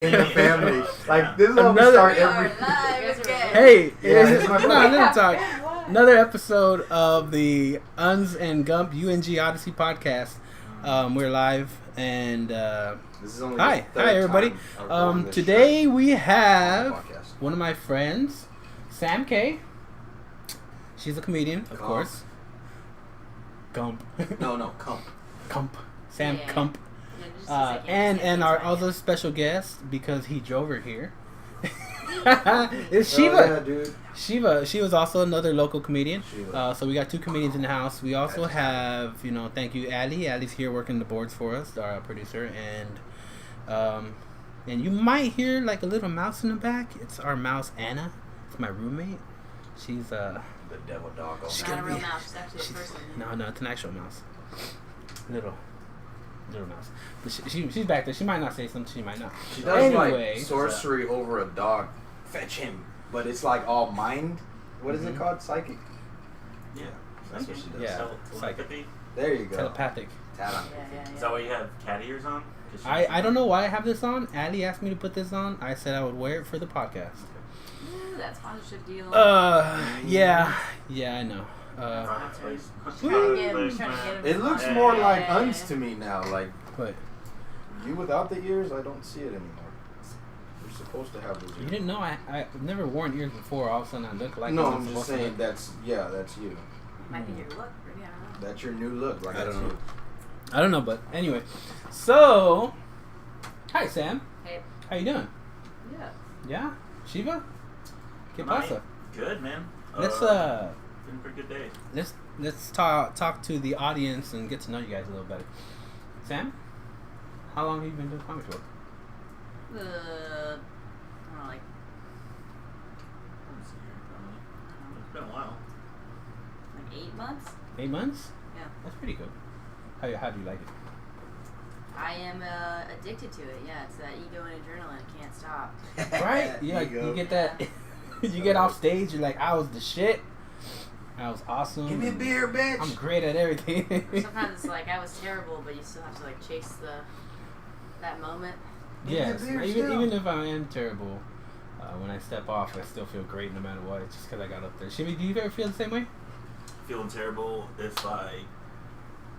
in the family. Like, this is how we start every... Hey, let me talk. Another episode of the Uns and Gump UGOdyssey Podcast. We're live and this is only hi everybody. Today we have one of my friends, Sam K. She's a comedian, of course. Gump. No, Cump. Sam Cump. And our other special guest, because he drove her here, is Shiva. Yeah, dude. Shiva. She was also another local comedian. So we got two comedians in the house. We also have, thank you, Ali. Ali's here working the boards for us, our producer, and you might hear like a little mouse in the back. It's our mouse Anna. It's my roommate. She's the devil dog. She's not a real mouse. She's actually a person. No, it's an actual mouse. Little mouse. But she's back there. She might not say something. She might not. She does like sorcery over a dog. Fetch him. But it's like all mind. What is it called? Psychic. Yeah. That's what she does. Yeah. Telepathy. There you go. Telepathic. Yeah. Is that why you have cat ears on? I don't know why I have this on. Ali asked me to put this on. I said I would wear it for the podcast. Ooh, that sponsorship deal. Yeah, I know. It looks more like Uns to me now. Like, what? You without the ears, I don't see it anymore. You're supposed to have those ears. You didn't know I've never worn ears before. All of a sudden I look like. No, I'm just saying that's you. Might be your look. Maybe, I don't know. That's your new look. Like, I don't know. I don't know, but anyway. So, hi Sam. Hey. How you doing? Yeah. Yeah, Shiva. ¿Qué pasa? Good, man. Let's been a pretty good day. Let's talk to the audience and get to know you guys a little better. Sam, how long have you been doing comedy for? I don't know, like. It's been a while. Like 8 months. 8 months? Yeah. That's pretty good. How do you like it? I am addicted to it. Yeah, it's that ego and adrenaline. Can't stop. Right? You get that. You get off stage. You're like, I was the shit. I was awesome. Give me a beer, bitch. I'm great at everything. Sometimes it's like I was terrible, but you still have to like chase that moment. Yes, even if I am terrible, when I step off, I still feel great no matter what. It's just because I got up there. Shiva, do you ever feel the same way? Feeling terrible if I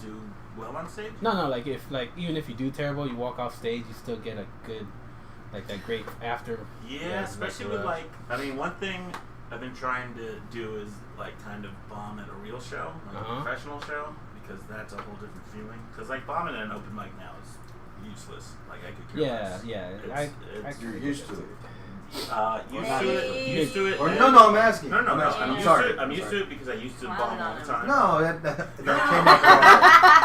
do well on stage? No, like even if you do terrible, you walk off stage, you still get a good, like that great after. Yeah, especially with one thing I've been trying to do is like kind of bomb at a real show, like a professional show, because that's a whole different feeling. Because like bombing at an open mic now is useless. Like I could care less. You're used to it. Used to it. Or no, I'm asking. No, I'm sorry. I'm used to it because I used to bomb all the time. No, that came out wrong.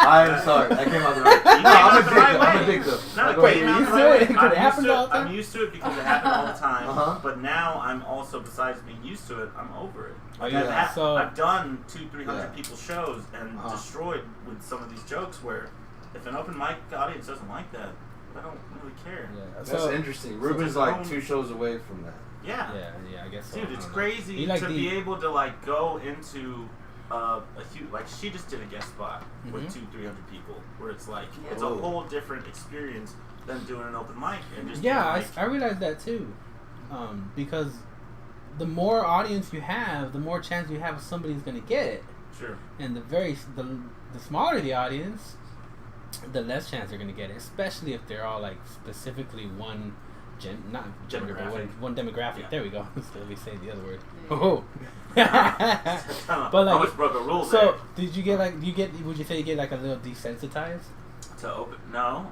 I'm sorry. That came out wrong. No, I'm a victim. No, wait, you used to it? It happens all the time? I'm used to it because it happened all the time. But now I'm also, besides being used to it, I'm over it. I've done 200-300 people shows and destroyed with some of these jokes where if an open mic audience doesn't like that, I don't really care. Yeah, that's interesting. Ruben's like 2 shows away from that. Yeah, I guess so. Dude, it's crazy to be able to like go into a huge, like she just did a guest spot with 200-300 people, where it's like it's a whole different experience than doing an open mic and just I realized that too, because the more audience you have, the more chance you have somebody's gonna get it. Sure. And the smaller the audience, the less chance they're gonna get it, especially if they're all like specifically one one demographic. Yeah. There we go. Instead of saying the other word. Oh. But like, almost broke a rule. So there. did you get would you say you get like a little desensitized? To open? No.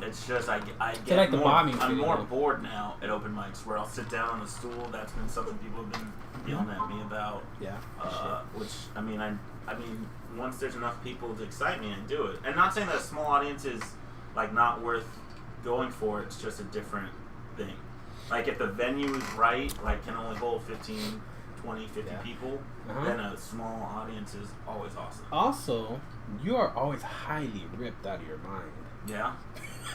It's just I get like the more. bombing I'm more bored now at open mics where I'll sit down on a stool. That's been something people have been yelling at me about. Yeah. Which I mean once there's enough people to excite me, I do it. And not saying that a small audience is like not worth going for. It's just a different thing. Like if the venue is right, like can only hold 15, 20, 50 people, then a small audience is always awesome. Also, you are always highly ripped out of your mind. Yeah.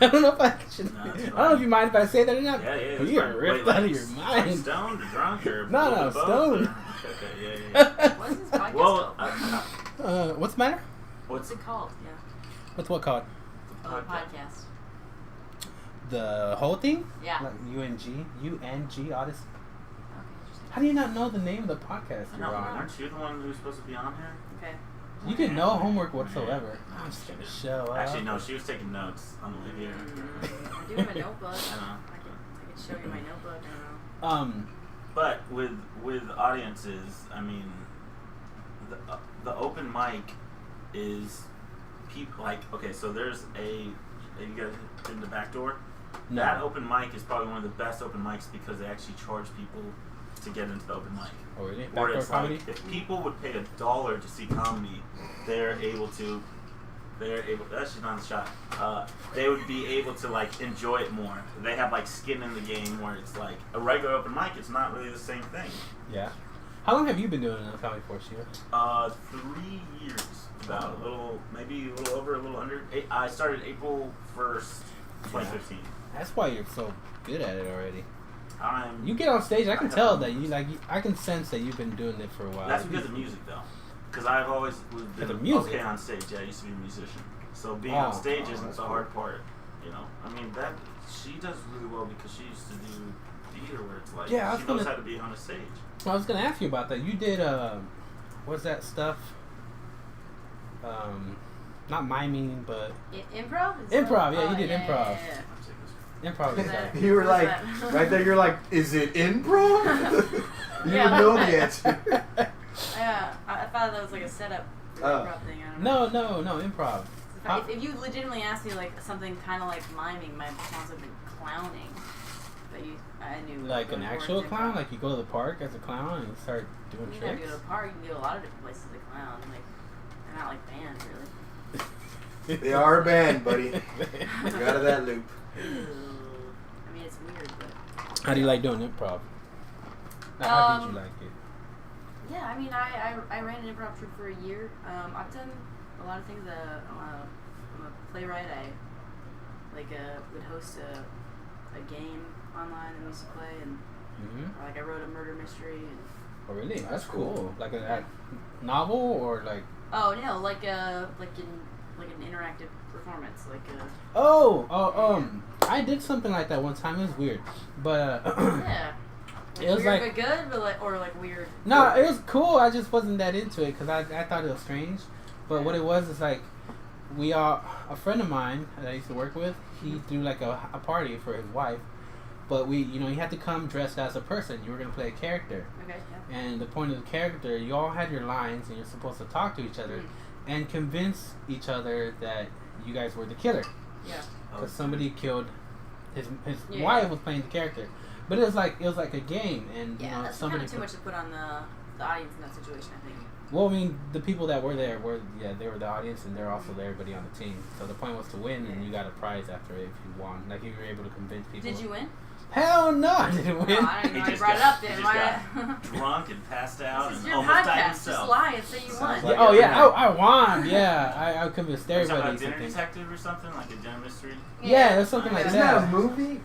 I don't know if I should. I don't know if you mind if I say that or not. Yeah. You are ripped out of your mind. Stoned or drunk or no, stoned. Okay, yeah. What's this podcast what's the matter? What's it called? Yeah. What's what called? Podcast. The whole thing? Yeah. Like UNG Odyssey. Okay. How do you not know the name of the podcast I you're don't know. on? Aren't you the one who's supposed to be on here? Okay. You get no homework whatsoever. I'm just gonna show up. Actually, no. She was taking notes on the way here. I do have a notebook. I know. I can show you my notebook. I don't know. But with audiences, I mean, the open mic is people like, okay, so there's you guys in the back door. No. That open mic is probably one of the best open mics because they actually charge people to get into the open mic. Oh really? Or Backdoor it's comedy? like if people would pay $1 to see comedy, they're able. That's just not a shot. They would be able to like enjoy it more. They have like skin in the game where it's like a regular open mic. It's not really the same thing. Yeah. How long have you been doing comedy for, Shiva? 3 years. About maybe a little over, a little under. I started April 1st, 2015. That's why you're so good at it already. I'm. You get on stage, I can tell that you like. I can sense that you've been doing it for a while. That's because of music, though. Because I've always Because of been music? okay on stage. Yeah, I used to be a musician. So being on stage isn't the hard part. You know, I mean that she does really well because she used to do theater where it's like she knows how to be on a stage. I was gonna ask you about that. You did what's that stuff? Not miming, but Improv? improv. Yeah, you did improv. Yeah. Improv. Is You were What like, is that? right there, you're like, is it improv? You Yeah. didn't know the answer. Yeah, I thought that was like a setup for Oh. improv thing. I don't know. No, improv. If you legitimately asked me like something kind of like miming, my response would have been clowning. But I knew. Like an going actual towards clown? improv. Like you go to the park as a clown and start doing You don't have to tricks? go to a park. You can go to a lot of different places as a clown. Like they're not like bands, really. They are a band, buddy. You're out of that loop. I mean, it's weird, but. How do you like doing improv? How did you like it? Yeah, I mean, I ran an improv troupe for a year. I've done a lot of things. I'm a playwright. I would host a game online that we used to play, and or, like I wrote a murder mystery. And Oh really? That's cool. Like a novel or like? oh no, like an interactive performance, like I did something like that one time. It was weird, but yeah. it was weird like but good, but like weird. no, it was cool. I just wasn't that into it because I thought it was strange. But what it was is like a friend of mine that I used to work with, he threw like a party for his wife, but you had to come dressed as a person. You were gonna play a character. Okay. Yeah. And the point of the character, you all had your lines, and you're supposed to talk to each other and convince each other that you guys were the killer. Yeah. Because somebody killed his Yeah. wife was playing the character, but it was like a game, and Yeah, that's somebody kind of too much to put on the audience in that situation, I think. Well, I mean, the people that were there they were the audience, and they're also everybody on the team. So the point was to win, and you got a prize after it if you won. Like if you were able to convince people. Did you win? Hell no, I didn't win. Oh, I didn't know He you just brought it got- up then. he Why? just drunk and passed out This is and your almost died podcast. himself. Just lie and say you won. Sounds like Oh every yeah, night. I won. Yeah, I convinced Are you talking everybody. about Dinner something. Detective or something? Like a dinner mystery? Yeah, there's something like Isn't that. that a movie?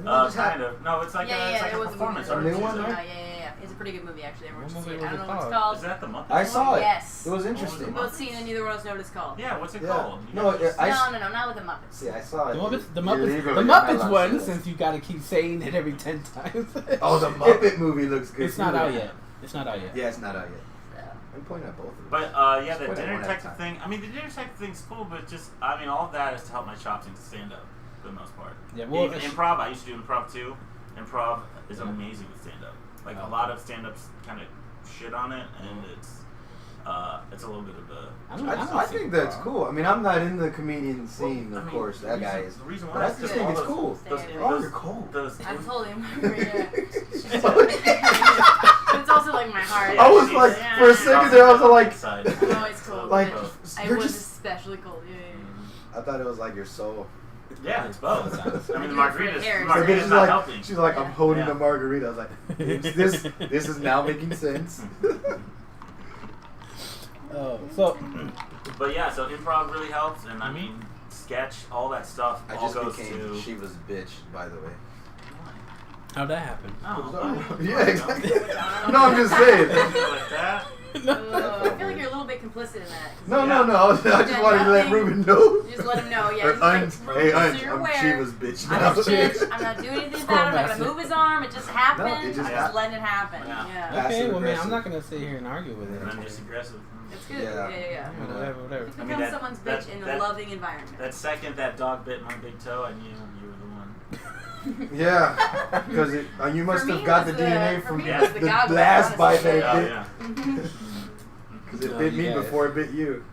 Kind of. No, it's like Yeah, a it was performance a art. new one, Yeah, right? yeah. It's a pretty good movie, actually. Everyone What should see movie it. I was don't it know what it's called? called. Is that the Muppets? I saw it. Yes. It was interesting. We've both seen it, and neither one of us know what it's called. Yeah, what's it Yeah. called? You No, guys- No, not with the Muppets. See, I saw it. The Muppets, the You're Muppets, legally the not Muppets allowed one. to say Since you gotta keep saying it every 10 times. Oh, the Muppet movie looks good. It's not too. out yet. It's not out yet. Yeah, it's not out yet. I'm pointing at both of them. But yeah, Just the put it dinner one at a detective time. thing. I mean, the dinner detective thing's cool, but just all of that is to help my chops into stand up for the most part. Yeah, well, Even improv. I used to do improv too. Improv is amazing with stand up. Like a lot of stand ups kind of shit on it, and it's a little bit of a. I think that's cool. I mean, I'm not in the comedian scene, of course. That guy is. The reason But why I is just Yeah. think it's All cool. those- Oh, you're cold. I've told him. But it's also like my heart. I was like, for a second there, I was like, I'm always cold. like, but I you're was just. especially cold. Yeah. I thought it was like your soul. Yeah, it's both. I mean, the You're margarita's prepared. So margarita's she's not like, helping. she's like, I'm Yeah. holding Yeah. the margarita. I was like, this is now making sense. Oh, so But yeah, so improv really helps, and I mean, sketch, all that stuff I all just goes became to. Shiva's bitch, by the way. how'd that happen? Oh, Yeah, exactly. No, No, I'm just saying. like that. I feel like you're a little bit complicit in that. No. I just wanted to let Ruben know. Just let him know, yeah. Or He's hey, like, so you're I'm aware. Shiva's bitch now. I'm his bitch. I'm not doing anything about it. I'm not Master. gonna move his arm. It just happened. No, it just I'm just letting it happen. Yeah. Yeah. Okay, well, man, aggressive. I'm not gonna sit here and argue with it. And I'm just aggressive. It's good. Yeah. Yeah. Whatever. You I mean, become that- someone's that- bitch in a that- loving environment. That second that dog bit my big toe, I knew you were the one. Yeah, because you must For me, have got it the was DNA for from me, the it was the goggles, last bite that honestly. it Oh, bit. yeah. Because it bit me Yeah. before it bit you.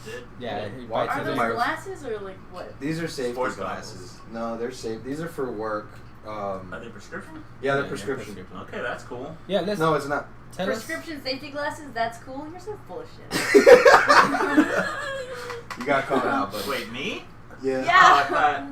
It did. Yeah, he Why- bites Are his those My- glasses or like what? These are safety Sports glasses. No, they're safe. These are for work. Are they prescription? Yeah, they're Yeah, prescription. Okay, that's cool. Yeah, let's No, it's not. tell us. Prescription safety glasses? That's cool. You're so full of shit. You got caught out, but Wait, me? yeah, Oh, I Yeah. thought.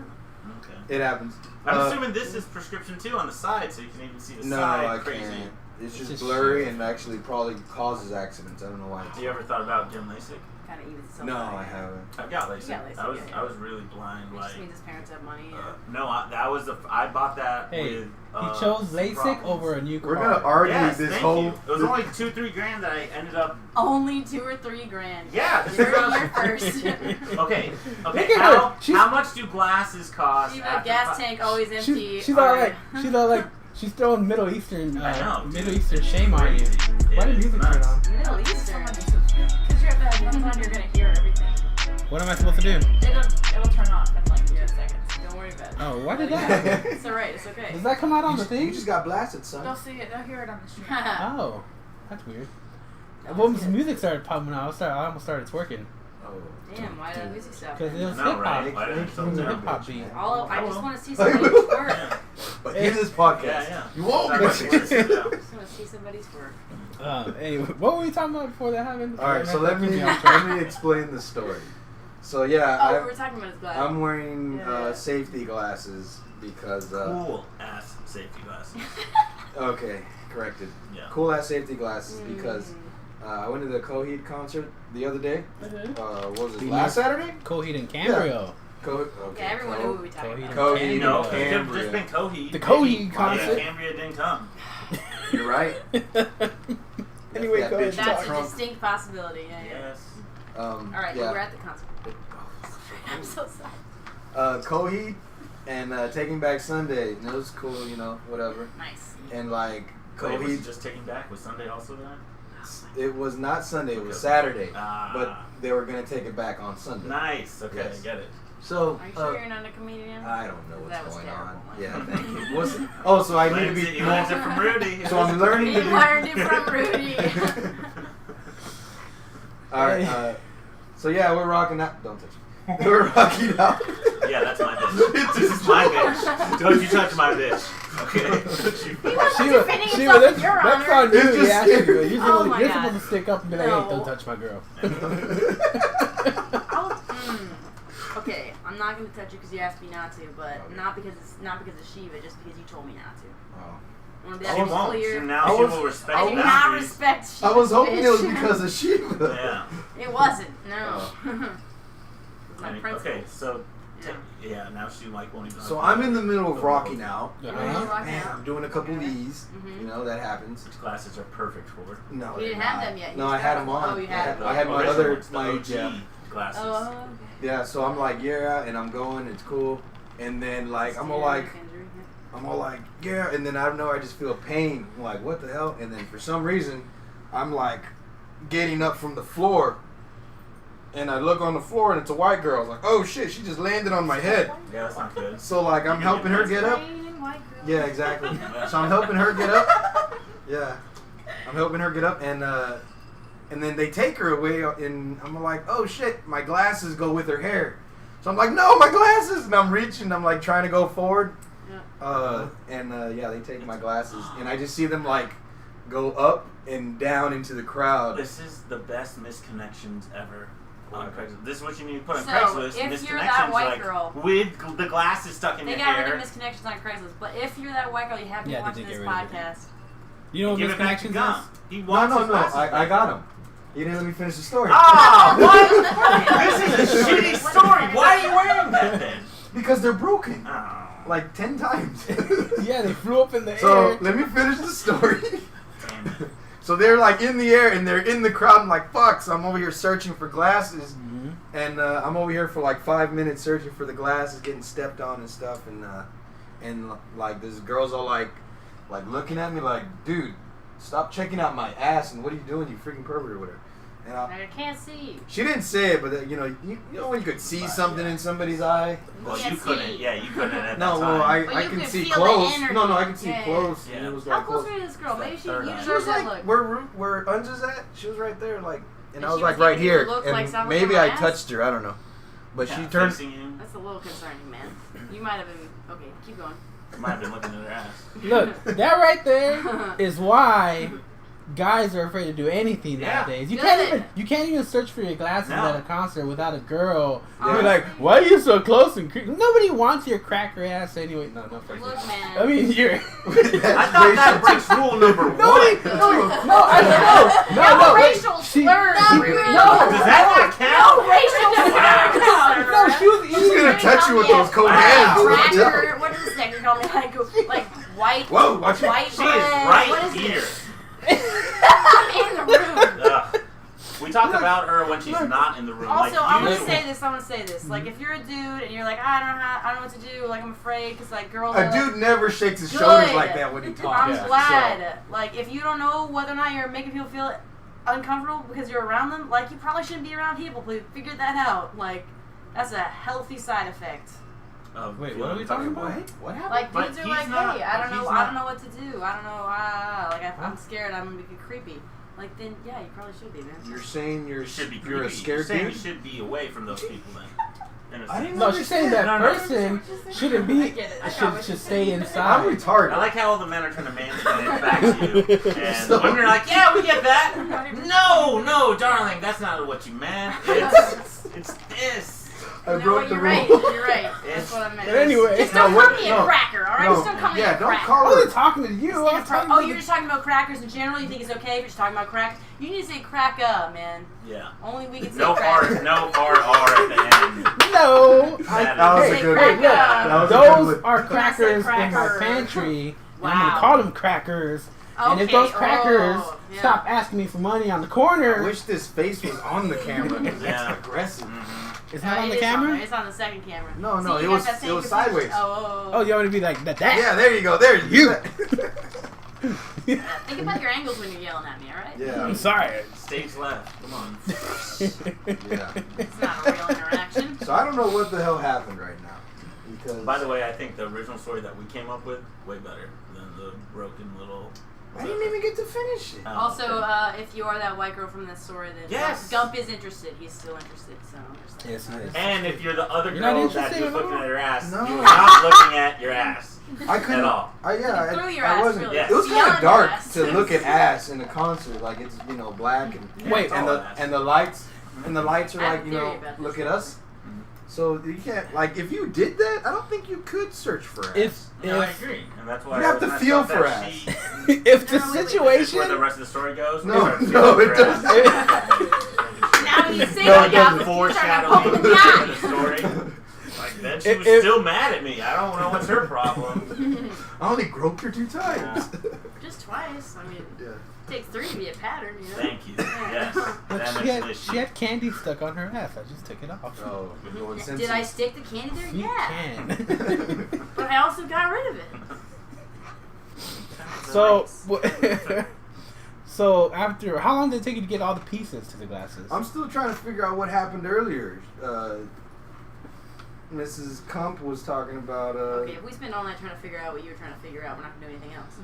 Okay. it happens. I'm assuming this is prescription too on the side, so you can even see the No, side. I Crazy. can't. It's just just blurry shit. and actually probably causes accidents. I don't know why. Have you ever thought about getting LASIK? Kind of evens itself No, out. I haven't. I've got LASIK. You got LASIK, I was really blind. It Like, just means his parents have money. no, I was I bought that Hey, with. he chose LASIK problems. over a new car. We're gonna argue Yes, this thank whole. you. It was only 2-3 grand that I ended up. Only $2 or $3 grand. Yeah, this You're is a year first. Okay. Look at her. She's- How much do glasses cost? Shiva, after gas fi- tank always empty. She's all like, she's throwing Middle Eastern, I know, dude. Middle Eastern shame on you. Crazy. Why It did is music turn nuts. on? Middle Eastern. Because you're at the one you're gonna hear everything. What am I supposed to do? It'll turn off in like 2 seconds. Don't worry about it. Oh, why did that happen? It's alright. It's okay. Does that come out on the You thing? just got blasted, son. They'll see it. They'll hear it on the stream. Oh, that's weird. That Well, was good. music started popping out. I almost started twerking. Oh. Damn, why did music stop? Because it was No, hip hop. right? Why did it It so was a terrible? hip hop beat. I just will. want to see somebody twerk. Yeah. But in this podcast, Yeah. you won't be. That's what it is, yeah. I just want to see somebody twerk. Anyway, what were we talking about before that happened? All right, so let me explain the story. So yeah, Oh, we were talking about his glasses. I'm wearing Yeah. safety glasses because Cool ass safety glasses. okay, corrected. Yeah. Cool ass safety glasses because Mm. I went to the Coheed concert the other day. Mhm. What was it? Be Last nice. Saturday? Coheed and Cambrio. Okay. Yeah, everyone knew what we were talking Coheed about. Coheed. No, Cambria. it could have just been Coheed. The Coheed Maybe. concert. Yeah, Cambria didn't come. You're right. Anyway, That go ahead. bitch That's a Trump. distinct possibility. Yeah. Yes. Alright, yeah. we're at the concert. I'm so sorry. Coheed and Taking Back Sunday. And it was cool, you know, whatever. Nice. And like Wait, was it Coheed, just Taking Back? Was Sunday also that? it was not Sunday, it was Okay. Saturday. Ah. But they were gonna take it back on Sunday. Nice. Okay, Yes. I get it. So Are you sure you're not a comedian? I don't know That what's was going on. terrible. Yeah, thank you. So I need to Learned it- be you learned it from Rudy. So I'm learning He to do. learned it from Rudy. All right. So yeah, we're rocking out. Don't touch me. We're rocking out. Yeah, that's my bitch. This is my bitch. Don't you touch my bitch. Okay? Don't you He wasn't Shiva, defending Shiva, himself, that's, Your that's Honor. on you. It's just Yeah, scary. you're Oh supposed, my you're God. supposed to stick up and be like, No. hey, don't touch my girl. Okay, I'm not gonna touch you because you asked me not to, but not because of Shiva, just because you told me not to. Oh. I want to be She that won't. clear. Now I she was- will respect I do not boundaries. respect Shiva. I was hoping it was bitch. because of Shiva. Yeah. It wasn't. No. Oh. It's my Okay, principles. so Yeah. now she like won't even. So I'm in the middle of rocking out. You're Uh-huh. really rocking Man, out. I'm doing a couple of these. Mhm. You know that happens. Which classes are perfect for? No, You they're didn't have not. them yet. You No, I just had got them them. on. Oh, you had them. I had my original other ones, the OG glasses. Oh, yeah. So I'm like, yeah, and I'm going. It's cool. And then like I'm all like, yeah, and then I don't know. I just feel pain. I'm like, what the hell? And then for some reason, I'm like getting up from the floor. And I look on the floor and it's a white girl. I was like, oh shit, she just landed on my head. Yeah, that's not good. So like I'm helping her get up. Yeah, exactly. So I'm helping her get up. Yeah, I'm helping her get up, and then they take her away, and I'm like, oh shit, my glasses go with her hair. So I'm like, no, my glasses, and I'm reaching, I'm like trying to go forward, yeah, they take my glasses, and I just see them like go up and down into the crowd. This is the best misconnections ever. On Craigslist. This is what you need to put on So, Craigslist. if you're that Misconnections, white like, girl- with the glasses stuck in They your got rid hair. of misconnections on Craigslist, but if you're that white girl, you have to Yeah, be they watching did this get rid of it. podcast. You know what Give it back to misconnections Gump. is? He No, wants no, his no, glasses I back. got him. You didn't let me finish the story. Oh, what? This is a shitty story. Why are you wearing that then? Because they're broken. Oh. Like 10 times. Yeah, they flew up in the So air. let me finish the story. Damn it. So they're like in the air and they're in the crowd. I'm like, fuck. So I'm over here searching for glasses. Mm-hmm. And I'm over here for like 5 minutes searching for the glasses, getting stepped on and stuff. And like this girl's all like looking at me like, dude, stop checking out my ass. And what are you doing, you freaking pervert or whatever. And I can't see. she didn't say it, but you know when you could see something in somebody's eye. Well, You you can't couldn't. see. Yeah, you couldn't at No, that time. well, But I you can could see feel the close. energy. No, I can see Yeah. close. Yeah. And it was How like close close. were you to this girl? Maybe she Third used eye. She was that like look. where Unza's at. She was right there, like, and I And was she like was right giving you here, looks and like someone maybe from I my ass? touched her. I don't know, but Yeah, she turned. facing you. That's a little concerning, man. You might have been. Okay, keep going. Might have been looking at her ass. Look, that right there is why guys are afraid to do anything Yeah. nowadays. Good. You can't even search for your glasses No. at a concert without a girl. Yeah. You're like, why are you so close and creepy? Nobody wants your cracker ass anyway. No. Look, man. I mean, you're. I thought that breaks rule number one. No, No racial slurs. Does that not count? No racial slurs. No, she was She's gonna touch you with those cold Wow. hands. Watch out. Cracker. What is this thing? You call me like white. Whoa, watch it. White She bread. is What right is here. this? I'm in the room. Ugh. We talk about her when she's not in the room. Also, like, I'm gonna usually. say this. Like, if you're a dude and you're like, I don't know what to do. Like, I'm afraid because like girls. A are, like, dude never shakes his Good. shoulders like that when he talks. I'm Yeah. glad. Like, if you don't know whether or not you're making people feel uncomfortable because you're around them, like, you probably shouldn't be around people. Please figure that out. Like, that's a healthy side effect. Wait, what are we talking about? What happened? Like, But dudes are he's like, not- hey, I but don't he's know not- what to do. I don't know. I'm scared. I'm gonna be creepy. Like, then yeah, you probably should be, man. You're saying You should be you're a creepy. You're scared saying dude? you should be away from those people then. In a I didn't sense. No, she's saying that No, no. person shouldn't I be. get it. I got what Should you're stay saying. inside. I'm retarded. I like how all the men are trying to mansplain it back to you. And So- the women are like, yeah, we get that. No, darling, that's not what you meant. It's this. I No, broke the you're rule. right. You're right. That's what I meant. But anyway. Just don't No, call what- me no, a cracker, all right? no. Just don't call me Yeah, a don't cracker. call I wasn't talking to you. I was talking Oh, to you're just talking about crackers in general? You think it's okay if you're just talking about crackers? You need to say crack up, man. Yeah. Only we can say No cracker. R, no R at the end. No. That was Say a good crack one. up. That was a good Those one. are When I say crackers in my cracker. pantry. And I'm Wow. gonna call them crackers. And if Okay, those crackers yeah. stop asking me for money on the I corner, wish this face was on the camera. That's Yeah. aggressive. it's not on It the is camera. It's on the second camera. No, See, no, you it got was that same confusion. sideways. Oh, you want me to be like that? Yeah, there you go. There you. Yeah, think about your angles when you're yelling at me, alright? Yeah. I'm sorry. Stage left. Come on. Yeah. It's not a real interaction. So I don't know what the hell happened right now. Because By the way, I think the original story that we came up with way better than the broken little. I didn't even get to finish it. Oh, Also, okay. if you are that white girl from this story, then Yes. Gump is interested. He's still interested, so there's that. Yes, it is. And if you're the other You're not girl that interested was at looking all? at your ass, No. you're not looking at your ass I couldn't. at all. Yeah, Through your I ass, wasn't. really. Yeah. It was kind Beyond of dark your ass. to look at ass in a concert. Like it's black and Yeah, it's all ass. and the lights are I have like a theory about look this. at us. So you can't like if you did that, I don't think you could search for ass. If No, I if agree, and that's why You I have to messed feel up for that ass. she- if the No, wait, wait. Is this where the situation, rest of the story goes? No, We start no, feeling it for doesn't. ass. Now he's saying No, it yeah, doesn't. but Foreshadowing you're the trying to end of the story. Like then she If- was if- still mad at me. I don't know what's her problem. I only groped her 2 times. Just twice. I mean, Yeah. it takes 3 to be a pattern, you know? Thank you. Yes. but That she makes had it she had candy stuck on her ass. I just took it off. Oh, well, since Did I stick the candy there? You Yeah. can. But I also got rid of it. So, so after how long did it take you to get all the pieces to the glasses? I'm still trying to figure out what happened earlier. Mrs. Kump was talking about. Okay, if we spend all night trying to figure out what you were trying to figure out, we're not going to do anything else.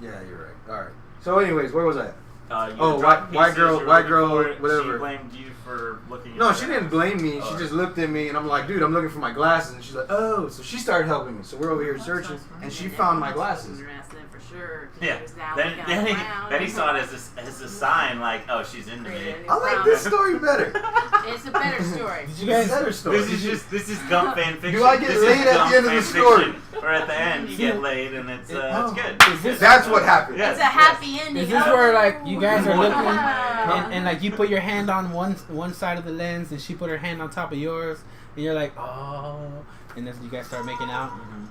Yeah, you're right. All right. So, anyways, where was I? You Oh, were white- dropping white pieces, girl- you were white looking girl, for it, whatever. She blamed you for looking. No, at she her didn't ass. blame me. She Oh. just looked at me, and I'm like, dude, I'm looking for my glasses. And she's like, oh. So she started helping me. So we're over here searching, and she found my glasses. Your ass then for sure. 'cause Yeah. it was down, Then, down, then, he, down. then he saw it as a sign, like, oh, she's into me. I like this story better. It's a better story. Did you This is guys? better story. This is Gump fan fiction. Do I get this laid is at Gump the end of fan the story? fiction, Or at the end, you get laid, and it's good. Is this That's what happened. Yes, It's a happy ending. Is this where like you guys are looking Wow. and like you put your hand on one side of the lens and she put her hand on top of yours and you're like oh and then you guys start making out? Mhm.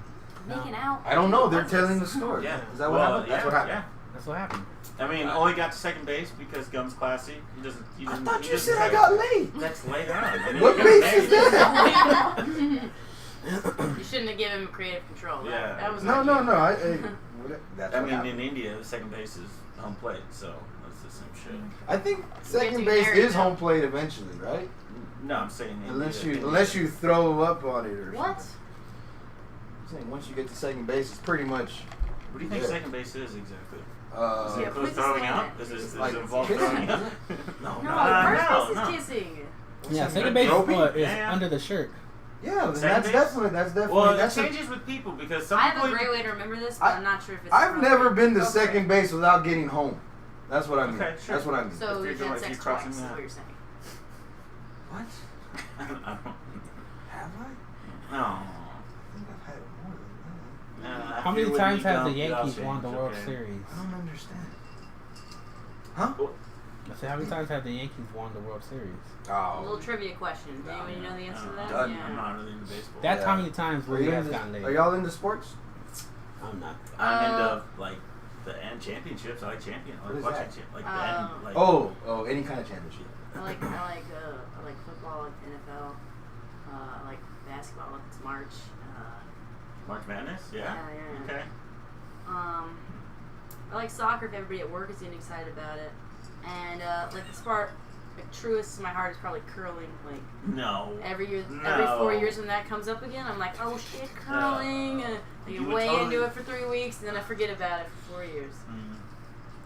Making out. I don't know. They're telling the story. Yeah. Is that what happened? That's what happened. Yeah. That's what happened. I mean, only got to second base because Gum's classy. He doesn't. I thought you said I got late. That's later on. I mean, What base is that? You shouldn't have given him creative control. Yeah. That was No. That's I what mean, happened. in India, second base is home plate, so that's the same shit. I think second be base married, is though. home plate eventually, right? No, I'm saying Unless you throw up on it or What? something. I'm saying once you get to second base, it's pretty much. What do you think second base is exactly? Yeah, Is it please throwing explain out? it. Does Like it involve kissing, throwing out? isn't No, no. first base is kissing. Yeah, second base is Yeah. under the shirt. Yeah, then Second that's base? definitely. Well, that's it changes with people because some I have people a great even- way to remember this, but I'm not sure if it's. I've never been to Go for second it. base without getting home. That's what I mean. Okay, sure. That's what I mean. So If you're you've doing- had if sex you're twice, crossing is that. what you're saying. What? I don't. Have I? No. I think I've had more than that. How many times have the Yankees won the World Okay. Series? I don't understand. Huh? I said, how many times have the Yankees won the World Series? A little Oh. trivia question. Does anybody know the answer to that? Done. I'm Yeah. not really into baseball. That's Yeah. how many times Are, we you have into, gotten laid. are y'all into sports? I'm not. I'm into like the end championships. I like What is watching that? like the end. Like, Oh, any kind of championship. I like football, like NFL. I like basketball. Like it's March. March Madness. Yeah. Yeah. Okay. I like soccer if everybody at work is getting excited about it. And like the sport, like truest to my heart is probably curling. Like No. every year, No. every 4 years when that comes up again, I'm like, oh shit, curling. I You get would way totally- into it for 3 weeks, and then I forget about it for 4 years.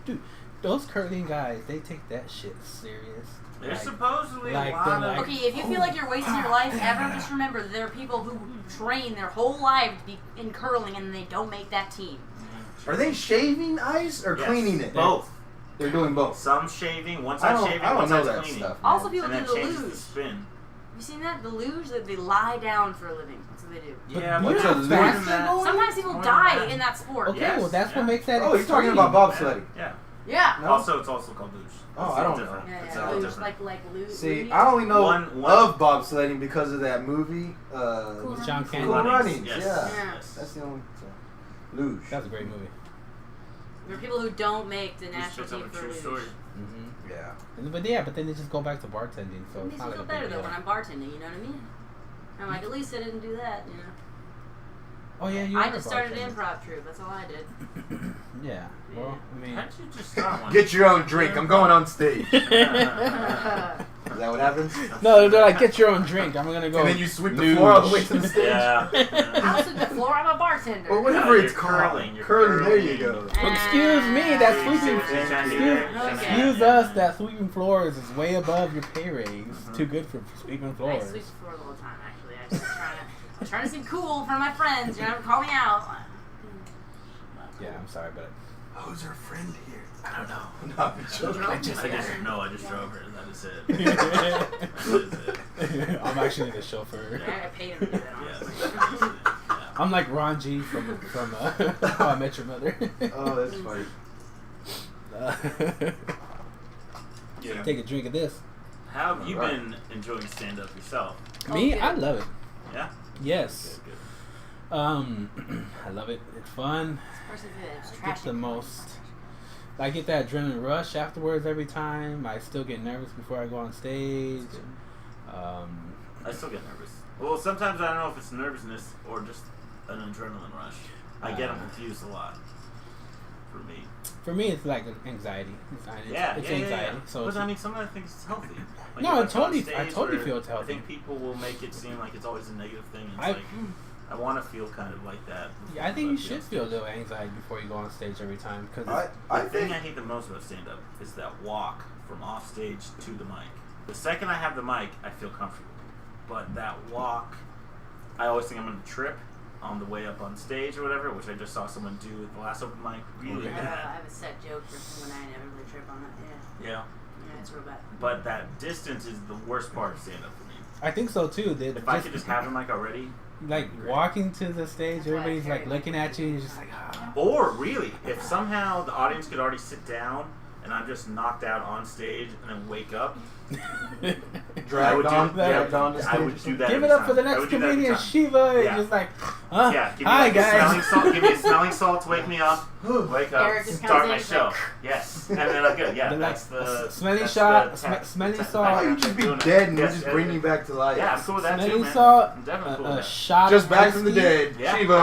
Dude, those curling guys, they take that shit serious. There's Like, supposedly like a lot the, of. like- Okay, if you feel like you're wasting your life ever, just remember there are people who train their whole life to be in curling, and they don't make that team. Are they shaving ice or Yes, cleaning it? Both. They're doing both. Some shaving, one I side don't, shaving, I don't one know side's that cleaning. stuff. Also, man. people And then do the changes the luge. spin. Have you seen that? The luge, that they lie down for a living. That's what they do. Yeah, you but know how luge fast is they're that? going? Sometimes people More die than that. in that sport. Okay, Yes, well that's yeah. what makes that. Oh, you're talking extreme. about bobsledding. Yeah. Yeah. No? Also, it's also called luge. Oh, It's I a don't different- know. It's Yeah, a luge, different. like luge. See, luge. I only know One- of bobsledding because of that movie. Cool John Runnings. Candy. Cool Runnings. Yes. Yeah. Yes. That's the only. So. Luge. That's a great movie. There are people who don't make the This national fits up team a for true luge. story. Mm-hmm. Yeah. But then they just go back to bartending, so It it's makes not me like feel a better big though deal. when I'm bartending. You know what I mean? I'm like, at least I didn't do that. You know. Oh yeah, you I are just started bartending. improv troupe. That's all I did. Yeah. Well, I mean. How'd you just start one? Get your own drink. I'm going on stage. Is yeah. that what happens? No, they're like, get your own drink. I'm gonna go. And then you sweep the luge. floor all the way to the stage. Yeah. I was on the floor. I'm a bartender. Or whatever Yeah, it's you're called. curling, you're Curling. There you curling. go. Excuse me, that's See what sweeping. you're trying to do there? Excuse us, that sweeping floors is way above your pay raise. Too good for sweeping I floors. sweep the floor the whole time. Actually, I was just trying to seem cool in front of my friends. You know, call me out. Yeah, I'm sorry, but Who's our friend here? I don't know. No, I'm joking. I just drove her. That is it. That is it. I'm actually the chauffeur. I paid him to do that. Yes. Honestly. Yeah. I'm like Ron G from How I Met Your Mother. Oh, that's funny. Yeah. Take a drink of this. How have you Right. been enjoying stand-up yourself? Me, good. I love it. Yeah. Yes. Good. I love it. It's fun. Person's it's I get the most. I get that adrenaline rush afterwards every time. I still get nervous before I go on stage. I still get nervous. Well, sometimes I don't know if it's nervousness or just an adrenaline rush. I get them confused a lot. For me. For me, it's like anxiety. It's anxiety. Yeah. So But it's, I mean, sometimes I think it's healthy. Like, No, if I I'm on totally stage feel it's I healthy. think people will make it seem like it's always a negative thing. And it's I- like, I want to feel kind of like that. yeah, I think you before should on feel a stage. little anxiety before you go on stage every time. Cause I The thing think I hate the most about stand-up is that walk from off stage to the mic. The second I have the mic, I feel comfortable. But that walk, I always think I'm going to trip on the way up on stage or whatever, which I just saw someone do at the last open mic. Really I bad. have a set joke for someone I never really trip on it. Yeah. Yeah, it's real bad. But that distance is the worst part of stand-up for me. I think so too. If I could just have the mic already. like great. walking to the stage, That's why I everybody's like carry looking my at you, and you're just like, ah. Or really, if somehow the audience could already sit down and I'm just knocked out on stage and then wake up, Dragged on the I would stage. do that. Give every it up time. for the I next would do that every comedian, time. Shiva. Yeah. And just like, Yeah, give me hi like guys. a smelling salt. Give me a smelling salt to wake me up. Wake up, Eric just start comes my in, he's show. like, Yes, and then I'm good. Yeah, Then that's like, the smelly that's shot, the tech- smelly tech- salt. Why tech- you just be doing that. dead and we Yes, just yeah, bring yeah. you back to life? Yeah, I'm cool with that too, Smelly man. salt, I'm definitely cool with a that. shot Just of back from the whiskey, dead. Yeah. Shiva.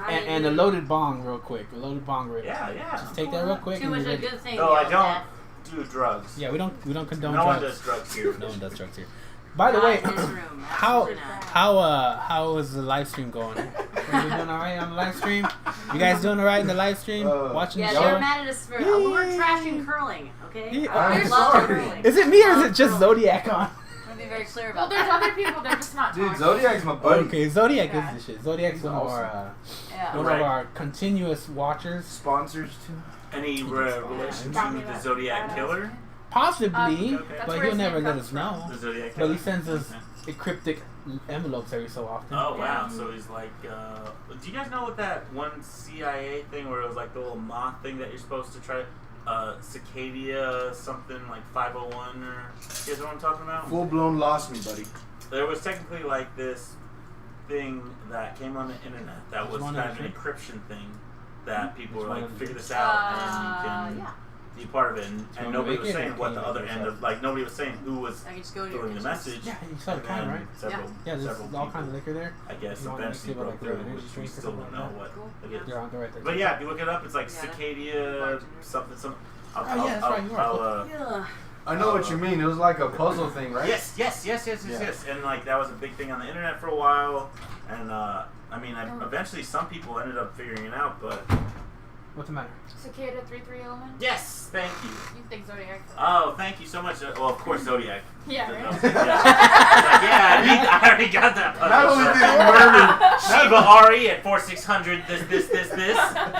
and a loaded bong real quick. A loaded bong real Yeah, quick. yeah. Just take that real quick. Too and much be of a ready. good thing. No, I yo, don't Dad. do drugs. Yeah, we don't condone No one drugs. does drugs here. No one does drugs here. By the Not way, in this room, how absolutely not. how is the live stream going? Are we doing all right on the live stream? You guys doing all right in the live stream? Watching Yeah, the they were show? mad at us for we're trashing curling. Okay, Yeah. I I'm love sorry. curling. Is it me or is it Love just curling. Zodiac on? I'm gonna be very clear Well, about there's that. other people. They're just not Dude, talking. Zodiac's my buddy. Okay, Zodiac Yeah. is the shit. Zodiac's one of our Yeah. one Right. of our continuous watchers. Sponsors too. Any relation Got to me the that Zodiac badass. Killer? Possibly, Okay. That's but where he'll his never name let comes us from. know. The Zodiac But Killer? he sends us Okay. cryptic envelopes every so often. Oh wow! Yeah. So he's like, do you guys know what that one CIA thing where it was like the little moth thing that you're supposed to try, cicadia something like 501 or you guys know what I'm talking about? Full blown lost me, buddy. There was technically like this thing that came on the internet that was one kind of of an the- encryption thing that people Which were one like of figure the- this out and you can Yeah. be part of it, and one nobody make was it, saying or what can the you other make it end yourself? of like nobody was saying who was I can just go to your doing the pictures. message. Yeah, you saw the And can, then right? several Yeah, there's several all people, kinds of liquor there. I guess You want to eventually give it, broke like, through, an energy which we drink or still something don't like know that? what Cool. it is. They're on the right there. But yeah, if you look it up, it's like Yeah. cicadia something. Oh, yeah, that's right, you are. Yeah. I know what you mean. It was like a puzzle thing, right? Yes. Yeah. And like that was a big thing on the internet for a while, and I mean, eventually some people ended up figuring it out, but What's the matter? Cicada 3-3 element. yes, thank you. You think Zodiac? Oh, thank you so much. Well, of course, Zodiac. Yeah, No, right. yeah, I already got that. Not only puzzle. did he murder Shiva Ari at 4600. This.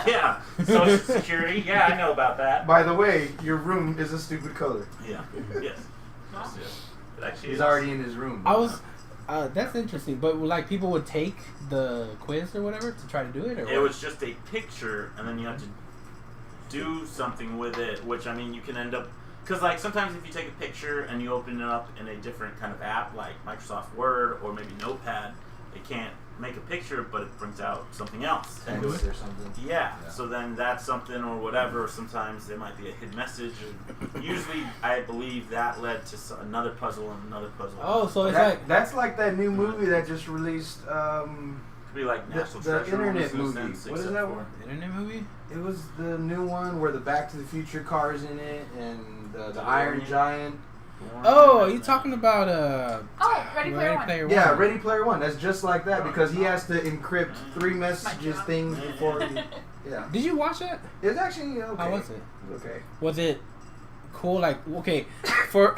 Yeah. Social Security. Yeah, I know about that. By the way, your room is a stupid color. Yeah. Yes. Yes. It actually He's is. already in his room. I was. That's interesting, but like people would take the quiz or whatever to try to do it, or It what? was just a picture, and then you had to do something with it, which, I mean, you can end up... Because, like, sometimes if you take a picture and you open it up in a different kind of app, like Microsoft Word or maybe Notepad, it can't make a picture, but it brings out something else. Text or something. Yeah, so then that's something or whatever. Sometimes there might be a hidden message. And usually, I believe that led to another puzzle and another puzzle. Oh, so it's like That's like that new movie that just released. Could be like National the Treasure. internet almost in a movie. sense, What is except that for- one? internet movie. It was the new one where the Back to the Future cars in it and the Iron DeLorean? Giant. Oh, are you talking about Oh, Ready Player One. Yeah, Ready Player One. That's just like that because he has to encrypt 3 messages job. things before he. Yeah. Did you watch that? It's actually okay. How was it? Okay. Was it cool? Like, okay, for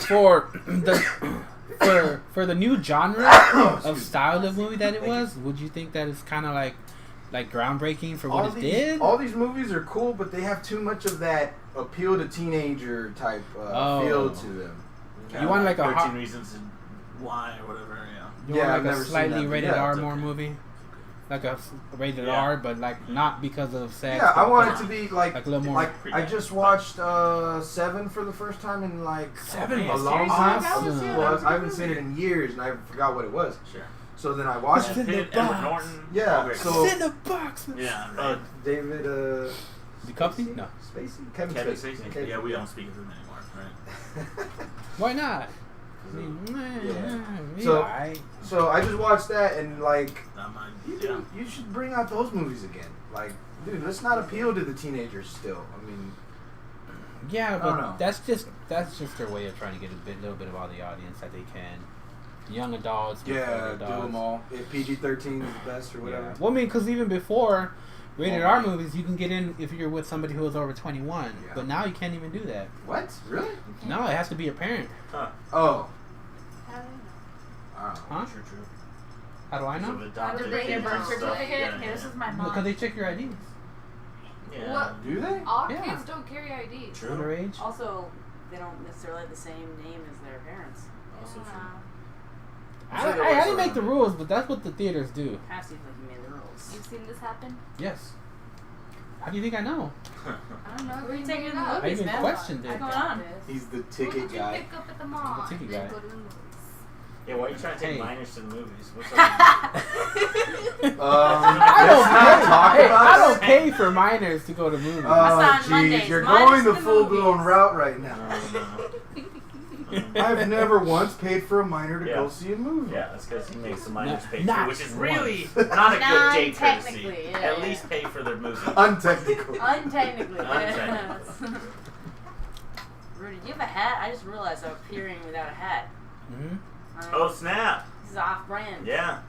the for the new genre of style of movie that it was, would you think that it's kind of like groundbreaking for what it did? All these movies are cool, but they have too much of that appeal to teenager type feel to them. You want like a 13 hot, Reasons Why or whatever, yeah. you Yeah, want I've like a never seen slightly that, but rated yeah, R it's more okay. movie, like a rated Yeah. R, but like not because of sex. Yeah, I but want it because- to be like Like a little more- like I just watched 7 for the first time in like Seven a was long awesome. time. Well, I haven't seen it in years, and I forgot what it was. Sure. So then I watched It's it. in the Pitt, Edward box. Norton. Yeah, all great. so- It's in the box. Yeah, right. David Duchovny? No. Spacey? Kevin Kevin Spacey. Spacey. Okay. Yeah, we don't speak of him anymore, right? Why not? I mean, Yeah. so So I just watched that and like Not mine. you, you should bring out those movies again. Like, dude, let's not appeal to the teenagers still. I mean, yeah, don't know. but that's just their way of trying to get a little bit of all the audience that they can. Young adults, yeah, older do adults. them all. If PG-13 is the best or whatever. Yeah. Well, I mean, because even before rated Oh, R right. movies, you can get in if you're with somebody who is over 21. Yeah. But now you can't even do that. What? Really? No, it has to be a parent. Huh. Oh. How do Wow. Huh? True. How do I So know? of How adopted did they get kids birth and stuff, certificate? yeah, Hey, this yeah. is my Because mom. they check your IDs. Yeah. What? Do they? All Yeah. kids don't carry ID. True. Underage. Also, they don't necessarily have the same name as their parents. Also true. I didn't make the rules, but that's what the theaters do. Kind of seems like you made the rules. You've seen this happen? Yes. How do you think I know? I don't know. Who are you taking to the I movies, even man? questioned it. What's going on? He's the What ticket would you guy. pick up at the mall? The ticket and then guy. go to the movies? Yeah, why are you trying to take Hey. minors to the movies? What's up? I let's not talk Hey, about I don't that. pay for minors to go to movies. Oh, That's on Mondays. jeez, you're Minus going the the full-blown movies. route right now. No. I've never once paid for a minor to go Yeah. see a movie. Yeah, that's because he makes the minors Not- pay not too, which is once. really not a good date courtesy. Non-technically, yeah, At yeah. least pay for their movie. Untechnical. Untechnically. Untechnically. Rudy, do you have a hat? I just realized I'm appearing without a hat. Mm-hmm. Oh snap! This is off-brand. Yeah.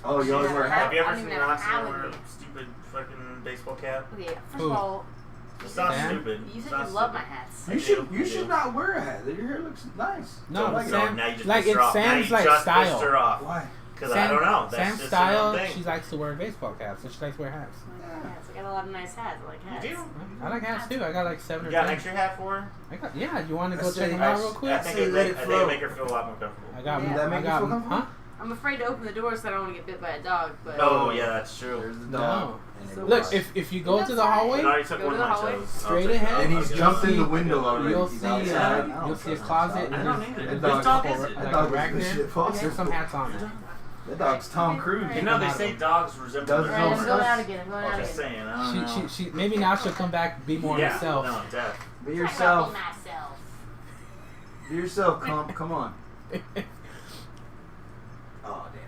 Oh, you always wear a Have hat? Have you I ever don't seen even have a Roxy hat wear with a me. stupid fucking baseball cap? Okay, first Who? of all, It's not Sam? stupid. you It's said not you love my stupid. hats. I You do, should I you do. should not wear a hat. Your hair looks nice. No, I like Sam- it. now you just like, pissed her it's off. Now Sam's, you like, just style. pissed her off. Why? Because I don't know. That's Sam's just style, her own thing. she likes to wear baseball caps, so she likes to wear hats. Hats. I got a lot of nice hats. I like hats. You do? I like hats too. I got like 7 You or got 10. an extra hat for her? I got, yeah, you want to go Let's check say- them out real quick? I think Say it let make, it I think flow. it make her feel a lot more comfortable. I got, Yeah. Does that I make you got, feel comfortable? huh? I'm afraid to open the door so I don't want to get bit by a dog. But Oh, yeah, that's true. There's the No. dog. And So it Look, was- if you go to the Outside. hallway, I already took Go one to of the my hallway. toes. Straight I'll take it. ahead. and I'll he's get jumped it. in the window already. you'll He's see outside. I don't you'll see his trust closet. him. I and don't there's- either. there's Whose like dog a is couple- it? like That a dog rack is the there. shit possible. There's some hats on there. That dog's Tom Cruise. You know, they say dogs resemble Does their Alright, I'm Alright, going owners. out again. I'm going out I'm just again. saying, I don't know. She maybe now she'll come back, be more yeah, herself. no, def. Be yourself. myself. Be yourself, come on. Oh, damn.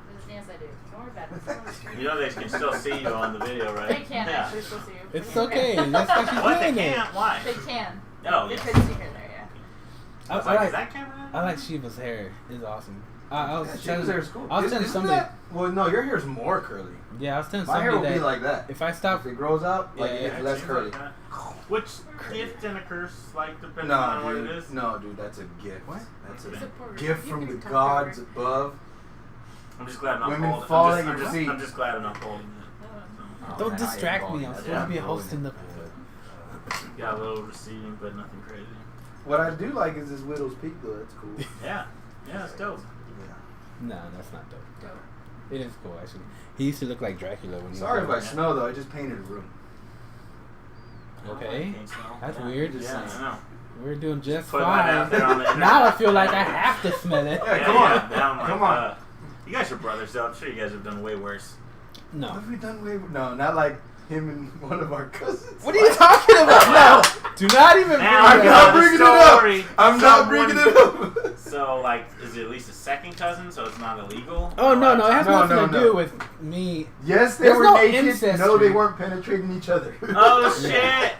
This is the dance I do. Don't worry about it. You know they can still see you on the video, right? They can't yeah. actually still see you. It's okay. That's why she's What? They doing it. can't? Why? They can. Oh, They yeah. could see her there, yeah. I was I like, like- is that camera? I like Shiva's hair. It's awesome. I was Yeah, telling, Shiva's hair is cool. I was telling Isn't somebody. that- well, no, your hair's more curly. Yeah, I was telling My hair somebody will be that like that. if I stop, If it grows out, like Yeah, it yeah, gets less Seems curly. like that. Which gift and a curse, like, depending No, on what it dude. is? No, dude, that's a gift. What? That's It's a a gift from the gods above. I'm just glad I'm not Women holding fall I'm at your just, feet. I'm just glad I'm not holding it. Oh, don't man, I ain't distract me. balling I'm it. supposed to be Yeah. hosting the. Got a little receding, but nothing crazy. What I do like is this widow's peak, though. That's cool. Yeah. Yeah, that's dope. No, that's not dope. It is cool actually. He used to look like Dracula when he Sorry if I was smell, though. I just painted a room. Okay. Can't smell. That's Yeah. weird. Yeah, I know. We're doing just Put that out there on the fine. internet. Now I feel like I have to smell it. Yeah, come on. Now I'm like, Come on. you guys are brothers, though. I'm sure you guys have done way worse. What No. have we done way? No, not like him and one of our cousins. What are you talking about? No. Do not even bring Now I'm that not up. bringing it story. up. I'm not bringing it up. So, like, is it at least a second cousin, so it's not illegal? Oh no, no, it has No, nothing no, to no. do with me. Yes, they There's were no naked. incest No, they here. weren't penetrating each other. Oh, shit!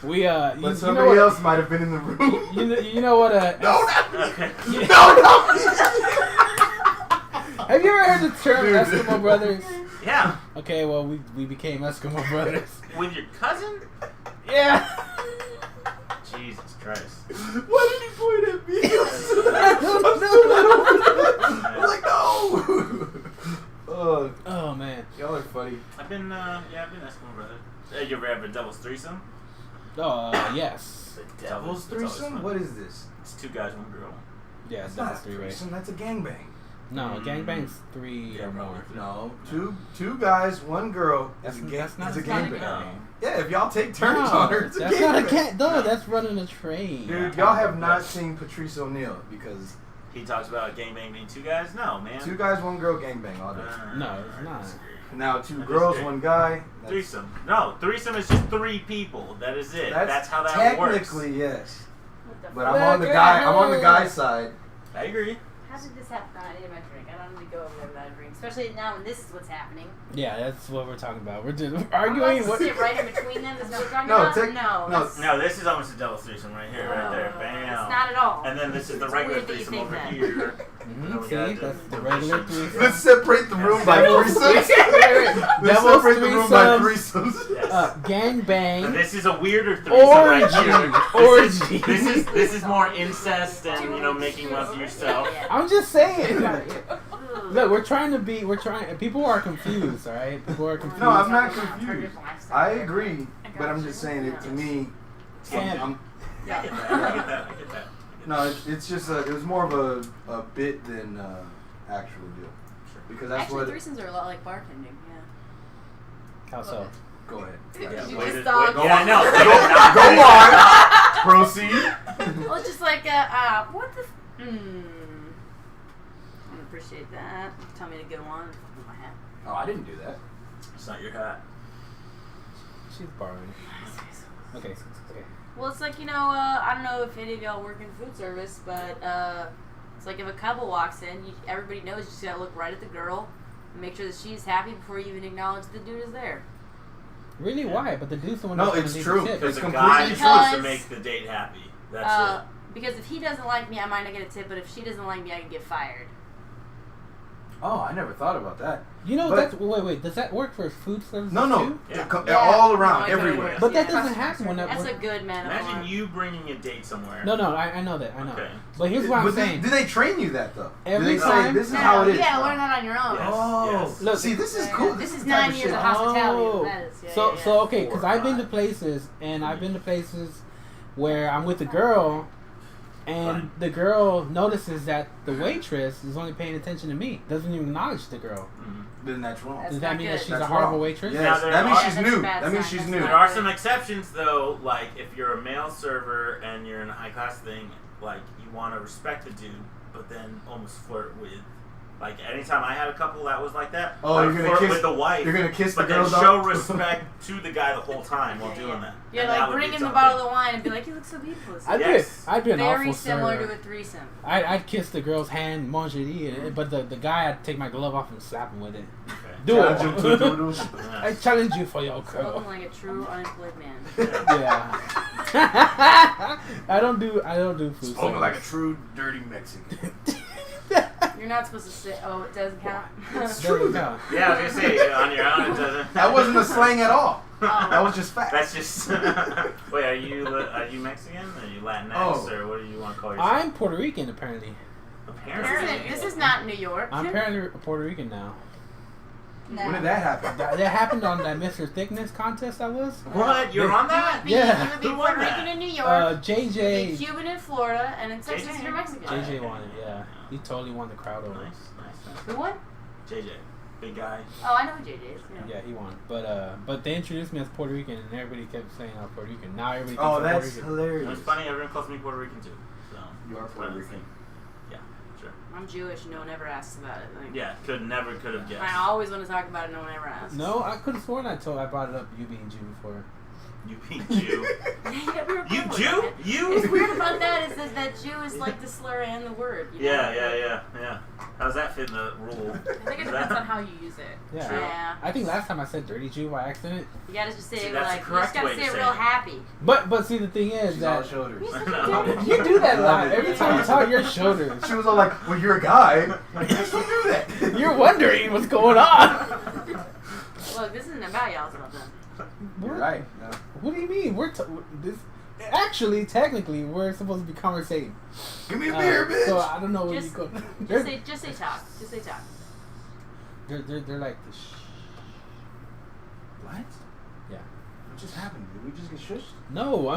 We But you know somebody what? else might have been in the room. You know what? No, not me. Okay. No. Have you ever heard the term Dude. Eskimo brothers? Yeah. Okay, well we became Eskimo brothers. With your cousin? Yeah. Jesus Christ. Why did he point at me? I don't know. I'm like, no. Oh man. Y'all are funny. I've been Eskimo brother. You ever have a devil's threesome? Yes. The Devil's That's always threesome? fun. What is this? It's 2 guys, 1 girl. Yeah, That's that's not a three way. threesome. That's a gangbang. No, gangbang's 3 Yeah, or more. probably. No, two guys, 1 girl. That's It's not a a gangbang. gangbang. Yeah, if y'all take turns No, on her, it's a that's not a gangbang. No, that's running a train. Dude, y'all have not seen Patrice O'Neal because He talks about a gangbang being 2 guys? No, man. 2 guys, 1 girl gangbang all day. No, it's not. Now 2 I girls, disagree. 1 guy. that's- Threesome. No, threesome is just 3 people. That is it. That's how that technically works. yes. What the But fuck? I'm on the guy's side. I agree. How did this happen? I need my drink. I don't need to go over there without a drink. Especially now when this is what's happening. Yeah, that's what we're talking about. We're just I'm arguing about what. to sit right in between them. Is what we're talking No, about? take- no. no. That's, No, this is almost a devil's threesome right here, right there. Bam. It's not at all. And then this is the It's regular weird that you threesome think over that. here. Mhm, we see, got that's the the regular threesome. threesome. Let's separate the room by Devil's threesomes. Let's Devil's separate the room by threesomes. threesomes. Yes. Gang bang. And this is a weirder threesome right here. Orgy. This is more incest and making love to yourself. I'm just saying. Ugh. Look, we're trying. People are confused, all right? People are confused. No, I'm not confused. I agree, but I'm just saying it to me. Sam. I get that. I get that. No, it's just it was more of a bit than actual deal. Because that's Actually, what. threesomes are a lot like bartending. How so? Go ahead. Yeah, You way just to- thought- wait- yeah, I know. Go on. Proceed. Well, it's just like, what the? I don't appreciate that. Tell me to go on. Put my hat. Oh, I didn't do that. It's not your hat. She's borrowing. Okay. Well, it's like, I don't know if any of y'all work in food service, but it's like if a couple walks in, everybody knows you just gotta look right at the girl and make sure that she's happy before you even acknowledge the dude is there. Really? Why? But the dude's the one. No, that's gonna it's leave true. the tip. Because the completely guy true. is supposed to Because- make the date happy. That's it. Because if he doesn't like me, I might not get a tip, but if she doesn't like me, I can get fired. Oh, I never thought about that. You know, But- that's wait. Does that work for food services No. too? Yeah. All around, No, it everywhere. works. But that Yeah. doesn't happen when That's a that. good metaphor. Imagine you bringing a date somewhere. No, I know that. I know. Okay. But here's what I'm But saying. do they train you that though? Every do they time- say this is No, how it is? You gotta learn that on your own. Yes. Oh, Yes. Look, see, this is cool. This is the type 9 of years shit. of hospitality. Oh. That is, yeah, So yeah. so okay, 4 because or I've been to 5. places and I've been to places where I'm with a girl, and Fine. the girl notices that the waitress is only paying attention to me, doesn't even acknowledge the girl. Mhm. Then that's wrong. That's Does that not mean good. that she's That's a horrible wrong. waitress? Yes, Now, there that means are- she's that's a new. bad That means sign. she's That's new. not There are good. some exceptions though, like if you're a male server and you're in a high class thing, like you want to respect the dude, but then almost flirt with. Like anytime I had a couple that was like that, Oh, I you're would gonna flirt kiss- with the wife. you're gonna kiss the but then girls show up? respect to the guy the whole time while doing that. Yeah, And that like would bring be him a something. bottle of wine and be like, "You look so beautiful." It's I'd Yes. be an very awful similar server. to a threesome. I'd kiss the girl's hand, lingerie, but the guy, I'd take my glove off and slap him with it. Okay. Do Challenge him to it. do it. Yeah. I challenge you for your Spoken girl. like a true unemployed man. Yeah. I don't do food. Spoken like a service. true dirty Mexican. You're not supposed to say, "Oh, it doesn't count." It's There we true. go. Yeah, I was gonna say on your own it doesn't. That wasn't a slang at all. Oh. That was just fact. That's just. Wait, are you Mexican? Are you Latinx Oh. or what do you want to call yourself? I'm Puerto Rican apparently. Apparently. This is not New York. I'm apparently Puerto Rican now. No. When did that happen? That happened on that Mr. Thickness contest I was. What? You're on that? You would be, Yeah. you would be Who won Puerto that? Rican in New York. you'd be JJ. Cuban in Florida, and in Texas JJ? you're Mexican. JJ won it, yeah. He totally won the crowd over. Nice. Who won? JJ, big guy. Oh, I know who JJ is. Yeah. Yeah, he won. But they introduced me as Puerto Rican, and everybody kept saying I was Puerto Rican. Now everybody thinks Oh, I'm that's Puerto Rican. hilarious. It's funny. Everyone calls me Puerto Rican too. So You are Puerto Rican. Yeah, sure. I'm Jewish. No one ever asks about it. Like, Yeah, could have guessed. I always want to talk about it. No one ever asks. No, I could have sworn I brought it up. You being Jew before. You being Jew. Yeah, we were You cool with Jew? it. You? What's weird about that is that Jew is like the slur and the word. You know? Yeah. How's that fit in the rule? I think it depends on how you use it. Yeah. True. Yeah. I think last time I said dirty Jew by accident. You gotta just say See, it that's like the you just correct gotta way say to it say real it. happy. But see the thing is She's all that shoulders. No. you do that a lot. Love it. Every time you talk your shoulders. She was all like, "Well, you're a guy. Like, yes, don't do that." You're wondering what's going on. Look, this isn't about y'all, it's about them. You're right. No. What do you mean? This actually, technically, we're supposed to be conversating. Give me a beer, bitch. So I don't know where you Just- go. Just say talk. Just say talk. They're like the What? Yeah. What just happened? Did we just get shushed? No,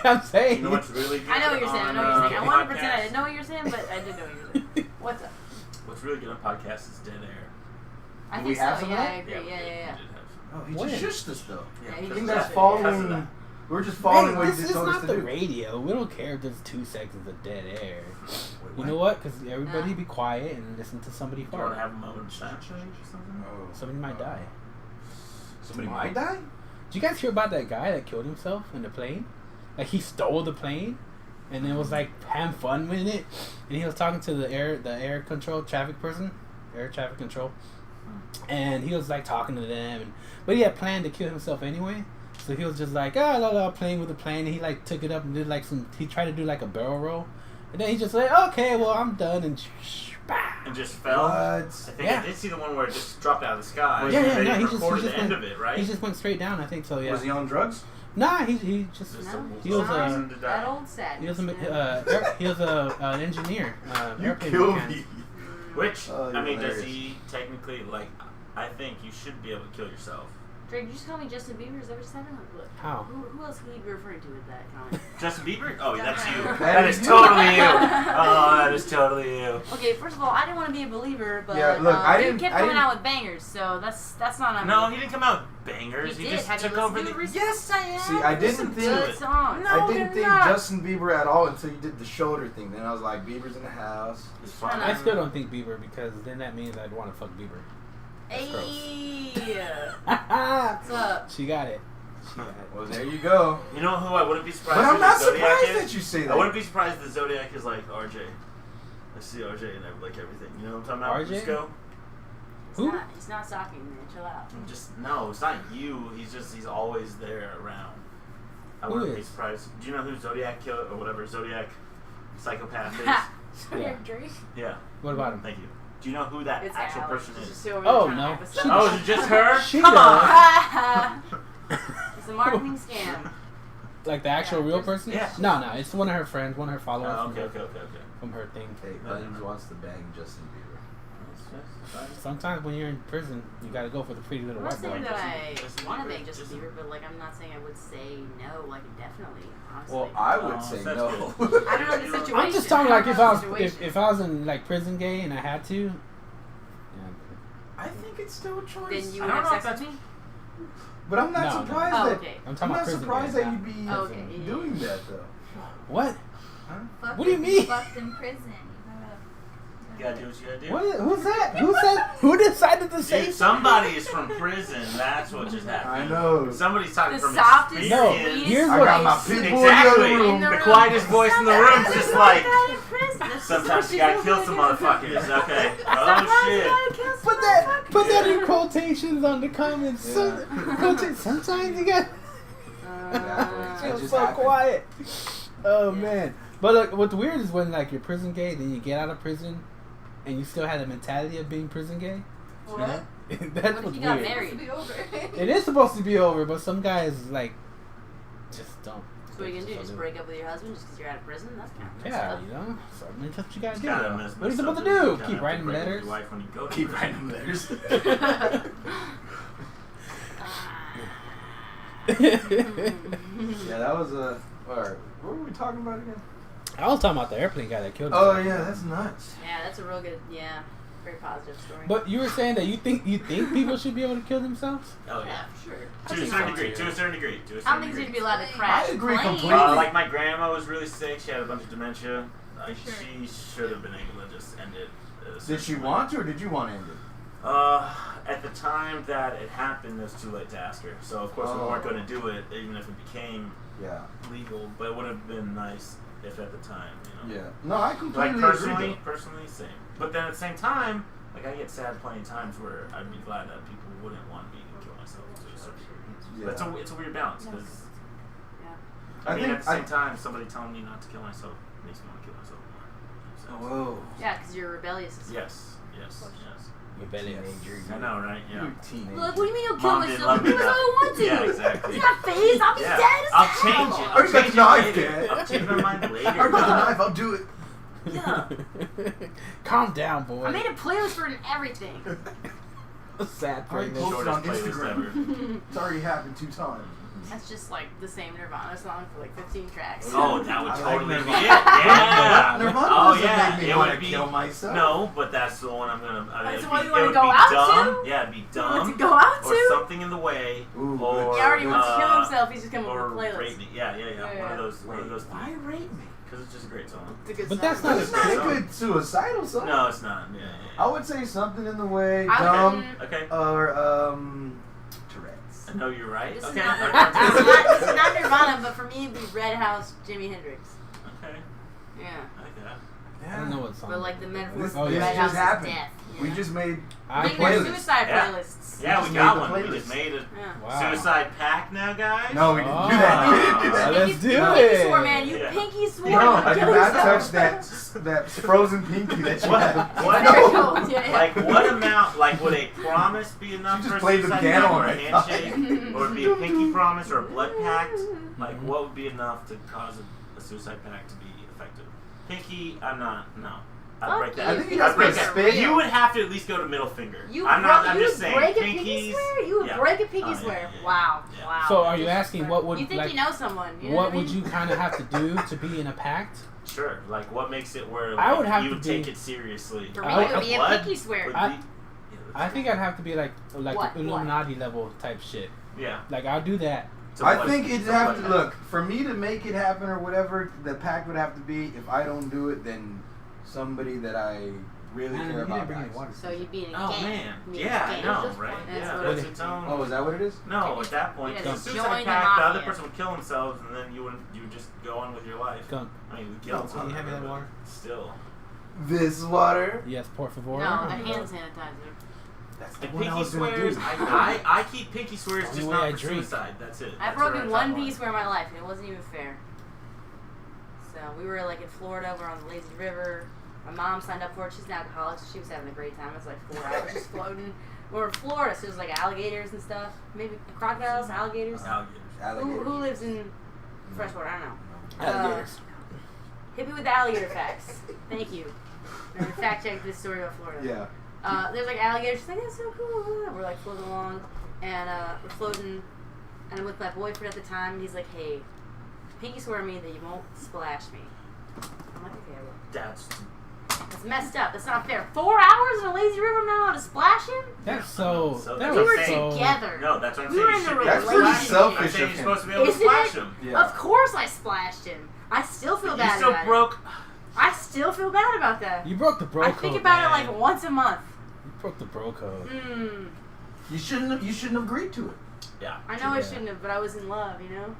I'm saying. You know what's really good? I know what you're saying. I know what you're saying. I wanted to pretend I didn't know what you're saying, but I did know what you're saying. What's up? What's really good on podcasts is dead air. I Do think we have so. some Yeah, of I that? agree. we Yeah. did have Oh, he When? just shushed us though. some. Yeah, I he think just that's shushed it. following. Because of that. We're just following Hey, what this he is told us not to the do. radio. We don't care if there's 2 seconds of dead air. Wait, You know what? Because everybody be quiet and listen to somebody Do you want fart. to have a moment of silence or something? Oh. Somebody might die. Somebody might die? Did you guys hear about that guy that killed himself in the plane? Like he stole the plane, and then was like having fun with it, and he was talking to the air control traffic person, air traffic control, and he was like talking to them, but he had planned to kill himself anyway. So he was just like playing with the plane, and he like took it up and did like he tried to do like a barrel roll, and then he just like, okay, well I'm done, and And just fell. What? I think Yeah. I did see the one where it just dropped out of the sky. Yeah, They no, he just recorded the end went, of it, right? He just went straight down, I think so. Yeah. Was he on drugs? Nah, he just Just No. a- He was, reason to die. That old sadness. he was a man. he was an engineer. You airplane killed mechanic. me. Which Oh, I mean, you're does hilarious. he technically like? I think you should be able to kill yourself. Drake, did you just call me Justin Bieber? Is that what you said? Look, How? Who else could you be referring to with that comment? Justin Bieber? Oh, that's you. That That is totally you. Oh, that is totally you. Okay, first of all, I didn't want to be a believer, but Yeah, look, I he didn't- kept I coming didn't- out with bangers, so that's not on No, me. he didn't come out with bangers. He He did. just Have you took over listened the. to it recently? Yes, I am. See, I didn't Listen think- to Good it. songs. No, I didn't they're think not. Justin Bieber at all until you did the shoulder thing. Then I was like, Bieber's in the house. It's fine. I still don't think Bieber because then that means I'd want to fuck Bieber. That's Hey, What's what's up? She got it. She got it. Well, there you go. You know who I wouldn't be surprised But I'm if not the Zodiac surprised is? that you say I that. wouldn't be surprised if the Zodiac is like RJ. I see RJ in like everything. You know what I'm talking about? RJ? Just go. Who? He's not stalking me, man. Chill out. No, it's not you. He's always there around. I Who wouldn't be is? surprised. Do you know who Zodiac killer or whatever Zodiac psychopath is? Yeah. Drake. Yeah. What about him? Thank you. Do you know who that It's actual Alex. person She's is? just over Oh, trying to no. hype us She- up. Oh, is it just her? She Come does. on. It's a marketing scam. Like the actual Yeah, real there's- person? Yeah. No, it's one of her friends, one of her followers Oh, from, okay, her, okay. from her thing. Hey, Buttons wants to bang Justin Bieber. Sometimes when you're in prison, you gotta go for the pretty little I'm not white boy. saying that I Justin want to Bieber, bang Justin Justin- Bieber, but like I'm not saying I would say no, like definitely, honestly. Well, I would Oh, say that's no. good. I don't know the situation. I'm just talking like if I was Situation. if I was in like prison gay and I had to. Yeah. I think it's still a choice. Then you I would don't have know sex if with me? But I'm not No, no. surprised Oh, that okay. I'm I'm talking not about prison surprised gay. that you'd be Oh, okay, yeah. doing that though. What? Huh? Fuck What do you if mean? Fucked in prison. You gotta do what you gotta do. What? Who's that? Who said? Who decided to say? Dude, somebody is from prison. That's what just happened. I know. Somebody's talking The from softest, No, experience. here's I what got my voice. pit bull Exactly. in the other room. The quietest voice in the room is just like, in prison. That's just sometimes what you she's gotta so kill good some at. motherfuckers. Okay. Sometimes Oh you shit. gotta kill some Put that in motherfuckers. quotations on the comments. Yeah. Sometimes you got. That It's just so happened. quiet. Oh Yeah. man. But look, what's weird is when like you're prison gay, then you get out of prison, and you still have the mentality of being prison gay. What? That's What if what's you got weird. married? To be over. It is supposed to be over, but some guys like just don't. So what are you gonna do? Just break up with your husband just because you're out of prison? That's kind of Yeah, you know. So I mean, that's what you gotta It's do. kinda though. messed What are you supposed up to that you do? kinda Keep have to writing break up with letters. your wife when you go to Keep prison. writing letters. Yeah, that was a. Alright, what were we talking about again? I was talking about the airplane guy that killed Oh himself. yeah, that's nuts. Yeah, that's a real good, very positive story. But you were saying that you think people should be able to kill themselves? Oh yeah. for sure. To a think certain so, degree. too. To a certain degree. To a I don't certain think degree. you'd be allowed to crash. I agree a plane. completely. Like my grandma was really sick. She had a bunch of dementia. Like For sure. she should have been able to just end it. at a Did certain she point. want to, or did you want to end it? At the time that it happened, it was too late to ask her. So of course we Oh. weren't going to do it, even if it became Yeah. legal. But it would have been nice if at the time, you know. Yeah. No, I Like completely personally, agree. same. But then at the same time, like I get sad plenty of times where I'd be glad that people wouldn't want me to kill myself to a certain degree. Yeah. But it's a weird balance because Yeah. I mean think at the same time, somebody telling me not to kill myself makes me want to kill myself more. So, Whoa. Yeah, because you're rebellious. yes. Rebellious. I know, right? Yeah. You teenager. Look, what do you mean you'll kill Mom didn't myself? love me Do as I enough. want to. Yeah, exactly. It's not phased. I'll be Yeah. dead as I'll hell. change it. I I'll got change the knife, it later. Dad. I'll change my mind later. I got the knife. I'll do it. Yeah. Calm down, boy. I made a playlist for it and everything. a sad I already pregnancy. posted on Shortest playlist ever. Instagram. It's already happened 2 times. That's just like the same Nirvana song for like 15 tracks. Oh, that would I like totally be it. Nirvana. Yeah. Nirvana Oh doesn't yeah. make me It want would to be. kill myself. No, but that's the one I'm gonna. That's it'd the one be- you wanna it would go be out dumb. to? Yeah, it'd be dumb. To go out Or to? something in the way. Ooh, Or He already wants to kill uh, himself. He's just coming up Or with a playlist. Rape Me. Yeah. Yeah, One of those. One of Wait, those. why rape me? Because it's just a great song. It's a good But song. that's not It's not a good suicidal song. No, it's not. Yeah. I would say something in the way I dumb wouldn't- Okay. or Tourette's. I know you're right. This, Okay. is this is not Nirvana, but for me, it'd be Red House, Jimi Hendrix. Okay. Yeah. I like that. I don't know what song. But like the metaphor This, for this Red just House is happened. death. We yeah. just made I Making playlist. suicide Yeah. playlists. Yeah, just we made got the one. We playlist. just made a Yeah. Wow. suicide pact now, guys. No, we didn't do that. We didn't do Oh, that. let's do No. Pinky it. swore, man. You Yeah. pinky swore. No, to I did kill not yourself. touch that frozen pinky that you What? had. What? No. Yeah, yeah. Like what amount? Like would a promise be enough She just for a played the suicide piano pact, or a right. handshake, or would it be a pinky promise or a blood pact? Like what would be enough to cause a suicide pact to be effective? Pinky, I'm not. No. I'd break that. I think you I'd break that. spit. You would have to at least go to middle finger. I'm just saying. Break a Pinkies. pinky swear? You would break a pinky swear? Yeah. Wow. Yeah. Wow. So are you asking what would you think like, you know someone? You know what what I mean? would you kind of have to do to be in a pact? Sure. Like, what makes it where I would have you to would be- take it seriously? For me, I it would be a Blood pinky swear. would I- be- I think I'd have to be like What? Illuminati level type shit. Yeah. Like I'll do that. So I what- think it'd so have what- to look for me to make it happen or whatever. The pact would have to be if I don't do it, then somebody that I really Man, care you about didn't bring any dies. water. So you'd be in a Oh gang. man. You'd be in a Yeah, I gang. know, Just right? point. That's Yeah, what that's it- its own. Oh, is that what it is? No, at that point, Yeah, because just suicide join the pact, the other mafia. person would kill themselves, and then you would just go on with your life. Go. I mean, we No, killed can you hand me that but water? Still. This water. Yes, por favor. No, the hand sanitizer. That's The the one I pinky was gonna swears, do. I keep pinky swears Only just way not I for drink. suicide. That's it. I've That's where broken I one draw the pinky line. swear in my life, and it wasn't even fair. So we were like in Florida, we're on the lazy river. My mom signed up for it. She's an alcoholic, so she was having a great time. It was like 4 hours just floating. We're in Florida, so there's like alligators and stuff. Maybe crocodiles, alligators. Alligators. Who lives in freshwater? I don't know. Alligators. Hit me with the alligator facts. Thank you. I'm gonna fact check this story about Florida. Yeah. There's like alligators. She's like, that's so cool. We're like floating along, and we're floating, and I'm with my boyfriend at the time. And he's like, hey, pinky swear to me that you won't splash me. I'm like, okay, I will. That's messed up. That's not fair. 4 hours in a lazy river, I'm not allowed to splash him? That's so. So that We that's was were so. together. No, that's what I'm We saying. were You in a should be That's able to pretty splash him. selfish I'm of saying you're him. supposed to be able to Isn't splash it? him. Yeah. Of course I splashed him. I still feel You bad still about broke. it. I still feel bad about that. You broke the bro I code. think about man. it like once a month. You broke the bro code. You shouldn't have agreed to it. Yeah. I know I shouldn't have, but I was in love, you know?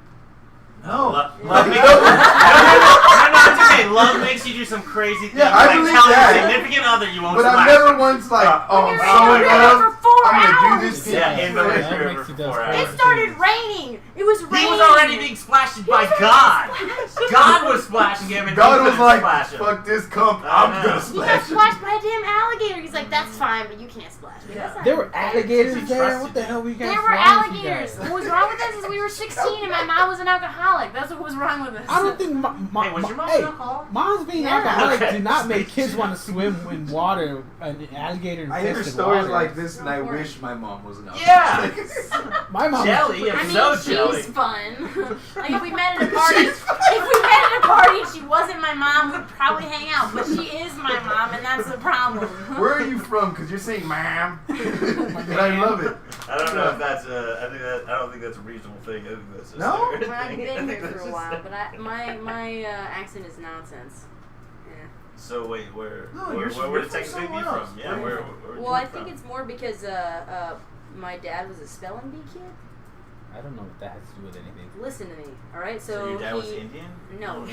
No. Love Like, makes, no. no, it's okay. Love makes you do some crazy things. Yeah, I like believe telling that. your significant other you won't But splash I've never him. once like, oh, I'm You're so in in the river love. for 4 I'm gonna hours. do this. Yeah, in the Yeah, lazy that river makes for you do 4 that. hours. It started raining. It was He raining. was already being splashed by God. God was splashing him, and God he was couldn't like, splash him. fuck this cum. I I'm know. gonna He got splash it. splashed by a damn alligator. He's like, that's fine, but you can't splash me. That's not There were fair. alligators He there. trusted What the you. hell we got? There were alligators. What was wrong with us is we were 16 and my mom was an alcoholic. That's what was wrong with us. I don't think Hey, was your mom hey, an alcoholic? moms being Yeah. alcoholic Okay. do not make kids want to swim in water, an alligator I hear infested stories water. like this, and I Don't worry. wish my mom was an Yeah. My mom. Jelly. I I'm mean, so she's jelly. fun. Like if we met at a party, and she wasn't my mom, we'd probably hang out. But she is my mom, and that's the problem. Where are you from? Because you're saying ma'am. And I love it. I don't know if that's I don't think that's a reasonable thing. I think that's just No? a weird Well, I've thing. been I here think for that's a just- while, but my accent is nonsense. Yeah. So wait, where No, where you're would it from technically be somewhere from? else. Yeah, Where where Well, I think it's more because my dad was a spelling bee kid. I don't know what that has to do with anything. Listen to me, all right? So your dad was he- Indian? No.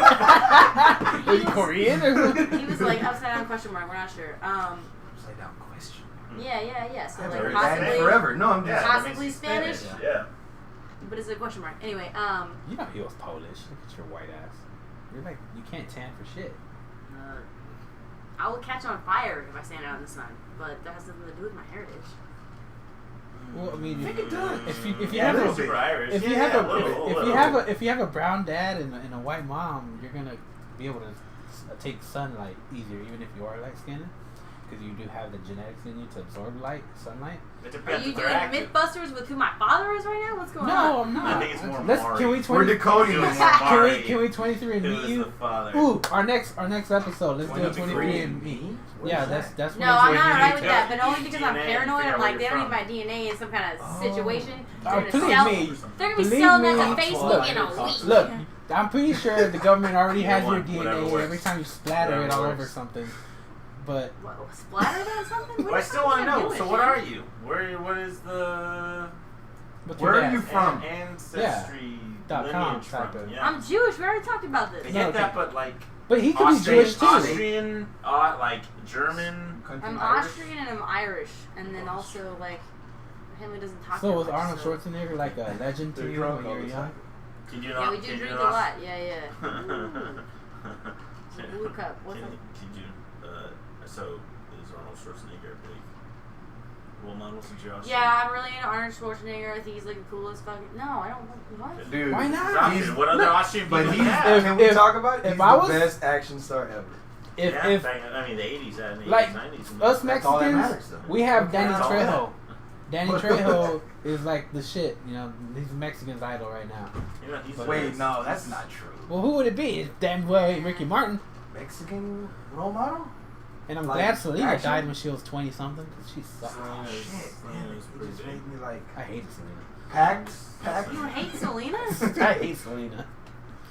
Are you Korean or something? He was like upside down question mark. We're not sure. Upside down question. Yeah. So I've like heard that possibly, forever. No, I'm Yeah, just. that possibly makes you Spanish. Yeah. But it's a question mark. Anyway, You know he was Polish. Look at your white ass. You're like, you can't tan for shit. I will catch on fire if I stand out in the sun, but that has nothing to do with my heritage. Well, I mean, I think it does. if you Yeah, have a a, little super bit. Irish. if you Yeah, have a a little, if little. you have a brown dad and a white mom, you're gonna be able to take sunlight easier, even if you are light skinned, because you do have the genetics in you to absorb sunlight. It Are depends you if doing they're active. Mythbusters with who my father is right now? What's going on? No, I'm not. I think it's more Let's, Maury. can we We're 20, decoding Doing this. more Maury. can we 23 and Who meet is you? the father? Ooh, our next episode. Let's do a 23 23 and me? me. What Yeah, is that? that's No, when I'm it's not when alright you with need that, but only because I'm DNA, paranoid. figure I'm out like, where they don't you're need my DNA in some kind of Oh. situation. Believe They're me. gonna be Believe selling me. that to Facebook in a Look, week. Look, I'm pretty sure the government already Either has your one, whatever DNA works. every time you splatter it Whatever all works. over something. But What, splattered on something? Well, I still want to know. So what are you? What is the but Where your are you dad- from? ancestry .com lineage type from? of- Yeah. I'm Jewish. We already talked about I this. get No, that, okay. but like But he could be Jewish too. Austrian, like German. Country I'm Irish? Austrian and I'm Irish, and then also like my family doesn't talk. So that was much, Arnold so. Schwarzenegger like a legend to They're you drunk when all you were the young? time. Can you Yeah, not? we do can drink you a not- lot. Yeah. Blue cup. What's Can up? you? So is Arnold Schwarzenegger a big role model since you're Austrian? Yeah, I'm really into Arnold Schwarzenegger. I think he's like the coolest fucking. No, I don't. What? Dude. Why not? He's Austrian. What other No, Austrian but people he's. do you have? Can we talk about it? if He's I the was- best action star ever. if I mean the 80s and like 90s. us That's all that Mexicans, matters, though. we have Okay, Danny that's all Trejo. Danny Trejo is like the shit. You know, he's Mexicans' idol right now. You know, he's Wait, no, that's not true. Well, who would it be? It's damn well ain't Ricky Martin. Mexican role model? And I'm Like, glad Selena action? died when she was 20 something because she sucked. Oh, shit, man. Selena's It pretty just big. made me like I hate Selena. packed. You hate Selena? I hate Selena.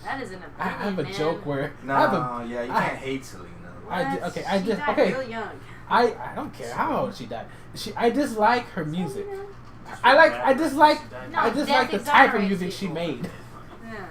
That is an opinion, I have a man. joke where No, I have a, yeah, you I- can't hate Selena. I What? okay, She died real young. I don't care how old she died. I dislike her music. Selena? I dislike No, I dislike the death type of exonerates music she people. made. Yeah.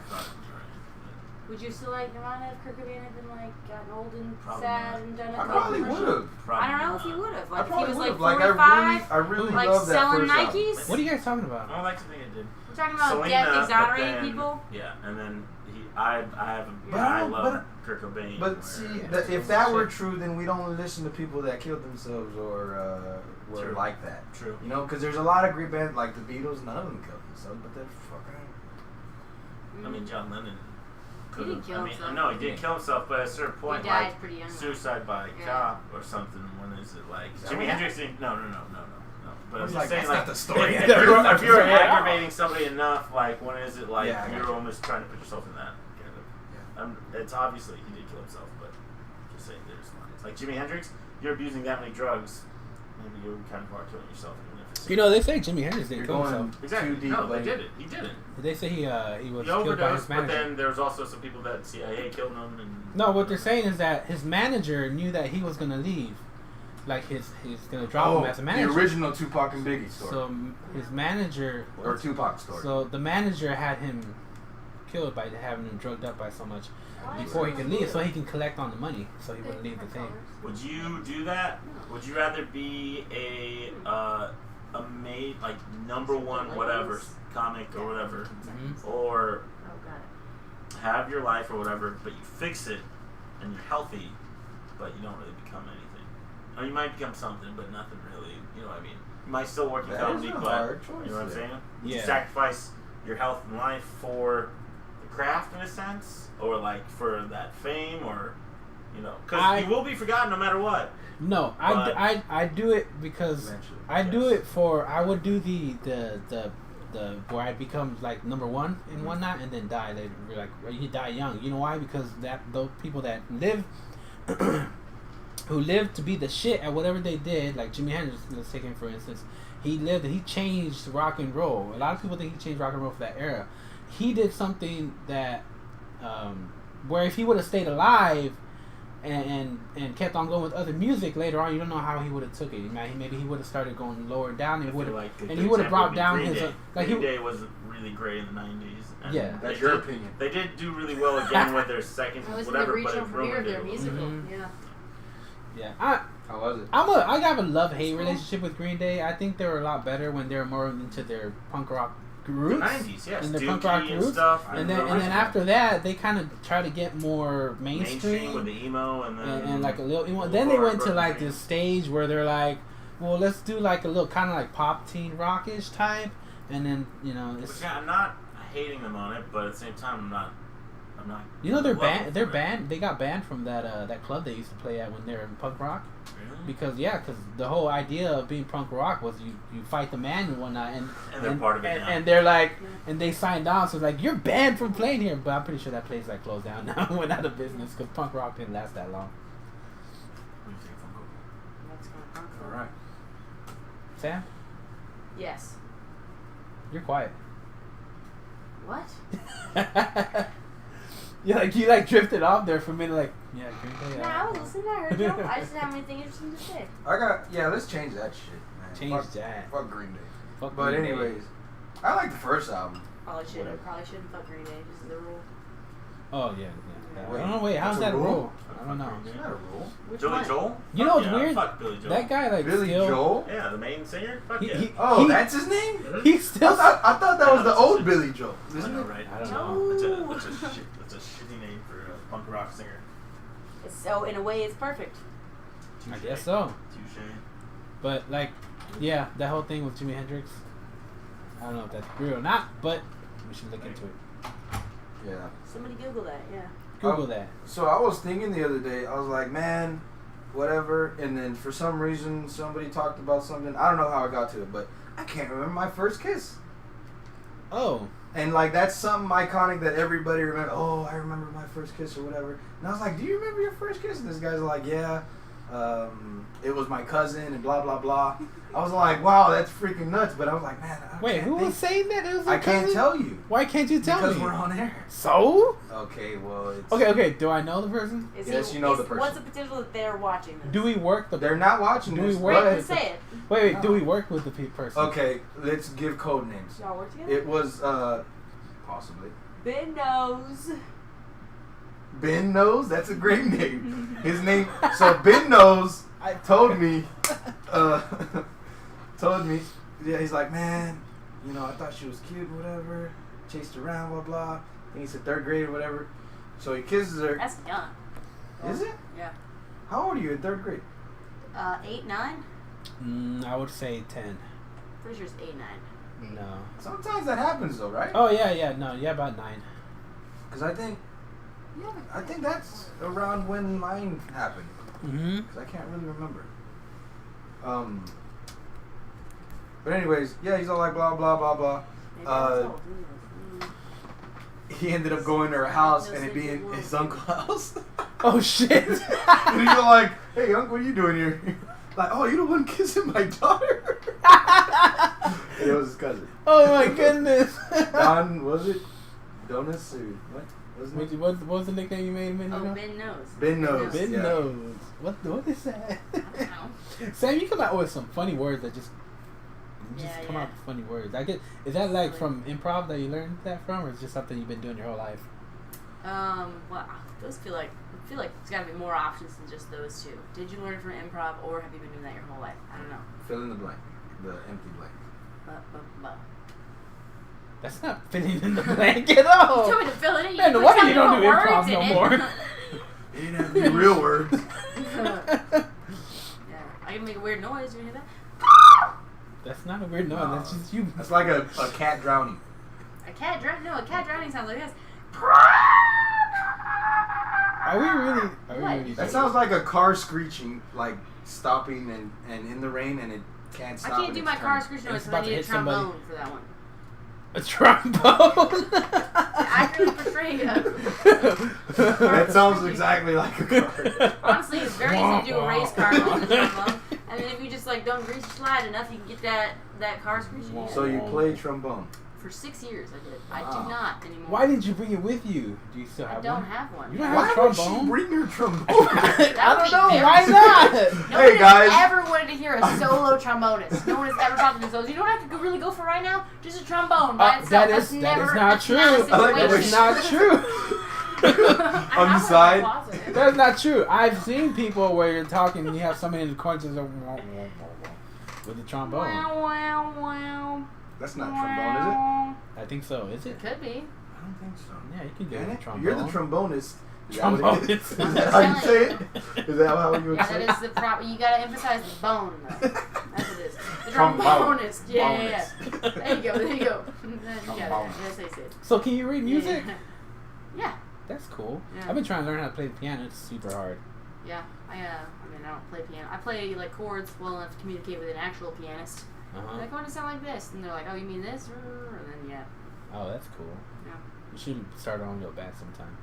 Would you still like Nirvana if Kurt Cobain had been like gotten old and Probably sad not. and done a I probably commercial? would have. I don't know if he would have. I Like if he probably was would like have. Like 45, I really like love that selling first album. Nikes. What are you guys talking about? I like to think it did. We're talking about Selena, death but exonerating then- people. Yeah, and then I have But I I- love but- Kurt Cobain. But where- see, Yeah. if that were true, then we don't listen to people that killed themselves or were True. like that. True. You know, because there's a lot of great bands like the Beatles. None of them killed themselves, but they're fucking. I mean, John Lennon. He didn't kill himself. No, he did kill himself, but at a certain point, He died like pretty young. suicide by Yeah. cop or something. When is it like Is that Jimi what Hendrix? Didn't, no. But I'm It's just like, saying, that's like not the story. If, That's you're, not if the you're story at all. aggravating somebody enough, like when is it like Yeah, I you're got you. almost trying to put yourself in that kind of? It's obviously he did kill himself, but just saying there's lines. Like Jimi Hendrix, you're abusing that many drugs, maybe you're kind of are killing yourself. Even if it's You know, they say Jimi Hendrix You're didn't kill going himself. exactly. too deep. No, they like- did it. He didn't. They say he was He killed by his overdosed, but manager. then there's also some people that CIA killed him. And No, what they're saying is that his manager knew that he was gonna leave. Like he's gonna drop him as a manager. The original Tupac and Biggie story. So his manager, or Tupac story. so the manager had him killed by having him drugged up by so much before he could leave, so he can collect on the money, so he wouldn't leave the thing. would you do that? Would you rather be a made like number one whatever comic or whatever, Mhm. or Oh god. have your life or whatever, but you fix it and you're healthy, but you don't really become anything? Or you might become something, but nothing really. You know what I mean? You might still work in That comedy, is a but hard choice, you know what I'm yeah. saying? Would you Yeah. sacrifice your health and life for the craft in a sense, or like for that fame, or you know, because you will be forgotten no matter what. No, But- I do it because Eventually, I do yes. it for I would do the where I become like number one in one night and then die later. Like you die young. You know why? Because those people that live who lived to be the shit at whatever they did, like Jimi Hendrix, let's take him for instance. He lived and he changed rock and roll. A lot of people think he changed rock and roll for that era. He did something that where if he would have stayed alive and kept on going with other music later on, you don't know how he would have took it. Maybe he would have started going lower down I and feel would have like a and good he would have example brought would be down Green his Day. like Green he Day was really great in the 90s. And Yeah. That's they your did- opinion. They did do really well again with their second It was whatever, the but regional it premiere of ruined their it. musical. Mhm. Yeah. yeah. How was it? I have a love-hate relationship with Green Day. I think they were a lot better when they were more into their punk rock The roots. 90s, yes. And the Dookie punk rock and roots. stuff. And the then original. after that, they kind of try to get more mainstream with the emo and then and like a little. little Then they bar went to brothers like thing. this stage where they're like, well, let's do like a little kind of like pop teen rockish type, and then Which, it's yeah, I'm not hating them on it, but at the same time, I'm not. their loving they're it. banned. They got banned from that club they used to play at when they were in punk rock. Really? Because the whole idea of being punk rock was you fight the man and whatnot, and they're part of it now. and they're like, and they signed on, so it's like you're banned from playing here. But I'm pretty sure that place like closed down now, went out of business because punk rock didn't last that long. What do you think, Funko? That's gonna All right. Sam, Yes. you're quiet. What? you drifted off there for a minute, like yeah, Green Day. Nah, I was listening. I heard you. I just didn't have anything interesting to say. Let's change that shit, man. Change Fuck, that. Fuck Green Day. Fuck But Green Day. anyways, I like the first album. Probably Whatever. shouldn't fuck Green Day. Just the rule. Oh yeah. Wait, I don't know. Wait, how's that's a that a rule? rule? I don't know. It's not a rule. Which Billy one? Joel? You know Fuck what's yeah, weird? Fuck Billy Joel. That guy like Billy still. Joel? Yeah, the main singer? Fuck He- yeah. he- Oh, he- that's his name? He I still. thought that was the Yeah, old Billy Joel. I Isn't know, it? right? I don't No. know. That's a shitty name for a punk rock singer. So in a way, it's perfect. I Touche. guess so. Touche. But like, yeah, that whole thing with Jimi Hendrix. I don't know if that's real or not, but we should look into it. Yeah. Somebody Google that. Yeah. Google that. So I was thinking the other day, I was like, man, whatever. And then for some reason, somebody talked about something. I don't know how I got to it, but I can't remember my first kiss. Oh. And like that's something iconic that everybody remember. Oh, I remember my first kiss or whatever. And I was like, do you remember your first kiss? And this guy's like, yeah. It was my cousin and blah blah blah. I was like, wow, that's freaking nuts. But I was like, man, who was saying that? It was I can't tell you. Why can't you tell me? Because we're on air. So? Okay, well, it's... Okay. Do I know the person? Yes, you know the person. What's the potential that they're watching this? Do we work the? They're not watching this. Say it. Wait. Do we work with the person? Okay, let's give code names. Y'all work together? It was possibly Ben knows. Ben Knows. That's a great name. His name. So Ben Knows told me. Yeah, he's like, man, you know, I thought she was cute, whatever. Chased around, blah blah. I think he said 3rd grade or whatever. So he kisses her. That's young. Is it? Yeah. How old are you in 3rd grade? 8, 9. I would say 10. Pretty sure it's 8, 9. No. Sometimes that happens though, right? Oh yeah. No, yeah, about 9. Because I think that's around when mine happened. Mm-hmm. Because I can't really remember. But anyways, yeah, he's all like blah blah blah blah. He ended up going to her house and it being his uncle's house. Oh shit! And he's all like, "Hey, uncle, what are you doing here?" Like, "Oh, you the one kissing my daughter?" And it was his cousin. Oh my goodness! Don, was it? Donis or what? What was the nickname you made him? Ben knows. Ben Knows. Ben yeah. Knows. What is that? I don't know. Sam, you come out with some funny words that just come out with funny words. Is that like from improv that you learned that from, or is it just something you've been doing your whole life? Well, those feel like there's got to be more options than just those two. Did you learn it from improv, or have you been doing that your whole life? I don't know. Fill in the blank, the empty blank. That's not filling in the blank at all. You told me to fill it in. Man, no wonder you don't do improv no more. You didn't have to be real words. Yeah, I can make a weird noise. You hear that? That's not a weird noise. That's just you. That's like a cat drowning. A cat drowning sounds like this. Are we really? That sounds like a car screeching, like stopping and in the rain and it can't stop. I can't do my car screeching noise, so I need a trombone for that one. A trombone? Accurately portray That sounds exactly like a car. Honestly, it's very easy to do a race car with a trombone. And then if you just like don't grease your slide enough, you can get that car screeching. So you play trombone? For 6 years I did. I do not anymore. Why didn't you bring it with you? Do you still have one? I don't have one. You don't have a trombone? Why would she bring her trombone? I don't know. Why not? Hey guys! Ever wanted to hear a solo trombonist? No one has ever talked to me. So you know what I could really go for right now? Just a trombone by itself. That is not true. That's not true. On the side. That's not true. I've seen people where you're talking and you have somebody in the corner just with the trombone. Wow. That's not trombone, is it? I think so. Is it? Could be. I don't think so. Yeah, you can do it. Trombone. You're the trombonist. Is Trombonist. Is that how you say it? Is that how you would Yeah, say it? that is the proper. You gotta emphasize the bone, though. That's what it is. The Trombone. trombonist. Yeah. There you go. There you go. That's how you say it. So can you read music? Yeah. That's cool. Yeah. I've been trying to learn how to play the piano. It's super hard. Yeah. I don't play piano. I play like chords well enough to communicate with an actual pianist. Like, I want to sound like this, and they're like, "Oh, you mean this?" And then yeah. Oh, that's cool. Yeah. You should start on your band sometime.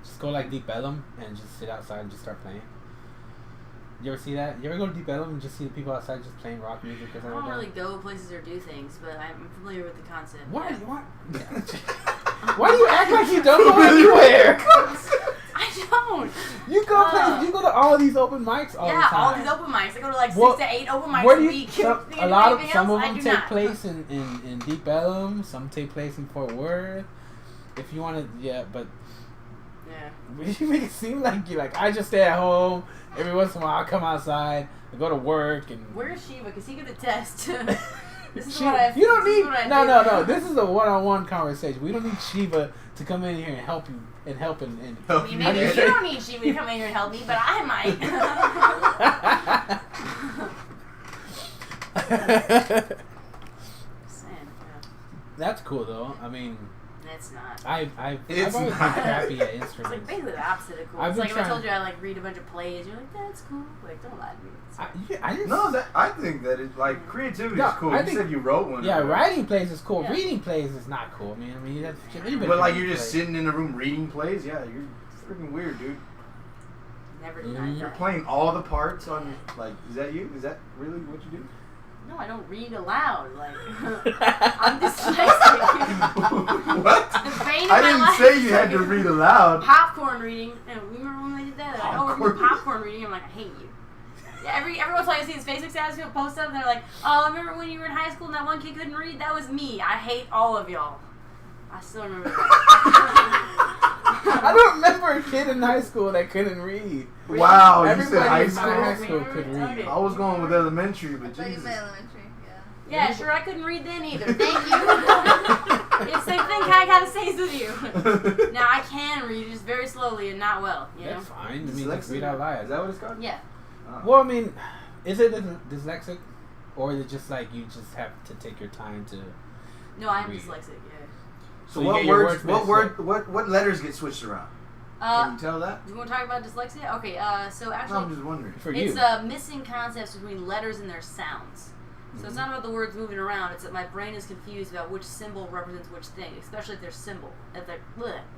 Just go like Deep Ellum and just sit outside and just start playing. You ever see that? You ever go to Deep Ellum and just see the people outside just playing rock music or something? I don't really go places or do things, but I'm familiar with the concept. Why? Yeah. Why do you act like you don't go anywhere? I don't. You go places. You go to all these open mics all the time. Yeah, all these open mics. I go to like 6 to 8 open mics Where a do you? week. Some of them take place in Deep Ellum. Some take place in Fort Worth. If you want to, but. Yeah. You make it seem like I just stay at home. Every once in a while, I come outside. I go to work and. Where's Shiva? Because he could attest. This is you don't need. No. This is a one-on-one conversation. We don't need Shiva to come in here and help you and help. I mean, maybe you don't need Shiva to come in here and help me, but I might. That's cool though. I mean, It's not. I've It's always been not. crappy at It's like instruments. basically the opposite of cool. I've It's been like if I told trying- you I like read a bunch of plays, you're like, that's cool. Like, don't lie to me. It's fine. I just, No, I think that it's like creativity No, is cool. I You think- said you wrote one. yeah, or whatever. writing plays is cool. Yeah. Reading plays is not cool. I mean that's anybody But can like read you're just plays. sitting in a room reading plays. Yeah, you're freaking weird, dude. Never denied You're that. playing all the parts on. Like, is that you? Is that really what you do? No, I don't read aloud. Like, I'm dyslexic. What? The bane of I my didn't life. say you had to read aloud. Popcorn reading. And remember when they did that? They're like, oh, we're doing Popcorn. popcorn reading. I'm like, I hate you. Yeah, every once in a while I see his Facebook status, people post up, and they're like, oh, remember when you were in high school and that one kid couldn't read? That was me. I hate all of y'all. I still remember that. I don't remember a kid in high school that couldn't read. Wow, you Everybody said high in my high school? school could read. I was going with elementary, I but thought you Jesus. meant elementary, Yeah, sure, I couldn't read then either. Thank you. It's the same thing I gotta say to you. Now, I can read just very slowly and not well, you know? That's fine. I mean, just Dyslexia? read out Is loud. that what it's called? Yeah. Oh. Well, I mean, is it dyslexic, or is it just like you just have to take your time to? No, I'm Read. dyslexic, yeah. So you what get your words? words What mixed word? What letters get switched around? Can you tell that? Do you want to talk about dyslexia? Okay, so No, I'm actually, just wondering. For it's you. missing concepts between letters and their sounds. So it's not about the words moving around. It's that my brain is confused about which symbol represents which thing, especially if they're if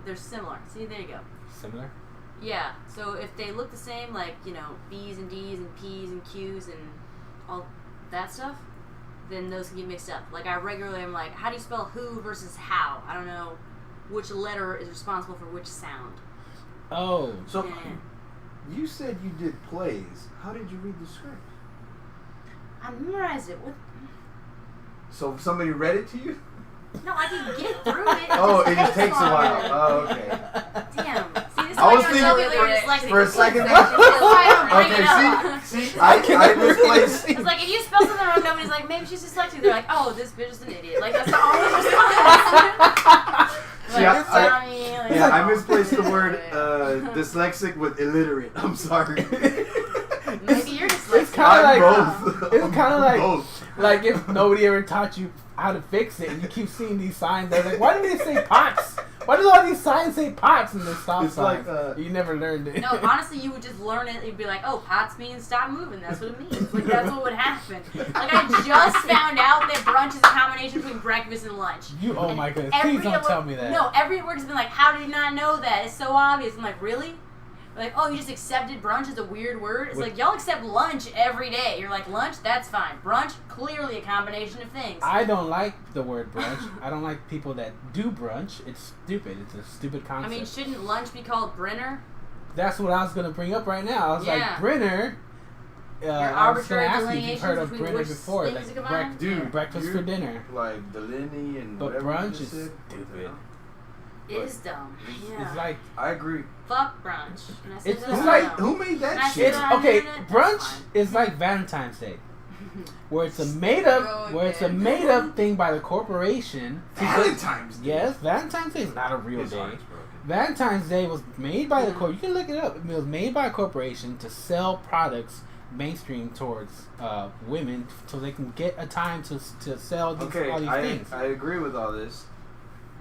they're similar. See, there you go. Similar. Yeah. So if they look the same, like B's and D's and P's and Q's and all that stuff, then those can get mixed up. Like I regularly am like, how do you spell who versus how? I don't know which letter is responsible for which sound. Oh. So Yeah. you said you did plays. How did you read the script? I memorized it. What? So somebody read it to you? No, I can get through it. Oh, it just takes a while. longer. Oh, okay. Damn. See, this is I why was you thinking don't tell people you're dyslexic. for a second. This is why I don't bring it up. Okay, see, I misplaced. It's like if you spell something wrong, nobody's like, maybe she's dyslexic. They're like, oh, this bitch is an idiot. Like that's the only response. See, I I misplaced the word dyslexic with illiterate. I'm sorry. Maybe you're dyslexic. It's kind I'm of like both. it's kind of like Both. like if nobody ever taught you how to fix it, and you keep seeing these signs. They're like, why do they say pots? Why do all these signs say pots and the stop It's signs? like, you never learned it. No, honestly, you would just learn it. You'd be like, oh, pots means stop moving. That's what it means. Like, that's what would happen. Like, I just found out that brunch is a combination between breakfast and lunch. You, oh And my goodness! Please don't tell me that. No, every word has been like, how did you not know that? It's so obvious. I'm like, really? Like, oh, you just accepted brunch as a weird word? It's like, y'all accept lunch every day. You're like, lunch? That's fine. Brunch? Clearly a combination of things. I don't like the word brunch. I don't like people that do brunch. It's stupid. It's a stupid I concept. mean, shouldn't lunch be called Brenner? That's what I was gonna bring up right now. I was Yeah. like, Brenner. Your I was gonna arbitrary ask you if you've heard of delineations Brenner between before, which like things combine? Dude, breakfast you're- for dinner. Like Delaney and But whatever you brunch just is said. stupid. It is dumb. Yeah. It's like I agree. Fuck brunch. And I said It's that out like- loud. Who made And I that said shit? it's that on the okay. internet, that's Brunch fine. is like Valentine's Day, where it's a made up, thing by the corporation. Valentine's Day. Yes, Valentine's Day is not a real His day. heart's broken. Valentine's Day was made by the you can look it up. It was made by a corporation to sell products mainstream towards women, so they can get a time to sell these, Okay, all these things. I agree with all this.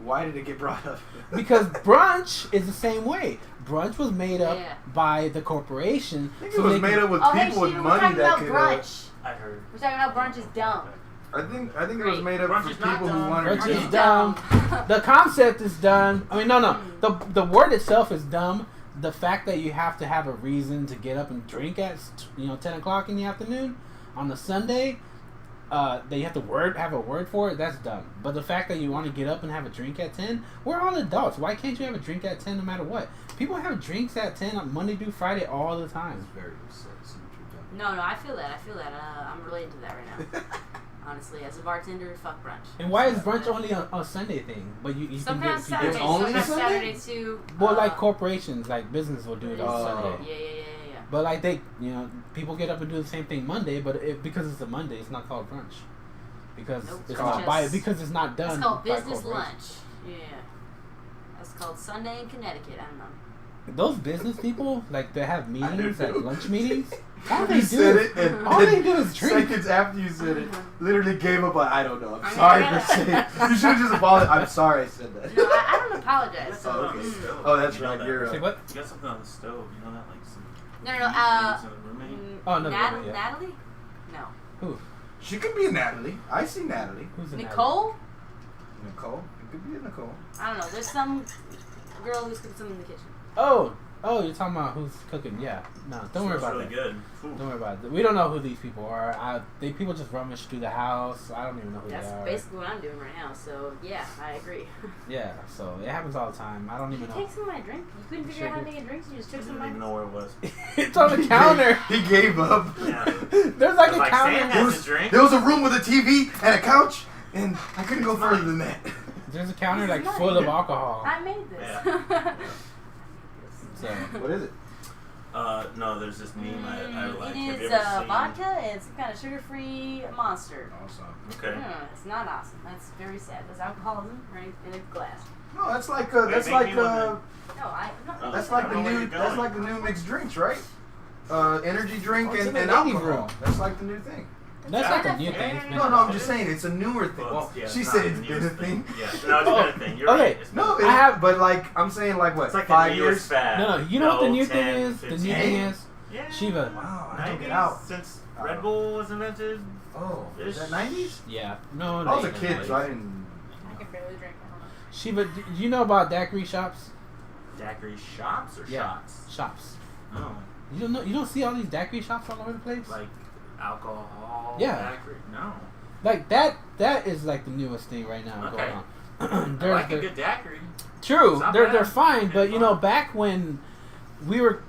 Why did it get brought up? Because brunch is the same way. Brunch was made up Yeah. by the corporation. I think so it was they made can- up with Oh, hey, people with Shiva, we're money talking that about could. brunch. I heard. We're talking about brunch is dumb. I think it was Great. made up Brunch for is not people who dumb. wanted Brunch to. is dumb. The concept is dumb. I mean, no. The word itself is dumb. The fact that you have to have a reason to get up and drink at 10 o'clock in the afternoon on a Sunday, that you have to have a word for it. That's dumb. But the fact that you want to get up and have a drink at 10, we're all adults. Why can't you have a drink at 10 no matter what? People have drinks at 10 on Monday through Friday all the time. Very upset. No, I feel that. I'm related to that right now. Honestly, as a bartender, fuck brunch. And why is brunch only a Sunday thing? But you can Sometimes do it. Saturday, only sometimes Sunday? Saturday too. Well, like corporations, like business will do it on Oh. Sunday. Yeah. But like people get up and do the same thing Monday, but because it's a Monday, it's not called brunch. Because Nope. it's Called- not because it's not done. It's called by business lunch. corporations. Yeah. That's called Sunday in Connecticut. I don't know. Those business people, like they have meetings, I like know. lunch meetings. All they You do said is it, and all they do is drink. seconds after you said it, literally gave up. I don't know. I'm I sorry mean, for saying. You should have just apologized. I'm sorry I said that. No, apologize. So, Oh, okay. stove. Oh, that's You know right. that. You're Say what? You got something on the stove. You know that, like some. No. Roommate. Oh, no, roommate, yeah. Natalie? No. Who? She could be a Natalie. I see Natalie. Who's the Nicole? Nicole. It could be a Nicole. I don't know. There's some girl who's cooking something in the kitchen. Oh, you're talking about who's cooking? Yeah. No, don't worry about really that. Good. Don't worry about it. We don't know who these people are. People just rummage through the house. I don't even know who That's they are. basically what I'm doing right now. So yeah, I agree. Yeah, so it happens all the time. I don't even know. Take some of my drink. You couldn't figure out how to make a drink, so you just took I some didn't of even my. know where it was. It's on the counter. He gave up. Yeah. There's like a Like, counter. Sam has a drink. There was a room with a TV and a couch, and I couldn't go further than that. There's a counter This like is full mine. of alcohol. I made this. Yeah. So What is it? No, there's this meme I like. Have It you is ever seen? vodka and some kind of sugar-free monster. Awesome. Okay. It's not awesome. That's very sad. There's alcoholism right in a glass. No, that's like Wait, that's make like me one then. No, I'm that's not. like I the don't know where new you're that's going. like the new mixed drinks, right? Energy drink Oh, it's and in the ladies' alcohol. room. That's like the new thing. that's not the new thing. It's been- No, I'm just saying it's a newer thing. Well, Well, yeah, she it's said not it's the been a newest thing. Yeah, no, it's been a thing. You're Okay. right. It's been No, a it, thing. I have- but like I'm saying, like what? It's like 5 the years? newest fad. No, you know what the new 10, thing is? The 15. new thing is Yeah. Shiva. Wow, I took 90s, it out. since Red Bull was invented. Oh, is that 90s? Yeah. No, I was a no, kid, no. so I didn't. I can barely drink. I don't know. Shiva, do you know about daiquiri shops? Daiquiri shops or Yeah. shots? Shops. No, You don't know? You don't see all these daiquiri shops all over the place? like alcohol. Yeah. Daiquiri? No. Like that is like the newest thing right now Okay. going on. I like a good daiquiri. True, It's not they're bad. fine, It's but you know, fun. back when we were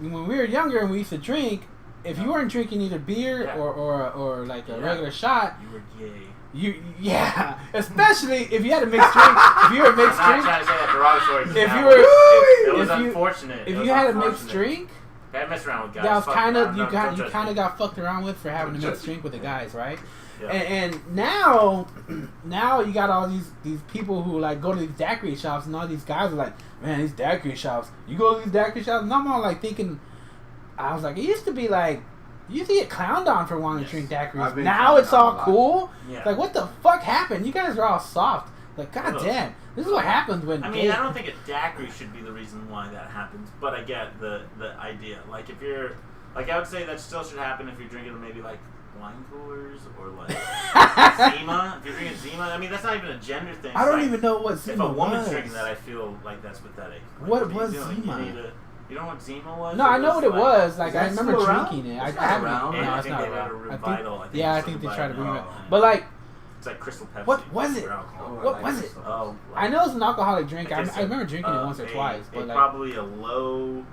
younger and we used to drink, if you weren't drinking either beer Yeah. or like a Yeah. regular shot, You were gay. yeah, especially if you had a mixed drink, if you were a I'm mixed not drink, trying to say that derogatory. if that you was- were it was if you unfortunate. It if was you had a mixed unfortunate. drink, I messed around with guys. that was Fuck, kind I of don't you know, got don't you judge kind me. of got fucked around with for having a Don't mixed judge drink with the guys, right? Yeah. And now you got all these people who like go to these daiquiri shops, and all these guys are like, man, these daiquiri shops. You go to these daiquiri shops, and I'm all like thinking, I was like, it used to be like, you used to get clowned on for wanting Yes. to drink I've daiquiris. been Now clowned it's on all a lot. cool. Yeah. Like, what the fuck happened? You guys are all soft. Like, god Ugh. damn, this is what happens when. I mean, I don't think a daiquiri should be the reason why that happens, but I get the idea. Like, if you're, like, I would say that still should happen if you're drinking maybe like wine coolers or like Zima. If you're drinking Zima, I mean, that's not even a gender thing. I It's don't like, even know what if Zima a woman's was. drinking that, I feel like that's pathetic. Like, What are you was doing? Zima? You know what Zima was? No, I know what it was. Like, Is I that remember still around? drinking it. It's I not haven't. around. No, And I it's think not they made around. a I revital. think, yeah, I it's think they a tried to bring it revival. back. But like, It's like Crystal Pepsi. What was it? for alcohol. What was it? Oh, I know it's an alcoholic drink. I guess remember drinking it once or twice. But like, probably a low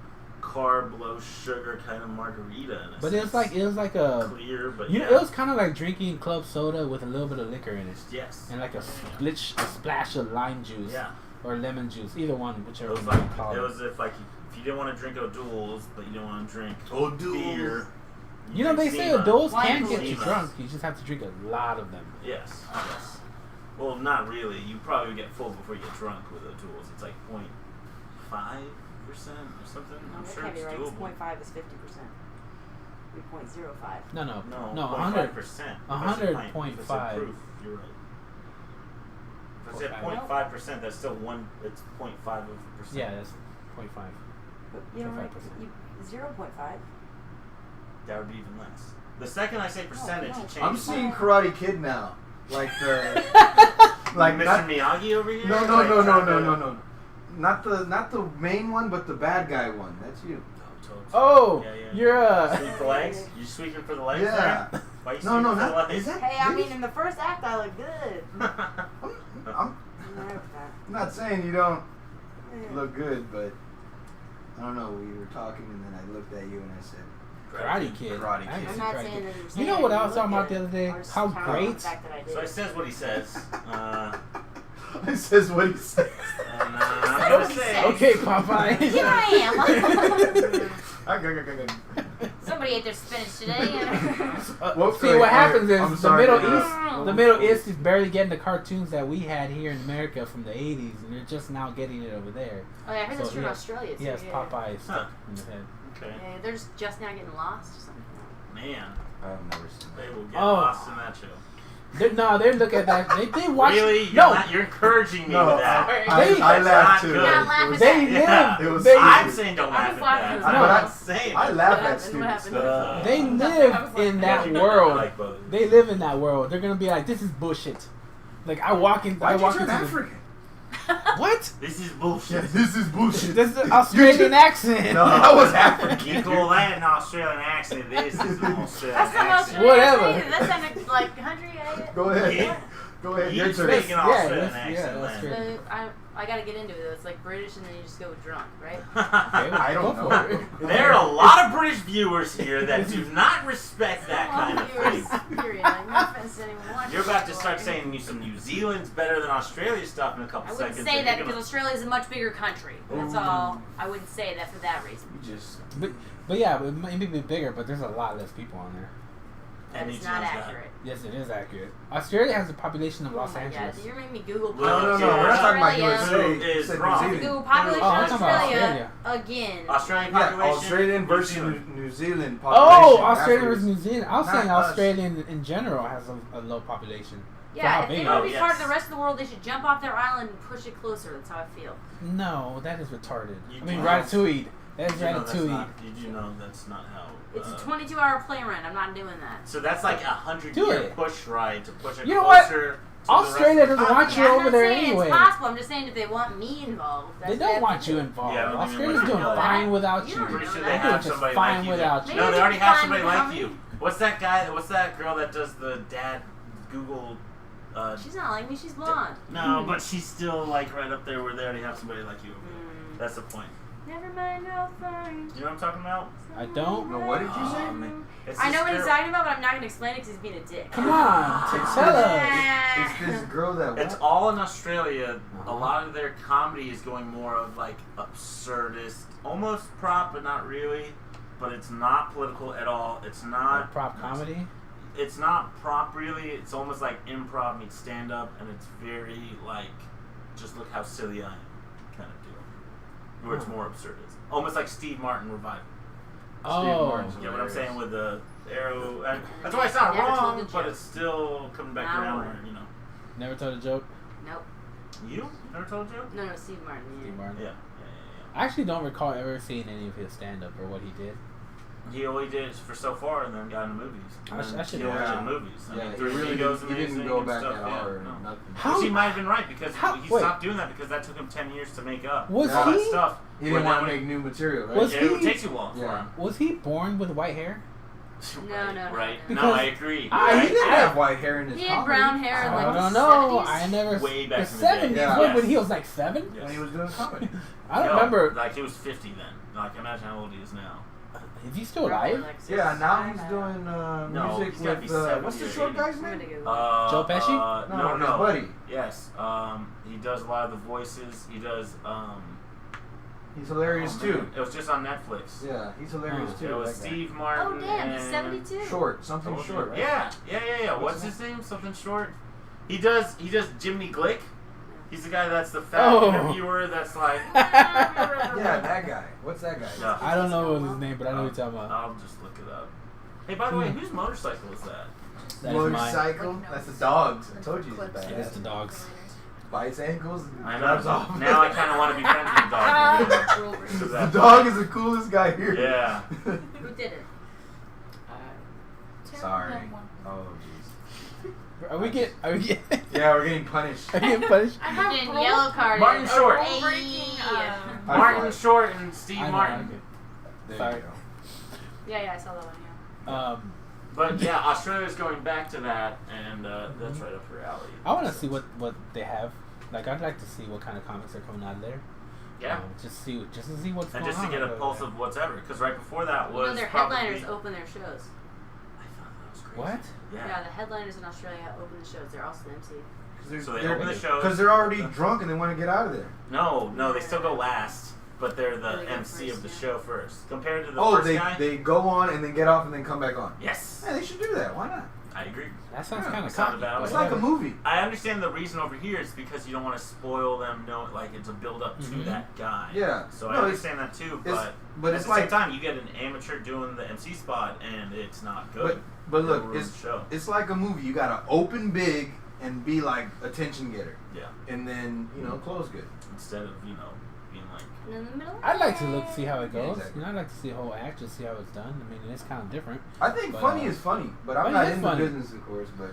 carb, low sugar kind of margarita. In a but sense. it was like a. Clear, but You yeah. know, it was kind of like drinking club soda with a little bit of liquor in it, Yes. and like a splash of lime juice Yeah. or lemon juice, either one, It whichever was one you like call it it. was if you didn't want to drink O'Doul's, but you didn't want to drink O'Doul's. beer. You know, they drink say Zima. O'Doul's Wine can get you coolers. drunk. You just have to drink a lot of them. Yes. Yes. Well, not really. You probably get full before you get drunk with O'Doul's. It's like 0.5% or something. No, I'm that sure can't be it's right. doable. 0.5 is 50%. 3.05. No, No, 100. 100%. 100.5. Proof, you're right. If I said Okay. 0.5%, that's still one. It's 0.5 of a percent. Yeah, that's 0.5. But you know, right? 0.5%. 0.5. That would be even less. The second I say percentage, no. it changes. I'm seeing Karate Kid now. Like the like like Mr. not, Miyagi over here. no, Like, trying to- no. Not the main one, but the bad guy one. That's you. Oh, Yeah, yeah. you're Sweep the legs? You sweeping for the legs? Yeah. There? Why you No, sweeping for not. the Is legs? that? Hey, I this? mean, in the first act, I look good. I'm not saying you don't look good, but I don't know. We were talking, and then I looked at you and I said, Karate Kid. Karate I haven't Kid. I'm seen not Karate saying Kid. that you're You saying know what I was look talking about good. the other day? I just How count on the great. fact that I did. So he says what he says. "It says what he says." And I'm gonna say. Okay, Popeye. Here I am. Somebody ate their spinach today. Whoops, See, sorry, what happens I'm is the sorry, Middle yeah. East. The Middle East is barely getting the cartoons that we had here in America from the '80s, and they're just now getting it over there. Oh, yeah, I heard this So from he has- Australia, too. He has yeah. Popeye stuck in his head. Okay. Yeah, they're just now getting lost or something. Man, I've never seen that. they will get Oh. lost in that show. They look at that. They watch. Really? You're encouraging me with that. I laughed too. Not laugh at They that. live. I'm saying don't laugh at that. laughing. I'm not saying. I laugh at What stupid happened? stuff. They live in that I world. like both. They live in that world. They're gonna be like, this is bullshit. Like I walk in. Why'd I you walk turn into African? What? This is bullshit. This is bullshit. This is an Australian accent. No, I was African. You call that an Australian accent. This is an Australian That's not accent. Australian. Whatever. That sounded like country. Go ahead. Yeah. Go ahead. You Your turn. speak an Australian yeah, accent, that's man. true. I gotta get into it though. It's like British and then you just go drunk, right? I don't Go know. for it. There are a lot of British viewers here that do not respect that kind of thing. Period. Like, no offense to anyone watching. You're about to start saying some New Zealand's better than Australia stuff in a couple I wouldn't seconds. say and that you're because gonna- Australia is a much bigger country. That's all. I wouldn't say that for that reason. You just. But yeah, it may be bigger, but there's a lot less people on there. That And is he not chose that. accurate. Yes, it is accurate. Australia has a population of Oh Los my Angeles. God, you're making me Google No, population. we're not talking about Australia. USA. Who You is said New wrong? Zealand. Google population Oh, I'm of talking about Australia again. Australian Yeah, population. Australian New versus Zealand. New Zealand population. Oh, Australia afterwards. versus New Zealand. I was Not saying us. Australia in general has a low population. For how Yeah, if big they it want to is. be part of the rest of the world, they should jump off their island and push it closer. That's how I feel. No, that is retarded. You I mean, do Ratatouille. That is Did you know that's Ratatouille. not- Did you know that's not how? It's a 22-hour plane ride. I'm not doing that. So that's like a Do 100-year it. push ride to push it You know what? closer. Australia doesn't want you I'm over not there saying anyway. it's possible. I'm just saying if they want me involved. They don't want you involved. Yeah, I don't even Australia's want you doing involved. fine without You you. don't I'm pretty know sure that. they They're have just somebody fine like you. without you. No, they Maybe already they're have fine somebody without like me. you. What's that guy? What's that girl that does the dad Google? She's not like me. She's blonde. No, but she's still like right up there where they already have somebody like you. That's the point. Never mind, no fine. You know what I'm talking about? I don't. No, what did you say? Man. It's I this know what he's girl- talking about, but I'm not going to explain it because he's being a dick. Come on, tell us. It's this girl that. It's What? all in Australia. Uh-huh. A lot of their comedy is going more of like absurdist, almost prop, but not really. But it's not political at all. It's not Prop comedy. It's not prop really. It's almost like improv meets stand up, and it's very like, just look how silly I am, kind of deal. Where it's more absurdist, almost like Steve Martin revival. Oh, Martin's You know what I'm hilarious. saying with the arrow? And that's why it's not Never told wrong, the but joke. it's still coming back Not around. wrong. Where, you know, never told a joke. Nope. you never told a joke? No, Steve Martin. Steve Yeah. Martin. Yeah. I actually don't recall ever seeing any of his stand up or what he did. He only did it for so far, and then got into movies. I should He know only that. did movies. I Yeah, mean, he Three really Amigos didn't, he didn't amazing go and back stuff, at yeah, all or no. nothing. How- Which he might have been right because How- he wait. stopped doing that because that took him 10 years to make up. Was all that he? stuff. He didn't Where want to then make new material, right? Was it would he- take too long for Yeah. him. Was he born with white hair? No, no, Right? no. No, Because I agree. I- He Right? didn't have white hair in his He had comedy. brown hair in, like, I the don't know. 70s? I never. Way back the in the day. 70s. Yeah. When Yes. he was like 7. Yes. When he was doing comedy. I don't No, remember. Like he was 50 then. Like imagine how old he is now. Is he still Probably alive? like Yeah, now he's 65. doing No, music he's gotta be with 70 what's the or short 80. guy's I'm gonna name? Google. Joe Pesci? No, his no. buddy. Yes. He does a lot of the voices. He does. He's hilarious oh, man. too. It was just on Netflix. Yeah, he's hilarious Oh. too. It was that guy. Steve Martin. Oh, damn, he's and 72. Short, something Told you. short, right? Yeah. What's his name? Something short. He does Jimmy Glick. He's the guy that's the fat Oh. interviewer that's like. Yeah, that guy. What's that guy? Yeah. I don't know what his name, but I know what you're talking about. I'll just look it up. Hey, by the way, whose motorcycle is that? That is mine. Motorcycle? That's the dog's. I told you he's It is bad. the dogs. Bites ankles, I grabs know. off. Now I kind of want to be friends with the dog. again. The That- dog is the coolest guy here. Yeah. Who did it? Sorry. Oh jeez. Are we getting? Yeah, we're getting punished. Are we getting punished? I have Getting rule- yellow carded. Martin Short. Hey. Rule-breaking, High Martin five. Short and Steve I know, Martin. okay. There Sorry. you go. Yeah, I saw that one. Yeah. But yeah, Australia's going back to that, and that's right up her alley. I want to see what they have. Like, I'd like to see what kind of comics are coming out of there. Yeah. Just to see what's And going just to on. get a over pulse there. of what's ever. Because right before that was their probably... headliners open their shows. I thought that was crazy. What? Yeah. Yeah. the headliners in Australia open the shows. They're also the MC. So they open the shows. Because they're already drunk and they want to get out of there. No, they still go last, but they're the They go MC first, of the yeah. show first. Compared to the Oh, first they guy. they go on and then get off and then come back on. Yes. Yeah, they should do that. Why not? I agree. That sounds Yeah, kind of it's not cocky. about- but It's like a whatever. movie. I understand the reason over here is because you don't want to spoil them. Like it's a build up to Mhm. that guy. Yeah. So No, I it's- understand that too, It's, but but at it's the like same time, you get an amateur doing the MC spot, and it's not good. But look, It'll ruin the show. it's like a movie. You gotta open big and be like attention getter. Yeah. And then, close good. Instead of, being like... And in the middle. I'd like to see how it goes. Yeah, exactly. I'd like to see the whole act, just see how it's done. I mean, it's kind of different. I think But, funny is funny, but I'm funny not is in the funny. business, of course. But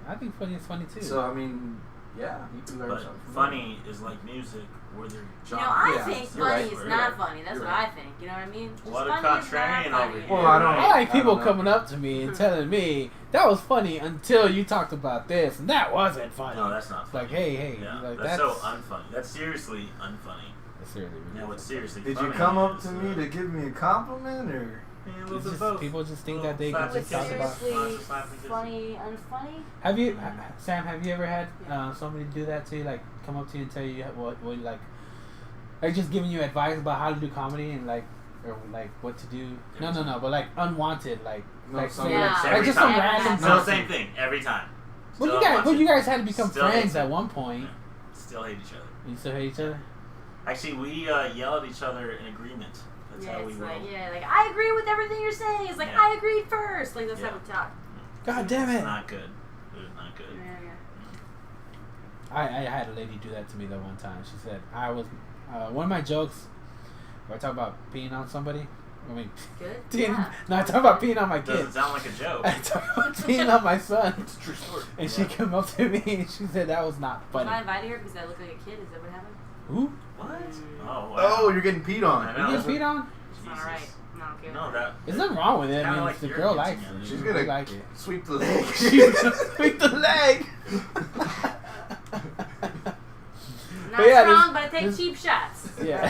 I think funny is funny too. so I mean, yeah, you can learn But something. from funny is like music, where they're I Yeah, think you're funny right, is you're not right. funny. That's You're what right. I think. You know what I mean? Just What a funny is not contrarian funny. over here. Well, I don't- I like people I don't know. coming up to me and telling me that was funny until you talked about this and that wasn't funny. No, that's not It's funny. like, hey, Yeah, like, that's so unfunny. That's seriously unfunny. That's seriously Now, ridiculous. what's seriously Did funny you come up is, to me to give me a compliment, or? Yeah, a It's little bit just- both. people just think that they Little can What's just talk about. seriously slap and kiss. funny, unfunny? Have you, Sam? Have you ever had somebody do that to you? Like, come up to you and tell you what like just giving you advice about how to do comedy and or like what to do? No, but like unwanted, like No, like some- say, Yeah. like Every just time. some random No, person. same thing every time. Well, Still you unwanted. guys had to become Still friends hate at it. one point. Yeah. Still hate each other. You still hate each other? Actually, we yell at each other in agreement. That's how we It's roll. like I agree with everything you're saying. It's like Yeah. I agreed first. Like that's Yeah. how we talk. God damn It's it! not good. It's not good. Yeah. I had a lady do that to me that one time. She said I was one of my jokes. Where I talk about peeing on somebody. I mean, Good. no, I talk about peeing on my Doesn't kid. sound like a joke. I talk about peeing on my son. It's a true story. And she came up to me and she said that was not Was I funny. invited her because I look like a kid? Is that what happened? Who? What? Mm. Oh, wow. Oh, you're getting peed on. I know. You get peed on? It's not alright. No, okay. No, that. There's nothing wrong with it. I Kinda mean, like the you're girl getting likes together. it. She's We gonna like it. sweep the leg. She's gonna sweep the leg. Not But yeah, strong, but I take there's- cheap shots. Yeah.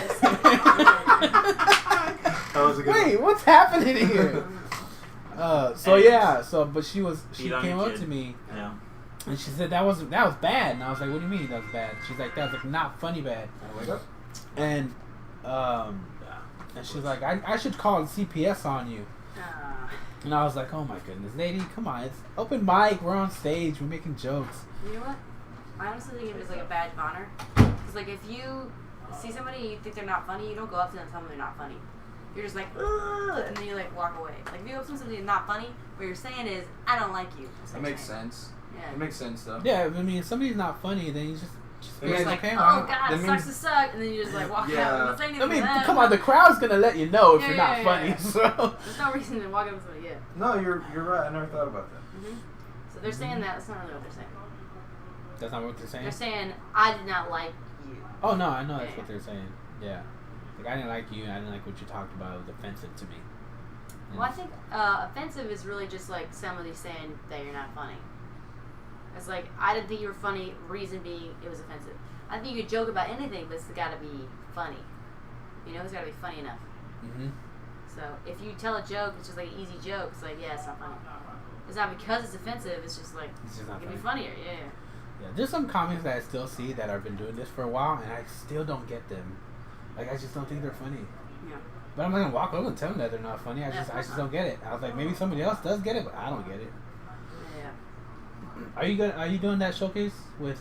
That was a good Wait, one. what's happening here? But she Beat on came your up kid. to me Yeah. and she said that was bad, and I was like, what do you mean that was bad? She's like, that was like not funny bad, Wanna wake up? and Yeah. she's like, I should call CPS on you. Ah. And I was like, oh my goodness, lady, come on, it's open mic, we're on stage, we're making jokes. You know what? I honestly think it was like a badge of honor. Because like if you see somebody and you think they're not funny, you don't go up to them and tell them they're not funny. You're just like, ugh, and then you like walk away. Like if you go up to somebody that's not funny, what you're saying is, I don't like you. That's That what makes you're saying. sense. Yeah. It makes sense though. Yeah, I mean, if somebody's not funny, then you just It You're means- just like, okay, oh well, god, that sucks means- to suck, and then you just like walk Yeah. out. I'm not saying I anything mean, to them. come on, the crowd's gonna let you know if Yeah, you're yeah, not yeah, funny, yeah. so. There's no reason to walk up to somebody yet. No, you're right. I never thought about that. So they're saying that. That's not really what they're saying. That's not what they're saying? They're saying, I did not like you. Oh, no, I know that's Yeah. what they're saying. Yeah. Like, I didn't like you, and I didn't like what you talked about. It was offensive to me. And Well, I think offensive is really just like somebody saying that you're not funny. It's like, I didn't think you were funny, reason being it was offensive. I think you could joke about anything, but it's gotta be funny. You know, it's gotta be funny enough. Mhm. So if you tell a joke, it's just like an easy joke. It's like, yeah, it's not funny. It's not because it's offensive. It's just like It's just it not could be funny. funnier. Yeah. Yeah, there's some comics that I still see that have been doing this for a while, and I still don't get them. Like, I just don't think they're funny. Yeah. But I'm not gonna walk over and tell them that they're not funny. I Yeah, just of course not. don't get it. I was like, maybe somebody else does get it, but I don't get it. Yeah. Are you doing that showcase with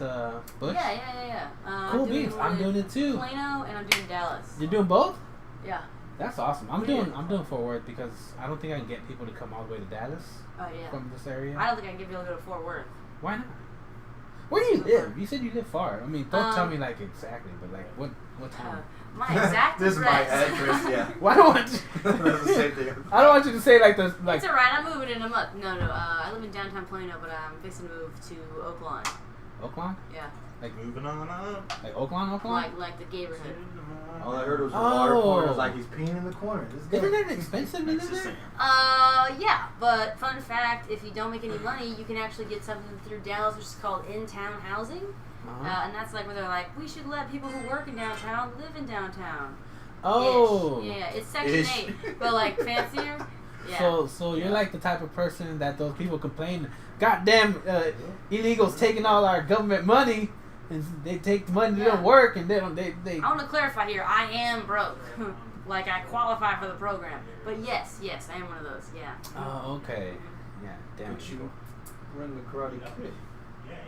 Bush? Yeah. Cool beans. I'm doing it too. Plano and I'm doing Dallas. You're doing both? Yeah. That's awesome. I'm Yeah. doing Fort Worth because I don't think I can get people to come all the way to Dallas Oh yeah. from this area. I don't think I can get people to go to Fort Worth. Why not? Where do you live? You said you live far. I mean, don't tell Um, me like exactly, but like what town? My exact This is my address. address. Yeah. Why don't want you? That's the same thing. I don't want you to say like the like. It's alright. I'm moving in a month. No. I live in downtown Plano, but I'm fixing to move to Oaklawn. Oaklawn? Yeah. Moving on up. Like Oaklawn? Like the neighborhood. All I heard was the water pouring. I was Oh. like, he's peeing in the corner. This is Isn't good. that expensive to live It's just there? saying. Yeah. But fun fact: if you don't make any money, you can actually get something through Dallas, which is called in-town housing. And that's like where they're like, we should let people who work in downtown live in downtown. Oh. Ish. Yeah, it's Section Ish. 8, but like fancier. Yeah. So you're like the type of person that those people complain, goddamn illegals taking all our government money, and they take the money, they don't Yeah. work, and they don't they. I want to clarify here. I am broke. Like I qualify for the program. But yes, I am one of those. Yeah. Oh, okay. Yeah, damn. But you run the Karate Kid.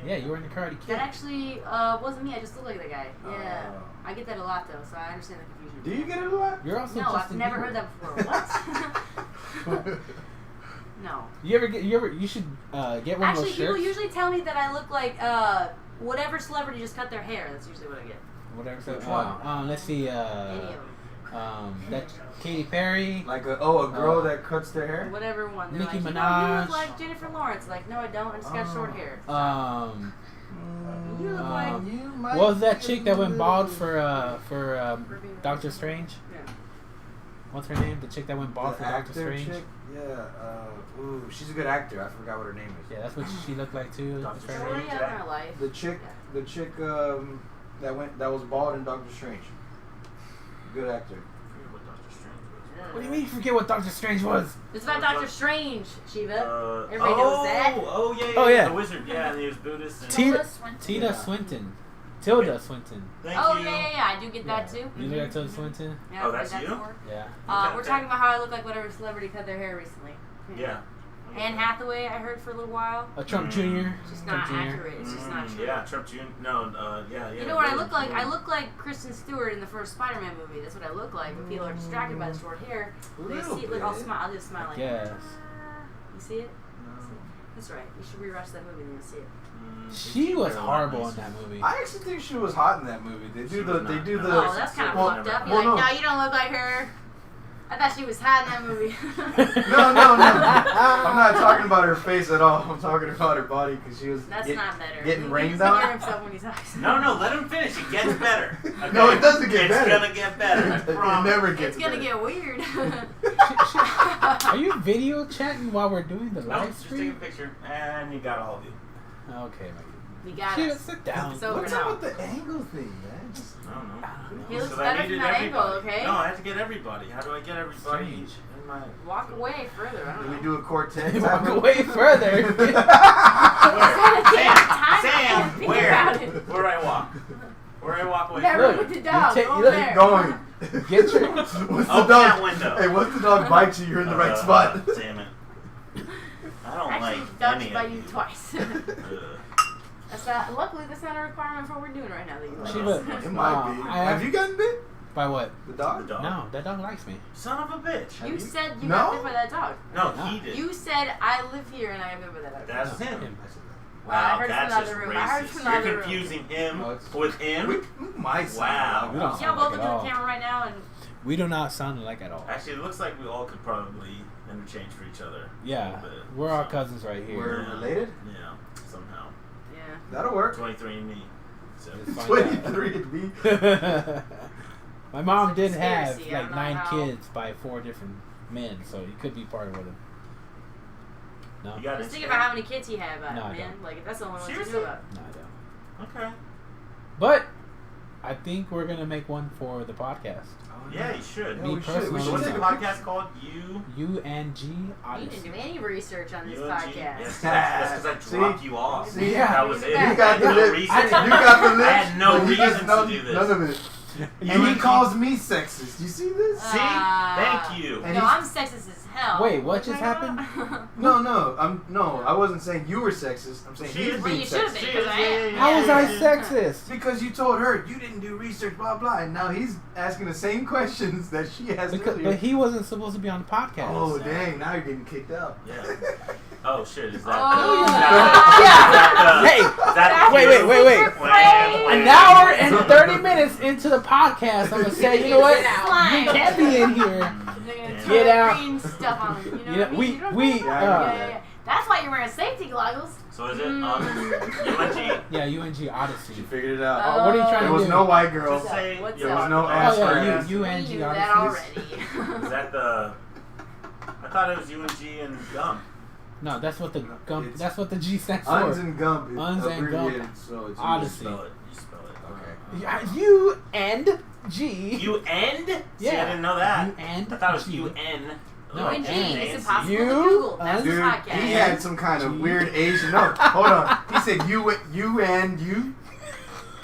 Yeah, you were in the Karate Kid. That actually wasn't me. I just look like the guy. Yeah. Oh. I get that a lot though, so I understand the confusion. Do you get it a lot? You're also No, I've Justin never Bieber. heard that before. What? No. You should get one of those Actually, people shirts. usually tell me that I look like whatever celebrity just cut their hair. That's usually what I get. Whatever. So, Which one? let's see. Any of them. That Katy Perry. Like a girl that cuts their hair. Whatever one. They're Nicki like, you Minaj. look like Jennifer Lawrence. Like, no, I don't. I just got short hair. You look like You might What was that be chick that went bald little- for Doctor Strange? Yeah. What's her name? The chick that went bald The for Doctor actor Strange. chick? Yeah. Ooh, she's a good actor. I forgot what her name is. Yeah, that's what she looked like too. Doctor Strange. What do you have in our life? The chick that was bald in Doctor Strange. Good actor. What do you mean you forget what Doctor Strange was? It's about Doctor Strange, Shiva. Everybody oh, knows that. Oh yeah, Oh, yeah. The wizard, yeah, and he was Buddhist. And Tilda Swinton. Tilda Swinton. Thank Oh, you. yeah, I do get that too. You look like Tilda Swinton? Yeah, Oh, I've heard that's that you? before. Yeah. We're talking about how I look like whatever celebrity cut their hair recently. Yeah. Anne Hathaway, I heard for a little while. Trump Jr. It's just Trump not Jr. accurate. It's just not true. Yeah, Trump Jr. No, yeah. You know what I look like? I look like Kristen Stewart in the first Spider-Man movie. That's what I look like. When people are distracted by the short hair, they see it. Look, I'll smile. I'll just smile like. Yes. You see it? That's right. You should rewatch that movie and you'll see it. She was horrible in that movie. I actually think she was hot in that movie. They do the. Oh, that's kind of well, fucked up. well, You're like, no. no, you don't look like her. I thought she was hot in that movie. No. I'm not talking about her face at all. I'm talking about her body because she was That's not better. getting He rained needs to hear on. himself when he talks. No, let him finish. It gets better. Okay? No, it doesn't get better. It's gonna get better. I It promise. never gets It's gonna better. get weird. Are you video chatting while we're doing the No, live just take a stream? picture, and you got all of you. Okay, You got Shiva, it. sit down. It's over What's now. up with the angle thing, man? Just- I don't know. He looks So better I needed from that angle, everybody. okay? No, I have to get everybody. How do I get everybody? Strange. In my... Walk away further. I Do don't we know. do a quartet? Walk away further. Sam, Think where? about it. Where do I walk? Where do I walk away Never from? with the dog. you Over look, there. Going. Get your. What's the Open dog? that window. Hey, once the dog bites you, you're in the right spot. Damn it. I don't Actually, like dogs any bite of you twice. Ugh. That's not. Luckily, that's not a requirement for what we're doing right now. That you like Shiva, us. It might be. I Have you gotten bit? By what? The The dog? dog. No, that dog likes me. Son of a bitch. You said you No? got bit by that dog. No, No. he did. You said I live here and I got bit by that dog. That's him. Well, I heard that's from the just other room. I heard racist. from the You're other room. confusing him No, it's- with him. We might sound Wow. like We don't that. See how sound both like look at at all. the camera right now and We do not sound alike at all. Actually, it looks like we all could probably interchange for each other. A Yeah, little bit, we're all so. cousins right here. We're related? Yeah, somehow. yeah. That'll work. 23 and me. So. It's fine. 23 and me. My mom It's a did have conspiracy. I like don't know 9 how- kids by 4 different men, so you could be part of it. No, You got Just it. think about how many kids he had, No, I man. don't. Like, that's the only one you Seriously? knew about. no, I don't. Okay. But I think we're gonna make one for the podcast. Yeah, you should. Yeah, Me we should. personally, We should What's take the a podcast called? You. UNG You Odyssey. didn't do any research on this UNG? podcast. Yes, that's because I See? dropped you off. See? Yeah. That was it. You I got had the no lip. reason. You got the lip. I had no but you reason just to know do this. None of it. And he UNG. calls me sexist. You see this? See? Thank you. And No, he's- I'm sexist as hell. Wait, what Am just I happened? No, I wasn't saying you were sexist. I'm saying She he's is. Well, being you should have been, sexist. because I am. How was I Yeah. sexist? Because you told her you didn't do research, blah blah, and now he's asking the same questions that she asked Because, earlier. but he wasn't supposed to be on the podcast. Oh dang! Now you're getting kicked out. Yeah. Oh shit! Is that? Oh, is yeah. Hey, that wait. Right. An hour and 30 minutes into the podcast, I'm gonna say, you know what? Get out. You can't be in here. They're gonna Get throw out. green stuff on them. You know Yeah, what I mean? we- You know what we, I'm talking uh, about? yeah. That's why you're wearing safety goggles. So is it Mm. UNG? Yeah, UNG Odyssey. She figured it out. Oh, what are you trying There to was do? no white girl. Just say What's there up? was no Oh, ass yeah, for you- ass. you- We UNG knew that Odyssey. already. Is that the? I thought it was UNG and gum. No, that's what the gump. It's That's what the G stands for. Uns and Gump is Uns and Gump. abbreviated, so it's Odyssey. Spell it. You spell it. Okay. Yeah, U and G. You end? See, Yeah. I didn't know that. U and I thought it was G. UN. No, UNG. and. It's impossible You, to Google. That's Dude, the podcast. he had some kind of G. weird Asian. No, hold on. He said U and U.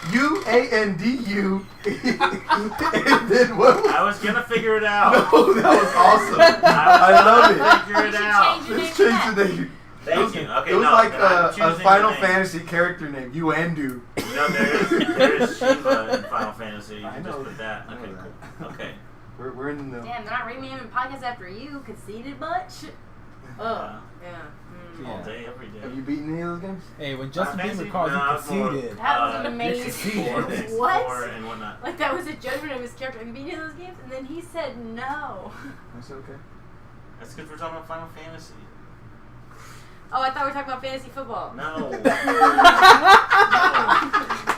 UANDU. And then what? I was gonna figure it out. No, that was awesome. I love gonna it. Figure You it should out. change your Let's name change to the that. name. Thank you. Okay, It was no, like then I'm a choosing Final the name. Fantasy character name, Uandu. No, there is Shiva in Final Fantasy. You I can know just put that. I know Okay, that. cool. Okay. We're in the. Damn, they're not renaming podcasts after you. Conceited much? Oh, yeah. All day, every day. Have you beaten any of those games? Hey, when Justin Fantasy? Bieber calls No, you I was more, conceited. That was amazing. What? Four and whatnot. Like, that was a judgment of his character. Have you been in those games? And then he said no. That's okay. That's because we're talking about Final Fantasy. Oh, I thought we were talking about fantasy football. No.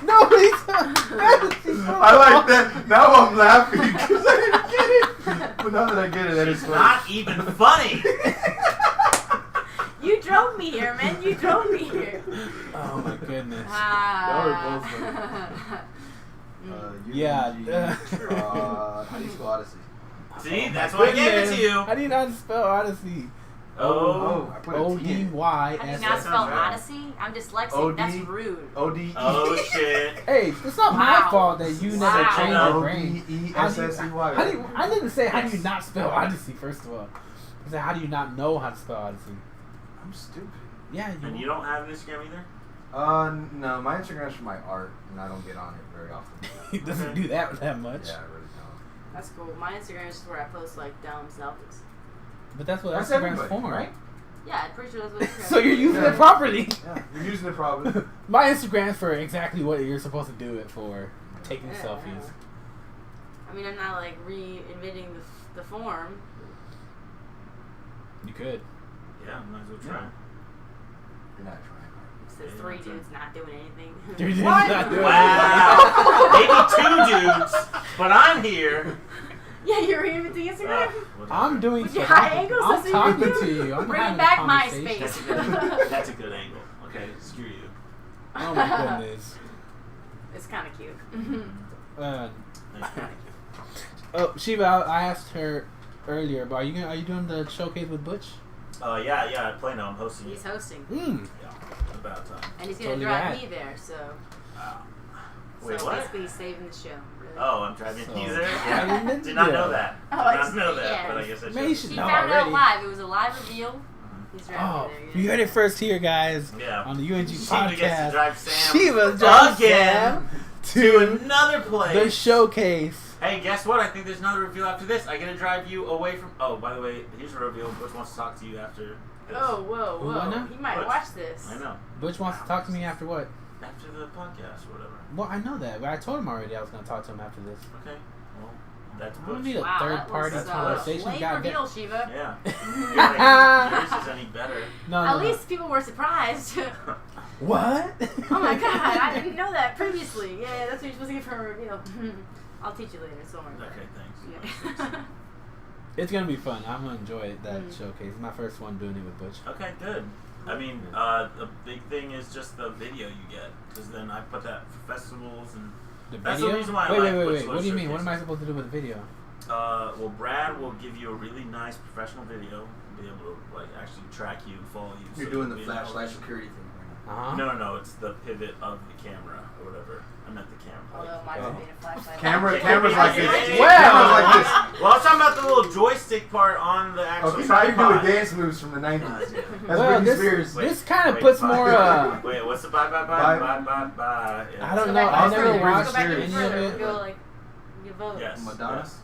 No, he's fantasy football. I like that. Now I'm laughing because I didn't get it. But now that I get it, that is It's funny. not even funny. You drove me here, man. You drove me here. Oh my goodness. Ah. Yeah. How do you spell Odyssey? See, that's why I gave it to you. How do you not spell Odyssey? I put a T in. How do you not That spell sounds right. Odyssey? I'm dyslexic. O-D. That's rude. O-D-E. Oh shit. Hey, it's not my Wow. fault that you never Wow. trained your brain. O-D-E-S-S-E-Y. How do you, I didn't say how do you not spell Odyssey, first of all. I said how do you not know how to spell Odyssey? I'm stupid. Yeah, And you don't have an Instagram either? No, my Instagram's for my art, and I don't get on it very often. He doesn't do that much. Yeah, I really don't. That's cool. My Instagram is just where I post like dumb selfies. But that's what That's Instagram's everybody, for. right? Yeah, I'm pretty sure that's what Instagram So you're is. using Yeah. it properly. Yeah, you're using it probably. My Instagram's for exactly what you're supposed to do it for. Taking Yeah. selfies. I mean, I'm not like reinventing the form. You could. Yeah, might as well try. Yeah. You're not trying. It says Yeah, 3 that's dudes not doing anything. Three dudes What? not doing Wow. Maybe 2 dudes, but I'm here. Yeah, you're reinventing Instagram. Whatever. I'm doing With your stuff. high angles, I'm that's what you talking do. to you. I'm Bringing having back a MySpace. conversation. That's a good angle. Okay, screw you. Oh my goodness. It's kind of cute. Nice. Oh, Shiva, I asked her earlier, but are you doing the showcase with Butch? Yeah, I plan on hosting He's it. hosting. Mm. Yeah, about time. And he's going Totally to drive rad. me there, so. Wait, so what? basically he's saving the show. Really. Oh, I'm driving So, you there? I Yeah. didn't Did not know. know that. Oh, Did it's- not know that, yeah. but I guess I Man, you should. should He know found already. out live. It was a live reveal. He's driving Oh, me there. you heard it first here, guys. Yeah. On the UNG Shiva gets to podcast. drive Sam Shiva drives again Sam to another place. the showcase. Hey, guess what? I think there's another reveal after this. I get to drive you away from. Oh, by the way, here's a reveal. Butch wants to talk to you after this. Oh, whoa, Who, I know? whoa. He might Butch. watch this. I know. Butch wants to talk to me after what? After the podcast or whatever. Well, I know that, but I told him already I was going to talk to him after this. Okay. Well, that's I don't Butch. need a Wow, third that party was conversation. late Goddamn. reveal, Shiva. Yeah. You're like, yours is any better. No, At no, no. least people were surprised. What? Oh my god, I didn't know that previously. Yeah, that's what you're supposed to get from a reveal. I'll teach you later, so don't worry. Okay, thanks. Yeah. It's going to be fun. I'm going to enjoy it, that Mm. showcase. It's my first one doing it with Butch. Okay, good. I mean, the big thing is just the video you get, because then I put that for festivals and. The That's video? the reason why I wait, like wait, Butch wait. What do you mean? What am I showcases. supposed to do with the video? Well, Brad will give you a really nice professional video, be able to like actually track you, follow you. You're so doing you'll the be flashlight able- security thing right Uh-huh. No, it's the pivot of the camera or whatever. I meant the camera. Although mine's Oh. being a flashlight. Camera's like this. Wow. Camera's like this. Well, I was talking about the little joystick part on the actual Okay, now you're doing tripod. dance moves from the 90s. That's Well, Britney this- Spears. Wait, This kind of wait, puts bye. more, Wait, what's the bye? Bye. Yeah. I don't Go know. back I to never further. watched Go back any even of further. it. Go like, you vote. Yes. Madonna? Yes.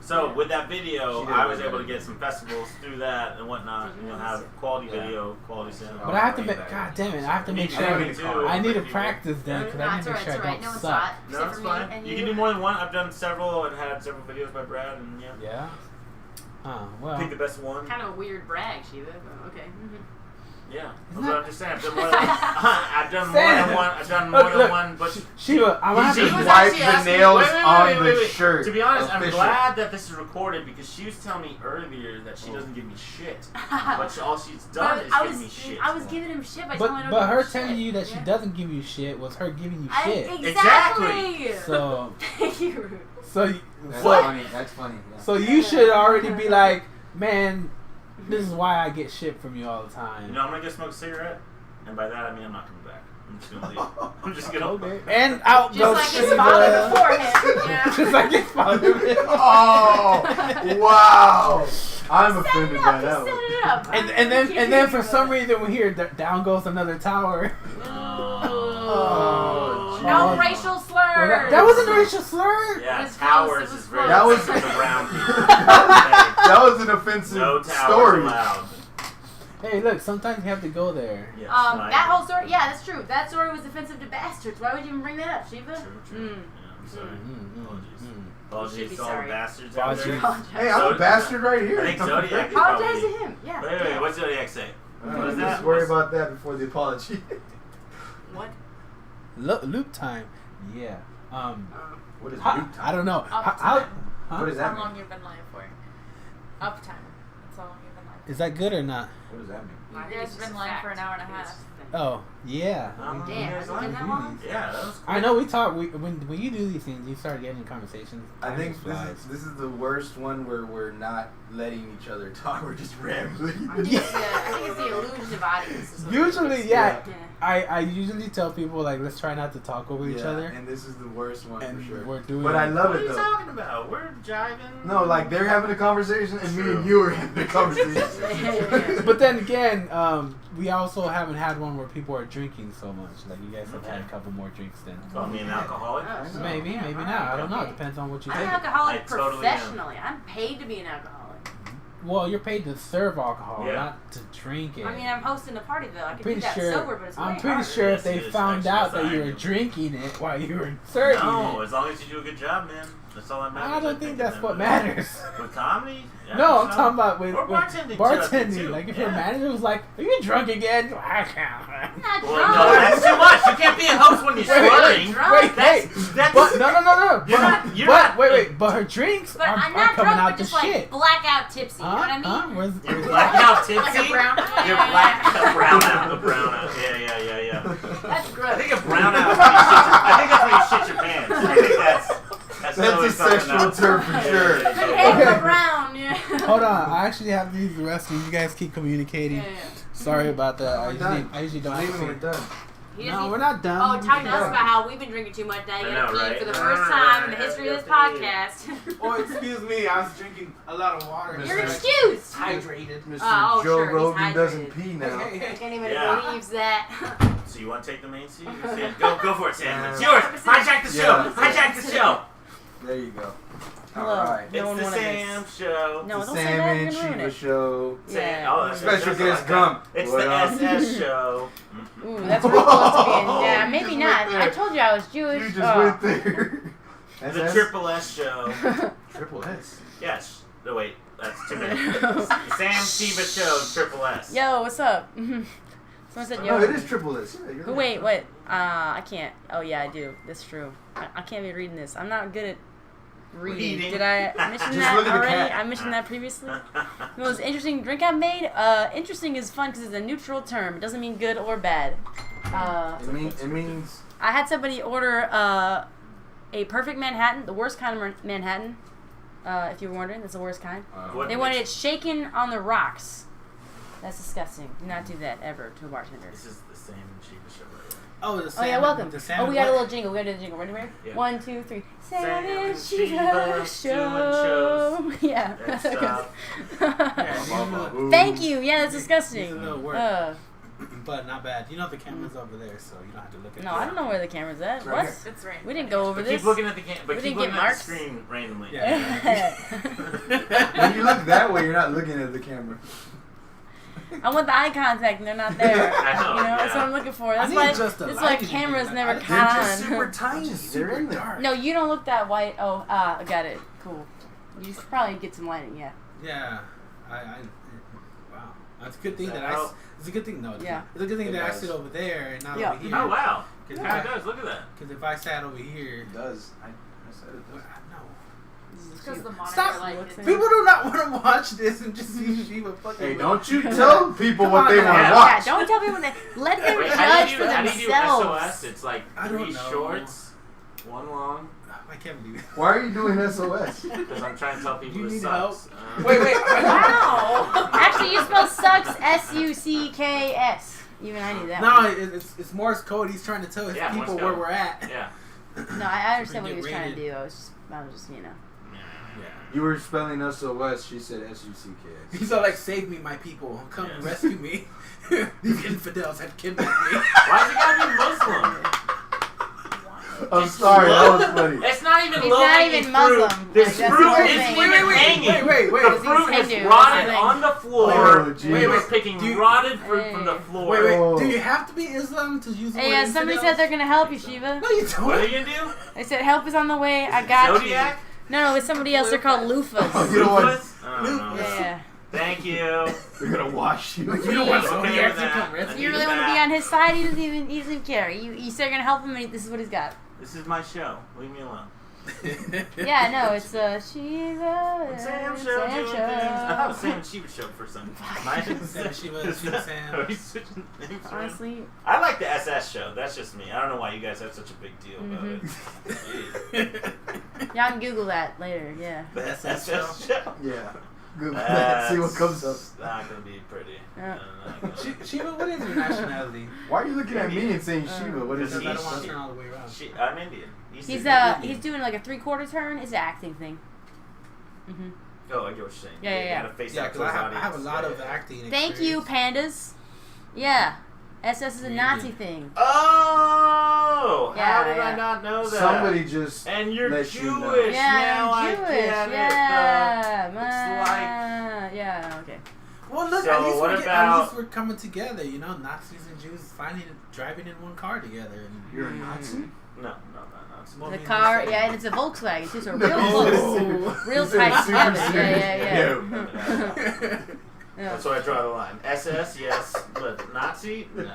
So with that video, She did I was really able to good. get some festivals through that and whatnot. And you'll have quality video, quality sound. But I have to way make, back. god damn it, I have to You make need sure, training too. I need to People. practice then, because I Nah, need it's to make alright, sure it's I alright. don't No one's suck. hot. No, Except it's for me fine. and You can do more than one. I've done several and had several videos by Brad, and yeah. Yeah? Oh, well. Pick the best one. Kind of a weird brag, Shiva, but okay. Yeah, Isn't that's what that- I'm just saying. I've done more than, I've done more Sam. than one. I've done more Look, than one. But Shiva, I'm He gonna just have was to. wiped actually the asking- nails wait, on the shirt. To be honest, I'm Official. glad that this is recorded because she was telling me earlier that she doesn't give me shit, but all she's done is give me shit. I was giving him shit by telling him But to her give telling shit. you that she Yeah. doesn't give you shit was her giving you shit. Exactly. So, Thank you. so, That's so, funny. That's funny. Yeah. so you should already be like, man, this is why I get shit from you all the time. You know, I'm gonna go smoke a cigarette, and by that I mean I'm not coming back. I'm just gonna leave. I'm just gonna. Okay. And out Just goes like his Shiva. father before him. Yeah. Just like his father. Oh, wow. I'm Set offended it by up. that Just set one. it up. And then for some reason we hear down goes another tower. Oh, No Oh. racial slurs. That wasn't a racial slur. Yeah, It was towers close, it is was very close. different around here. That was an offensive No towers story. allowed. Hey, look, sometimes you have to go there. Yes, that whole story, yeah, that's true. That story was offensive to bastards. Why would you even bring that up, Shiva? True. Yeah, I'm sorry. Apologies. You should be Apologies to all the sorry. bastards out there. Hey, I'm a bastard right here. I think Zodiac is Apologize probably... to him. Yeah. Wait, what's Zodiac say? What is that? Just worry about that before the apology. What? Loop time. Yeah. What is loop I time? don't know. Uptime. What does that How long mean? you've been live for? Uptime. That's how long you've been live. Is that good or not? What does that mean? You guys have been live for an hour and a half. Oh, yeah. Damn, has it been that long? Yeah, that was cool. I know we talk. When you do these things, you start getting in conversations. I think Time this is the worst one where we're not letting each other talk. We're just rambling. I think it's the illusion of audience. is what it Usually, is. yeah. Yeah. I usually tell people like, let's try not to talk over each other. And this is the worst one And for sure. we're doing But I love What are it you though. talking about? We're jiving. No, like they're having a conversation and me True. and you are having a conversation. But then again, we also haven't had one where people are drinking so much. Like you guys have had a couple more drinks than. Call me an alcoholic? Maybe not. I don't know. It depends on what you I'm take. an alcoholic I totally am. professionally. I'm paid to be an alcoholic. Well, you're paid to serve alcohol, Yeah. not to drink it. I mean, I'm hosting a party though. I can do pretty that sure. sober, but it's way I'm pretty harder. sure if they Yes, it is found out that you were exercise. drinking it while you were serving No, it. as long as you do a good job, man. That's all that matters. I don't think and that's then what matters. With comedy? Yeah, No, I'm so- talking about with Or bartending, too, I think, bartending. too. Like if your Yeah. manager was like, "Are you drunk again?" I'm not Well, drunk. no, that's too much. You can't be a host when you're Wait, slurring. drunk. That's But no. You're But, not- you're but not- wait. But her drinks But are I'm not coming drunk, out but the just like shit. blackout tipsy. You know what I mean? Where's, You're blackout tipsy. Like a brown. You're black. A brownout. Yeah. That's I gross. think a brownout is when you shit your, I think that's when you shit your pants. I think that's That's totally a something sexual else. term for sure. Hey, the brown. Yeah. Hold on, I actually have to use the restroom. You guys keep communicating. Yeah. Sorry about that. We're done. I usually don't. Not have even we're to. done. He No, doesn't- we're not done. Oh, talking to us about how we've been drinking too much. Now you I gotta know, pee right? for the first time in the Right. history of this Yeah. podcast. Oh, excuse me. I was drinking a lot of water. You're excused. hydrated. Mr. Oh, Joe sure, he's Rogan doesn't hydrated. pee now. I can't even Yeah. believe that. So you want to take the main seat? Go for it, Sam. It's Yeah. yours. Hijack the show. Yeah. Hijack the show. There you go. Hello. All right. No one It's the wanted Sam show. No, The don't say Sam that. and You're gonna ruin Shiva it. show. Yeah. Oh, that's Special just guest like Gump. that. It's What the up? SS show. Ooh, that's really close to being. Yeah, You maybe just not. went there. I told you I was Jewish. You just Oh. went there. The Triple S show. Triple S. Yes. No, wait. That's too many. Sam Shiva show. Triple S. Yo, what's up? Someone said yo. No, it is Triple S. Yeah, you're Who? right. Wait, what? I can't. Oh yeah, I do. That's true. I can't be reading this. I'm not good at reading. Did I mention Just that look at the already? cat. I mentioned that previously. The most interesting drink I made. Interesting is fun because it's a neutral term. It doesn't mean good or bad. It means I had somebody order a perfect Manhattan, the worst kind of Manhattan. If you were wondering, that's the worst kind. What They wanted it makes- shaken on the rocks. That's disgusting. Do not do that ever to a bartender. This is the Sam and Shiva show right here. Oh, the Oh salmon, yeah, welcome. The Oh, salmon we got a what? little jingle. We got to do the jingle. Ready? Yeah. 1, 2, 3. Sam Sam and and Shiva Shiva show. doing Yeah. That stuff. Yeah, Thank you. Yeah, that's disgusting. No work. But not bad. You know the camera's over there, so you don't have to look at No, I don't know where the camera's at. Right What? here. It's raining. We didn't go over But this. keep looking at the but We keep didn't looking get at the marks. screen randomly. Yeah. when you look that way, you're not looking at the camera. I want the eye contact and they're not there. I know, You know, that's yeah. what I'm looking for. I That's need why. just the That's why lighting. cameras I- never they're They're caught just on. super tiny. Just They're super in there. dark. No, you don't look that white. Oh, I got it. Cool. You should probably get some lighting. Yeah. Yeah. Wow. That's a good thing Does that that help? it's a good thing. No, it's Yeah. not. It's a good thing It that I does. sit over there and not Yeah. over here. Oh wow. Cause Yeah, it if I- does. Look at that. Cause if I sat over here, It does. I said it well, does. no. It's because the monitor Stop. light Looks is. People do not want to watch this and just see Shiva fucking. Hey, with- don't you tell people what they Come on want to now. watch. Yeah, don't tell people that. Let them Wait, judge for how do you do themselves. SOS? It's like I don't 3 know. shorts, 1 long. I can't believe it. Why are you doing SOS? Because I'm trying to tell people You it need sucks. Wait. Wow. Actually, you spell sucks SUCKS. Even I knew that. No, one. it's Morse code. He's trying to tell his Yeah, Morse people code. where we're at. Yeah. No, I understand what he Get was trying to rated. do. I was just, you know. Yeah. You were spelling SOS. She said SUCKS. He's all like, "Save me, my people! Come Yes. rescue me! These infidels have kidnapped me." Why is it gotta be Muslim? I'm sorry, that was funny. It's not even He's low not hanging even fruit. Muslim. This Like, that's fruit the whole isn't thing. even hanging. wait. The fruit He's is Hindu. rotted That's the on the floor. Oh, We were jeez. picking rotted fruit from the floor. Wait. Oh. Do you have to be Islam to use the word Hey, somebody said they're gonna help you, Shiva. No, you What are don't. you gonna do? They said help is on the way. I got Zodiac? you. No, it's somebody else. They're called loofahs. You know what? Loofahs? I don't know. Yeah. Thank you. They're gonna wash you. You don't want Okay Zodiac with to come that. rescue You you. really want to be on his side? He doesn't even care. You said you're gonna help him, and this is what he's got. This is my show. Leave me alone. Yeah, no, it's Shiva. Sam show doing things. I thought it was Sam and Shiva show for some. Sam Shiva, Shiva Sam. Are we switching names around? Honestly, I like the SS show. That's just me. I don't know why you guys have such a big deal about it. Jeez. y'all can Google that later. Yeah. The SS SS show. Yeah. Google that. See what comes up. That's not gonna be pretty. Yeah. Shiva, what is your nationality? Why are you looking at me and saying Shiva? What is Because it? I don't want to turn all the way around. I'm Indian. East He's Indian. he's doing like a 3/4 turn. It's an acting thing. Oh, I get what you're saying. Yeah, yeah, You yeah. gotta face Yeah, out because towards I have a audience. lot Yeah, of yeah. acting Thank you, pandas. Yeah, SS is a Nazi thing. Oh! Yeah, How did yeah. I not know that? Somebody just. And you're let Jewish. you know. Yeah, Now I'm Jewish. I get Yeah, It's yeah. Okay. Well, look, So at least what at about- least we're coming together. You know, Nazis and Jews finally driving in one car together. And You're a Nazi? No, not Well, The I mean, car, they say- yeah, and it's a Volkswagen too, so No. real close, real He said tight super together. serious. Yeah. That's where I draw the line. SS, yes, but Nazi, no.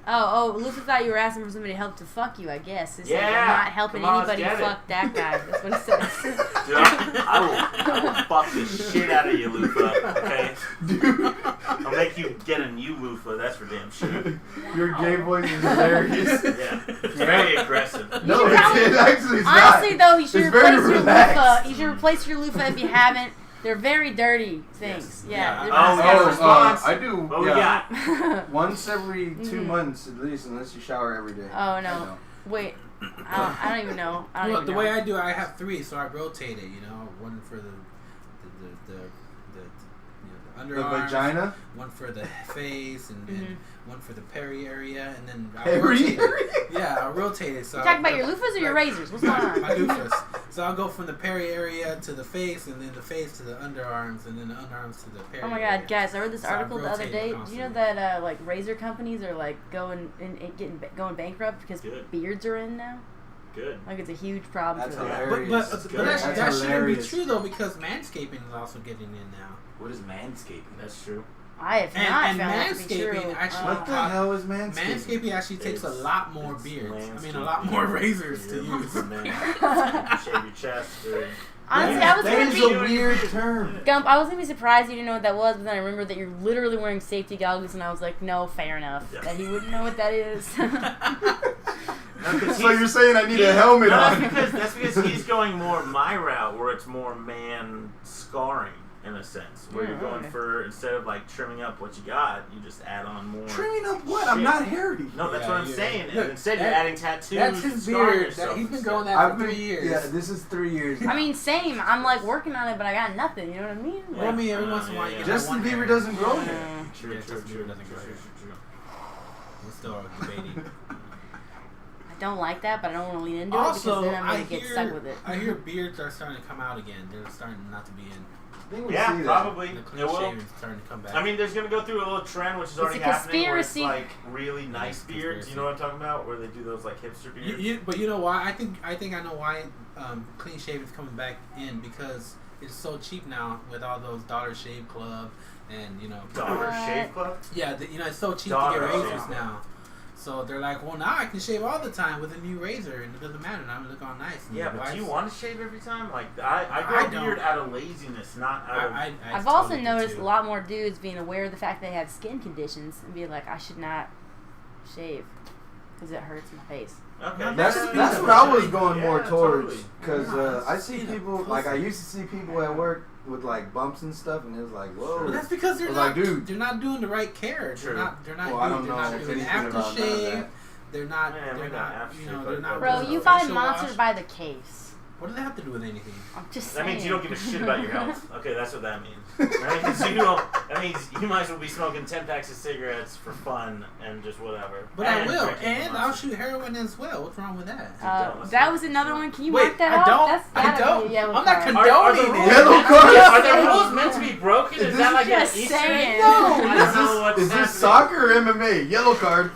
Oh, Lucy thought you were asking for somebody to help to fuck you. I guess. It's like, Yeah, I'm not helping come on, let's anybody get it. fuck that guy. That's what it says. Dude, I will fuck the shit out of you, Lufa, okay? Dude, I'll make you get a new Lufa, that's for damn sure. your gay voice is hilarious. Yeah, it's very aggressive. No, You probably- it actually is not. Honestly, though, you should It's very replace your relaxed. loofah. You should replace your loofah if you haven't. They're very dirty things. Yes. Yeah. Yeah. they're Oh, not yeah, good. response. I do. What we got? Once every 2 months at least, unless you shower every day. Oh I no! know. Wait, I don't even know. I don't Well, even the know. way I do, I have 3, so I rotate it. You know, one for the The underarms, vagina? one for the face, and one for the peri area, and then I Peri rotate area? it. Yeah, I rotate it. So You talking about your loofahs or your razors? What's going on? My loofahs. So I'll go from the peri area to the face, and then the face to the underarms, and then the underarms to the peri. Oh my area. god, guys! I read this So I article the other rotate it day. Do you know constantly. that like razor companies are like going bankrupt because Good. beards are in now? Good. Like it's a huge problem That's for them. hilarious. But Good. that That's shouldn't be hilarious. true though, because manscaping is also getting in now. What is manscaping? That's true. I have And- not and found that to be manscaping true. actually- What the hell is manscaping? Manscaping actually takes a It's- lot more it's beards. I mean, a manscaping. lot more razors to You're use. a man. Shave your chest. Or... Honestly, I was That gonna is be a weird term. Gump. I was gonna be surprised you didn't know what that was, but then I remembered that you're literally wearing safety goggles, and I was like, no, fair enough. Yeah. That he wouldn't know what that is. No, 'cause So he's- you're saying I need a helmet No, on? that's because he's going more my route, where it's more man scarring in a sense, where you're going okay. for, instead of like trimming up what you got, you just add on more. Trimming up what? I'm shit. not hairy. No, that's Yeah, what I'm you're- saying. Look, And instead, you're that- adding tattoos. That's and his scarring beard. yourself He's been instead. going that I've for been 3 years. Yeah, this is 3 years. I mean, same. I'm like working on it, but I got nothing. You know what I mean? Well, I mean, every once in a while, yeah. you get Justin that one Bieber hair. doesn't grow Yeah. hair. True, Yeah, true, Justin true, Bieber doesn't grow true, hair. true, true. We're still debating. I don't like that, but I don't want to lean into it Also, because then I'm I gonna get stuck with hear, it. I hear beards are starting to come out again. They're starting not to be in. I think we Yeah, see that. probably. The It clean will. shaven's starting to come back. I mean, there's gonna go through a little trend, which is It's already a happening, where it's conspiracy. like really nice beards. You know what I'm talking about? Where they do those like hipster beards. but you know why? I think I know why clean shaven's coming back in, because it's so cheap now with all those Dollar Shave Club and Dollar What? Shave Club. Yeah, it's so cheap Dollar to get razors Shave. now. So they're like, well, now I can shave all the time with a new razor, and it doesn't matter. And I'm gonna look all nice. And Yeah, why but do you is- want to shave every time? Like I I grow a don't. beard out of laziness, not out of. I've totally also do noticed too. a lot more dudes being aware of the fact they have skin conditions and being like, I should not shave because it hurts my face. Okay. That's what I was going more Yeah, towards, totally. because Yeah, I see it's people like I used to see people at work with like bumps and stuff, and it was like, whoa. But that's because they're I was not. like, dude. They're not doing the right care. True. They're not. Well, I don't they're not know doing anything about none of aftershave. that. They're not. Yeah, they're maybe not not. aftershave, You know, but they're not. Bro, doing you the buy facial Monster wash. by the case. What does that have to do with anything? I'm just That saying. means you don't give a shit about your health. Okay, that's what that means. That means you might as well be smoking 10 packs of cigarettes for fun and just whatever. But I will, drinking and lots I'll of- shoot heroin as well. What's wrong with that? That was another one. Can you Wait, mark that I off? don't. That's I gotta don't. be a yellow I'm not card. condoning it. Yellow card? Are the rules meant to be broken? Is that like an Just Easter saying. egg? No, I don't know what's is this happening. soccer or MMA? Yellow card.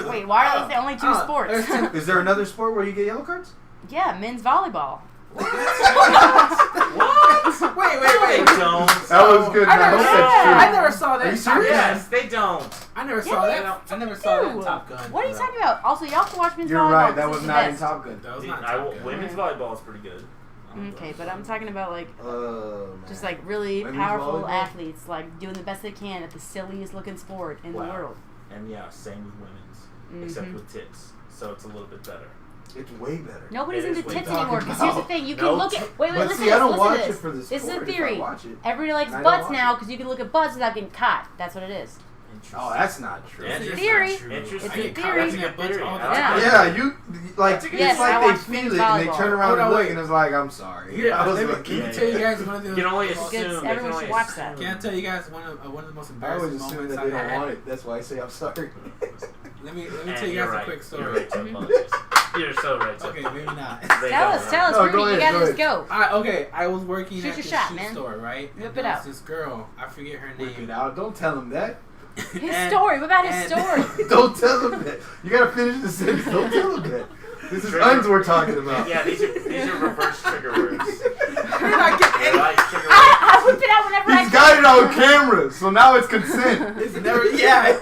Wait, why are those the only two sports? Is there another sport where you get yellow cards? Yeah, men's volleyball. What? Wait. They don't. That was good. I I never, hope saw- that's true. I never saw that. Are you serious? Yes, they don't. I never Yeah, saw they that. I never saw that in Dude, Top Gun. what are you talking about? Also, y'all can watch men's You're volleyball. right. That 'cause was it's not the in best. Top Gun. That was not Top Gun. Women's volleyball is pretty good. Okay, but I'm talking about like Man. just like really Women's powerful volleyball? athletes, like doing the best they can at the silliest looking sport in the Wow. world. And yeah, same with women's, except Mhm. with tits. So it's a little bit better. It's way better. Nobody's It is into what tits you're anymore. talking Because here's the about. thing: you can No look at. Wait, But listen see, to I this. don't Listen watch to it this. for the This is a sport if I theory. watch it. Everybody likes And I don't butts watch now it. because you can look at butts without getting caught. That's what it is. Interesting. Oh, that's not true. Interesting. It's a theory. Interesting. It's a I get caught theory. looking at butts all the Yeah. time. Yeah, you like That's a good Yes, it's I like watch they men's feel it and they volleyball. turn around Hold and on, look wait. and it's like, I'm sorry. Here, I was let me looking. tell you guys one of the. You can only Good. assume. They can Everyone only should watch assume. that. Can I tell you guys one of the most I embarrassing always assume moments that I they don't had? want it. That's why I say I'm sorry. Let me And tell you you're guys right. a quick You're story. right to apologize. You're so right to Okay, maybe not. They Tell don't us, know. tell us, No, Rudy. go You ahead, gotta go just go. I was working Shoot at your the shot, shoe man. store, right? Whip And it there was out. this girl, I forget her Whip name. it out. Don't tell him that. His And- story. What about his and- story? Don't tell him that. You gotta finish the sentence. Don't tell him that. This is Trigger. uns we're talking about. Yeah, these are reverse trigger words. I get They're like trigger words. I whip it out whenever I He's got it on camera, so now it's consent. It's never, yeah.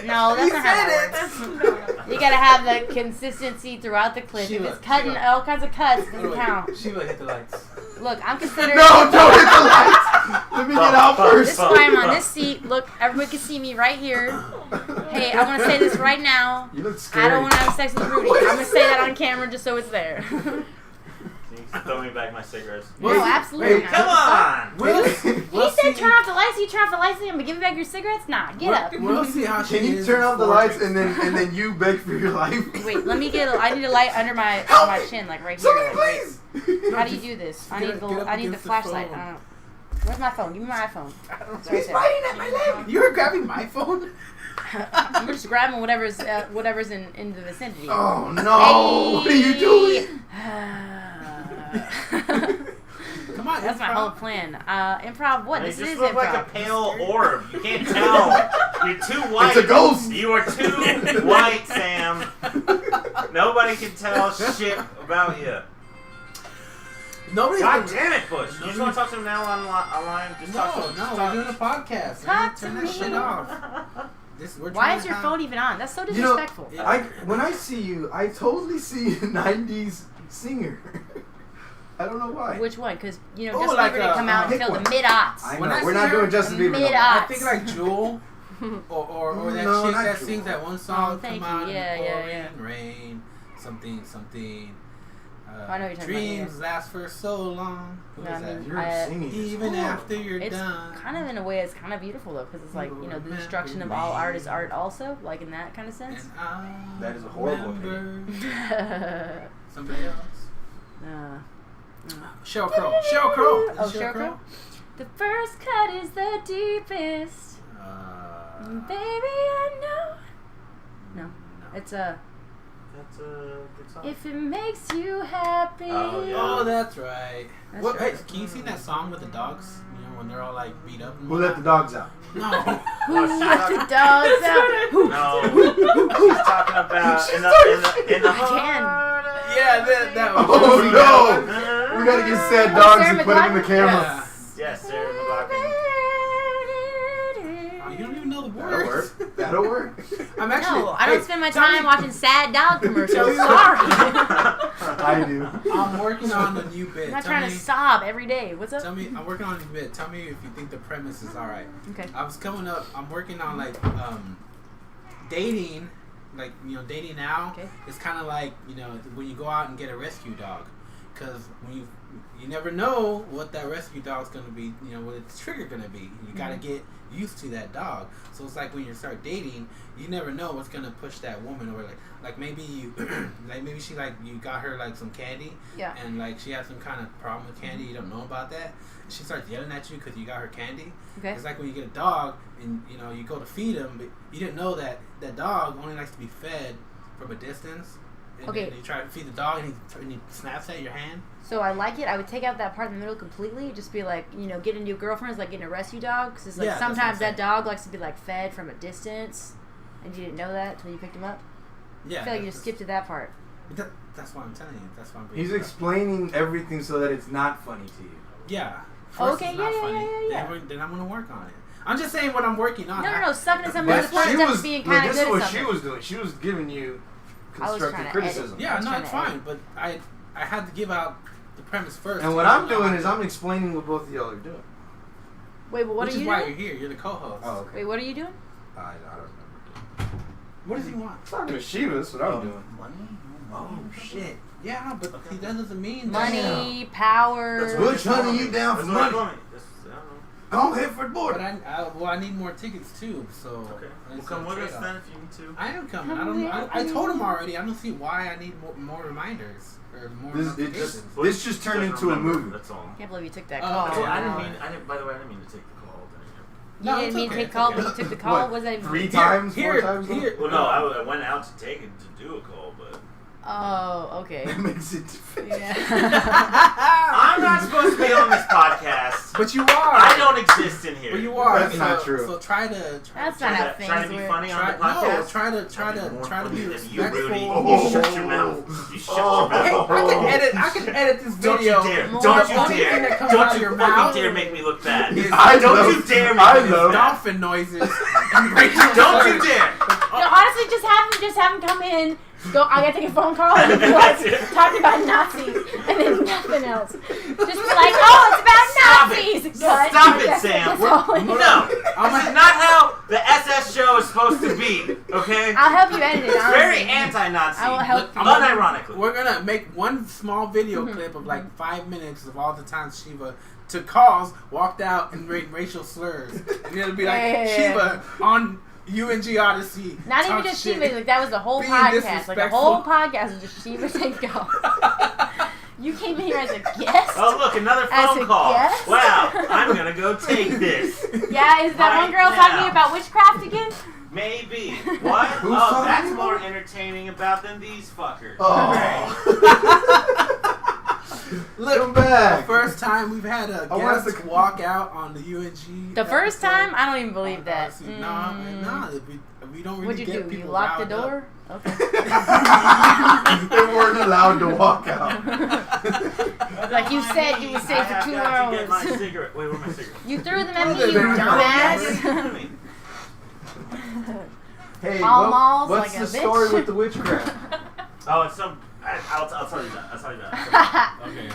No, that's He not how said that it. works. You gotta have the consistency throughout the clip. If Shiva, it's cutting Shiva. all kinds of cuts, it doesn't Wait, count. Shiva, hit the lights. Look, I'm considering. No, don't hit the lights. Let me get out This first. is why I'm on this seat. Look, everybody can see me right here. Hey, I want to say this right now. You look scary. I don't want to have sex with Rudy. I'm gonna say that on camera just so it's there. Can you throw me back my cigarettes? No, Wait, absolutely wait, not. Come on! We'll He see. said turn off the lights. You turn off the lights. I'm gonna give you back your cigarettes. Nah, get up. We'll see how she Can you is turn off the before lights drinks. and then you beg for your life? Wait, let me get. I need a light under my Help my me. chin, like right here. Somebody Like, right. please. How do you do this? I Get need up- the get up I need the against the flashlight. phone. I don't know. Where's my phone? Give me my iPhone. It's right He's there. biting at my leg. You were grabbing my phone? I'm just grabbing whatever's in the vicinity. Oh no! What are you doing? Come on, That's my improv. whole plan. Improv. What? You This just is look improv. like a pale orb. You can't tell. You're too white. It's a ghost. You are too white, Sam. Nobody can tell shit about you. Nobody's God been- damn it, Bush. You just want to talk to him now online? Just talk to him. No, Just we're talk. doing a podcast. Talk man. to Turn me. that shit off. We're Why trying is to your have- phone even on? That's so You know, disrespectful. when I see you, I totally see a '90s singer. I don't know why. Which one? Because you know, Oh, Justin like Bieber didn't come out pick until one. the mid-aughts. I When know. I We're see not her, doing Justin Bieber. mid-aughts. No. I think like Jewel, or that No, chick not that Jewel. sings that one song. Oh, thank Come you. on, Yeah, pouring yeah. rain, something. I know what you're talking about, Dreams last for so long. Who No, is I that? mean, You're singing. Even this. after you're It's done. kind of in a way, it's kind of beautiful though, because it's like the destruction of all art is art, also, like in that kind of sense. And I That is a horrible remember somebody else. Sheryl Crow. Oh, Is it Sheryl Crow? The first cut is the deepest. Baby, I know. No. It's That's a good song. if it makes you happy. Oh, yeah. Oh, that's right. That's What? right. Hey, can you sing that song with the dogs? You know, when they're all like beat up. And We'll let the dogs out. No. Who she's let the talking- dogs out? No, she's talking about in the I can. Yeah, that one. Oh no! We gotta get sad Oh, dogs Sarah and put them in the McLachlan? camera. Yeah. Yes, Sarah McLachlan. Oh, you don't even know the That'll words. work. That'll work. I'm actually. No, I don't hey, spend my tell time me- watching sad dog commercials. Tell me Sorry. I do. I'm working on a new bit. I'm not Tell trying me, to sob every day. What's up? Tell me, I'm working on a new bit. Tell me if you think the premise is alright. Okay. I was coming up. I'm working on like dating, like dating now. Okay. It's kind of like when you go out and get a rescue dog. because when you never know what that rescue dog's gonna be. You know what its trigger gonna be. You gotta get used to that dog. So it's like when you start dating, you never know what's gonna push that woman over. Like maybe you, like maybe she like you got her like some candy, and like she has some kind of problem with candy. You don't know about that. She starts yelling at you because you got her candy. Okay. It's like when you get a dog and you know you go to feed him, but you didn't know that that dog only likes to be fed from a distance. And then you try to feed the dog and he snaps at your hand. So I like it. I would take out that part in the middle completely. Just be like, you know, getting a new girlfriend is like getting a rescue dog. Because it's like sometimes that dog likes to be like fed from a distance, and you didn't know that until you picked him up. Yeah. I feel like you just skipped to that part. That's what I'm telling you. That's what I'm. He's explaining everything so that it's not funny to you. Yeah. First it's not funny. Then I'm gonna work on it. I'm just saying what I'm working on. No. Sucking at something to the point of being kind of good at something. This is what she was doing. She was giving you constructive criticism. Yeah, no, it's fine. But I had to give out the premise first. And what I'm doing is I'm explaining what both of y'all are doing. Wait, but what are you doing? Which is why you're here. You're the co-host. Oh, okay. Wait, what are you doing? I don't remember. What does he want? I'm talking to Shiva. That's what I'm doing. Money? Oh, shit. Yeah, but that doesn't mean money, power. Butch hunting you down for money. Go ahead for the board. But I need more tickets too. So okay. Well, come with us then if you need to. I am coming. I told him already. I don't see why I need more reminders or more. This just turned into a movie. That's all. I can't believe you took that call. Okay. I didn't mean. By the way, I didn't mean to take the call. You didn't mean to take the call, but you took the call. What, was that 3 times? 4 times? Well, no, I went out to take it to do a call, but. Oh, okay. That makes it. Yeah. I'm not supposed to be on this podcast. But you are. I don't exist in here. But you are. That's not true. So try to. That's not how things work. Try to be funny on the podcast. No, try to be respectful. You, Rudy. You shut your mouth. You shut your mouth. Hey, I can edit this video. Don't you dare. Don't you fucking dare make me look bad. Don't you dare make me look bad. Dolphin noises. Don't you dare. No, honestly, just have him come in. Go. I gotta take a phone call and be like talking about Nazis and then nothing else. Just be like, oh, it's about Nazis. Stop it, Sam. No, this is not how the SS show is supposed to be. Okay. I'll help you edit it. It's very anti-Nazi. I will help you. Unironically. We're gonna make one small video clip of like 5 minutes of all the times Shiva took calls, walked out, and made racial slurs. And it'll be like Shiva on UGOdyssey. Not even just Shiva, like that was the whole podcast. Like the whole podcast was just Shiva take calls. You came in here as a guest. Oh look, another phone call. Guest? Wow, I'm gonna go take this. Yeah, is that one girl talking about witchcraft again? Maybe. What? Oh, that's more entertaining about than these fuckers. Oh. Look back. The first time we've had a guest walk out on the UNG. The first time? I don't even believe that. No, we don't really What'd you do? You locked the door? Okay. They weren't allowed to walk out. Like you said, you would stay for 2 hours. Get my cigarette. Wait, where's my cigarette? You threw them at me, you dumbass. Hey, what's like the story with the witchcraft? Oh, it's some. I'll tell you that. Okay.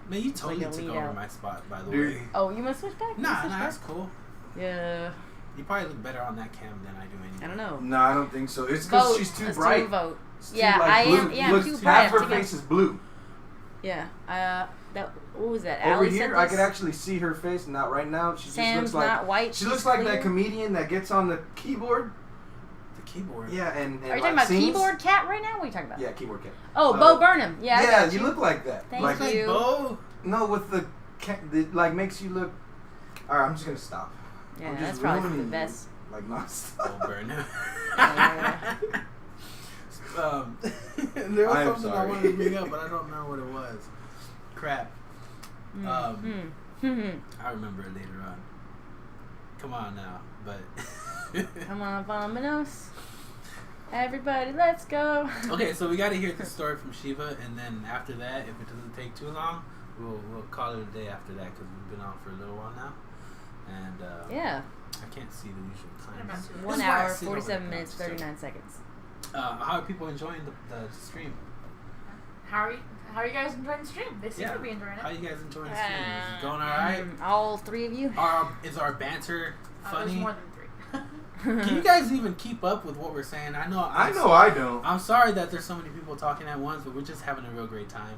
Man, you totally took over my spot, by the way. Oh, you must switch back? Nah, that's cool. Yeah. You probably look better on that cam than I do anyway. I don't know. No, I don't think so. It's because she's too bright. Vote. Yeah, I am. Yeah, I'm too bright. Half her face is blue. Yeah. What was that? Over here, I could actually see her face. Not right now. She Sam's just looks like not white. She looks like that comedian that gets on the keyboard. Keyboard. Yeah, and are you talking about Keyboard Cat right now? What are you talking about? Yeah, Keyboard Cat. Oh, Bo Burnham. Yeah. Yeah, you look like that. Thank you. Bo? No, with the like makes you look. All right, I'm just gonna stop. Yeah, that's probably the best. Like non-stop. Bo Burnham. There was something I wanted to bring up, but I don't remember what it was. Crap. I remember it later on. Come on now, but. Come on, Vominos. Everybody, let's go. Okay, so we got to hear the story from Shiva, and then after that, if it doesn't take too long, we'll call it a day after that because we've been on for a little while now, and yeah, I can't see the usual time. 1 hour, 47 minutes, 39 seconds. How are people enjoying the stream? How are you guys enjoying the stream? They seem to be enjoying it. How are you guys enjoying the stream? Is it going all right? All 3 of you? Is our banter funny? There's more than 3. Can you guys even keep up with what we're saying? I know I don't. I'm sorry that there's so many people talking at once, but we're just having a real great time.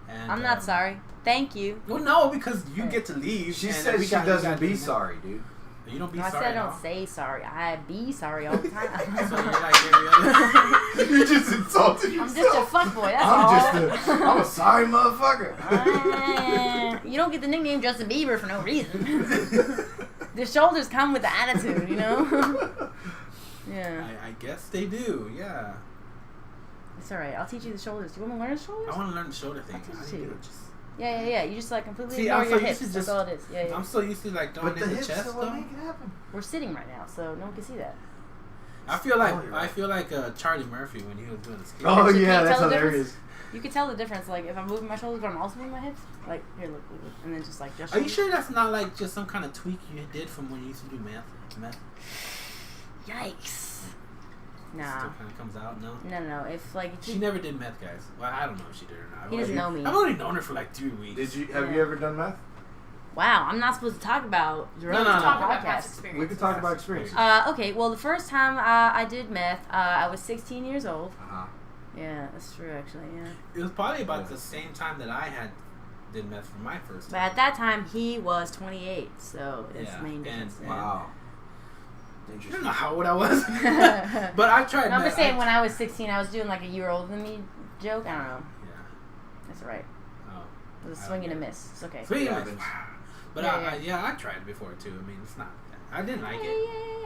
And, I'm not sorry. Thank you. Well, no, because you get to leave. She and says she doesn't be sorry, dude. You don't be I sorry. said I don't say sorry. I be sorry all the time. So you're like every other. You just insulted yourself. I'm just a fuckboy. That's all. I'm a sorry motherfucker. You don't get the nickname Justin Bieber for no reason. The shoulders come with the attitude, you know? Yeah. I guess they do, yeah. It's alright. I'll teach you the shoulders. Do you want me to learn the shoulders? I want to learn the shoulder thing. I'll teach I you. need to just... Yeah. You just like completely See, ignore I'm your so hips. used to That's all it is. Yeah. I'm so used to like doing But it the in the hips chest, are though. what make it happen. We're sitting right now, so no one can see that. I feel like you're right. I feel like Charlie Murphy when he was doing the skit. Oh Actually, yeah, can you that's tell the hilarious. difference? You can tell the difference, like if I'm moving my shoulders, but I'm also moving my hips. Like here, look, and then just like just. Are you sure that's not like just some kind of tweak you did from when you used to do meth? Yikes. Nah. Still kind of comes out, no? No. If like She never did meth, guys. Well, I don't know if she did or not. He doesn't know me. I've only known her for like 3 weeks. Did you have you ever done meth? Wow, I'm not supposed to talk about drugs No. on Talk the about past podcast. experience. We could talk about experiences. Okay, well the first time I did meth, I was 16 years old. Yeah, that's true actually. Yeah. It was probably about the same time that I did meth for my first But time. at that time he was 28, so it's Yeah, the main difference. and- yeah. Wow. I don't know how old I was, but I tried. No, I'm meth. just saying when I was 16, I was doing like a year older than me joke. I don't know. Yeah. That's all right. Oh. It was a swing and a miss. It's okay. Swing Yeah, and a miss. But Yeah. I tried it before too. I mean, it's not. I didn't like it.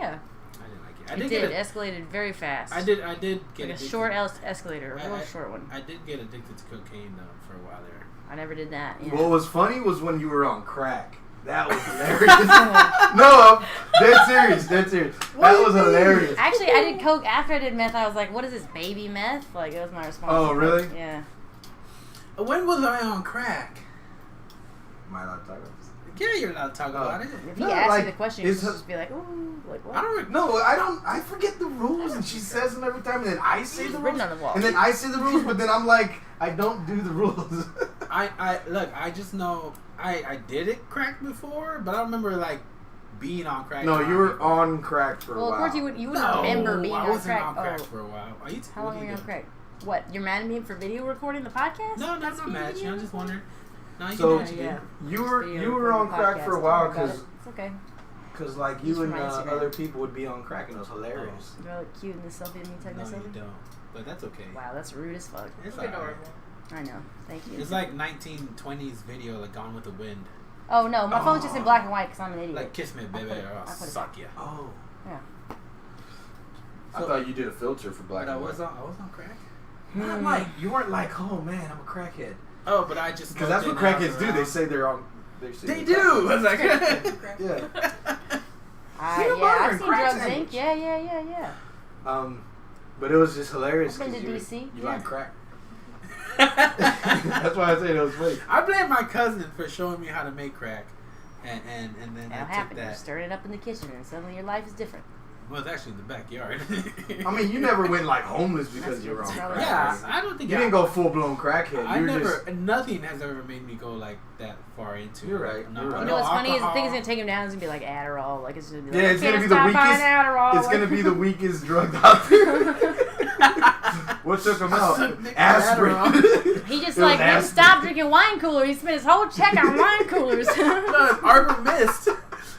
Yeah. I didn't like it. I It did did. get It escalated very fast. I did get Like a addicted. short escalator, a real short one. I did get addicted to cocaine though for a while there. I never did that. Yeah. What was funny was when you were on crack. That was hilarious. No, I'm dead serious. That was hilarious. Actually, I did coke after I did meth. I was like, "What is this, baby meth?" Like it was my response. Oh, to really? coke. Yeah. When was I on crack? Am I allowed to talk about this? Yeah, you're allowed to talk about it. If he No, asks like, you the question, you it's should just be like, "Ooh, like what?" I don't. No, I don't. I forget the rules, and she says them every time, and then I say It's the written rules, on the wall. and then I say the rules, but then I'm like, I don't do the rules. I look. I just know I did it crack before, but I don't remember like being on crack. No, you were on crack for a Well, while. of course you wouldn't No, remember being I on wasn't crack. on crack Oh, for a while. Are you? how what long are were you on doing? crack? What? You're mad at me for video recording the podcast? No, not That's so being mad. video? I'm just wondering. No, you So, can do what you yeah. do. You were Video you were on recording crack for a podcast. while Don't worry about because it. It's okay. like Just you for and my Instagram. other people would be on crack, and it was hilarious. Do I look cute in this selfie of me taking No, this you selfie? don't. But that's okay. Wow, that's rude as fuck. It's It's alright. adorable. I know. Thank you. It's like 1920s video, like Gone with the Wind. Oh no, my phone's just in black and white because I'm an idiot. Like Kiss Me, Baby, put it- or I'll I put it suck ya. Oh. Yeah. I thought you did a filter for black But I and white. was on crack. Not like you weren't like, oh man, I'm a crackhead. Oh, but I just Because that's what smoked it and I crackheads was do. They around. say they're on. Say They they're do. I was like, crackheads. Yeah. Peanut Yeah, butter I've and seen crack Drugs sandwich. Inc. Yeah. But it was just hilarious I've been because to you DC, you yeah. like crack. That's why I say it was funny. I blame my cousin for showing me how to make crack, and then That'll I took happen. You're that. stirring it up in the kitchen, and suddenly your life is different. Well, it's actually in the backyard. I mean, you never went like homeless because you were on That's crack. yeah, right? I don't think You didn't go full blown crackhead. I You were never. just. Nothing has ever made me go like that far into. You're right, No, you're right. You no know what's funny is the thing is alcohol. gonna take him down is gonna be like Adderall. Like it's gonna be like, Yeah, it's gonna "Can't be the stop buying weakest. Adderall." It's gonna be the weakest drug out there. What took him out? Aspirin. He just It was like wouldn't aspirin. stop drinking wine cooler. He spent his whole check on wine coolers. No, it's Arbor Mist.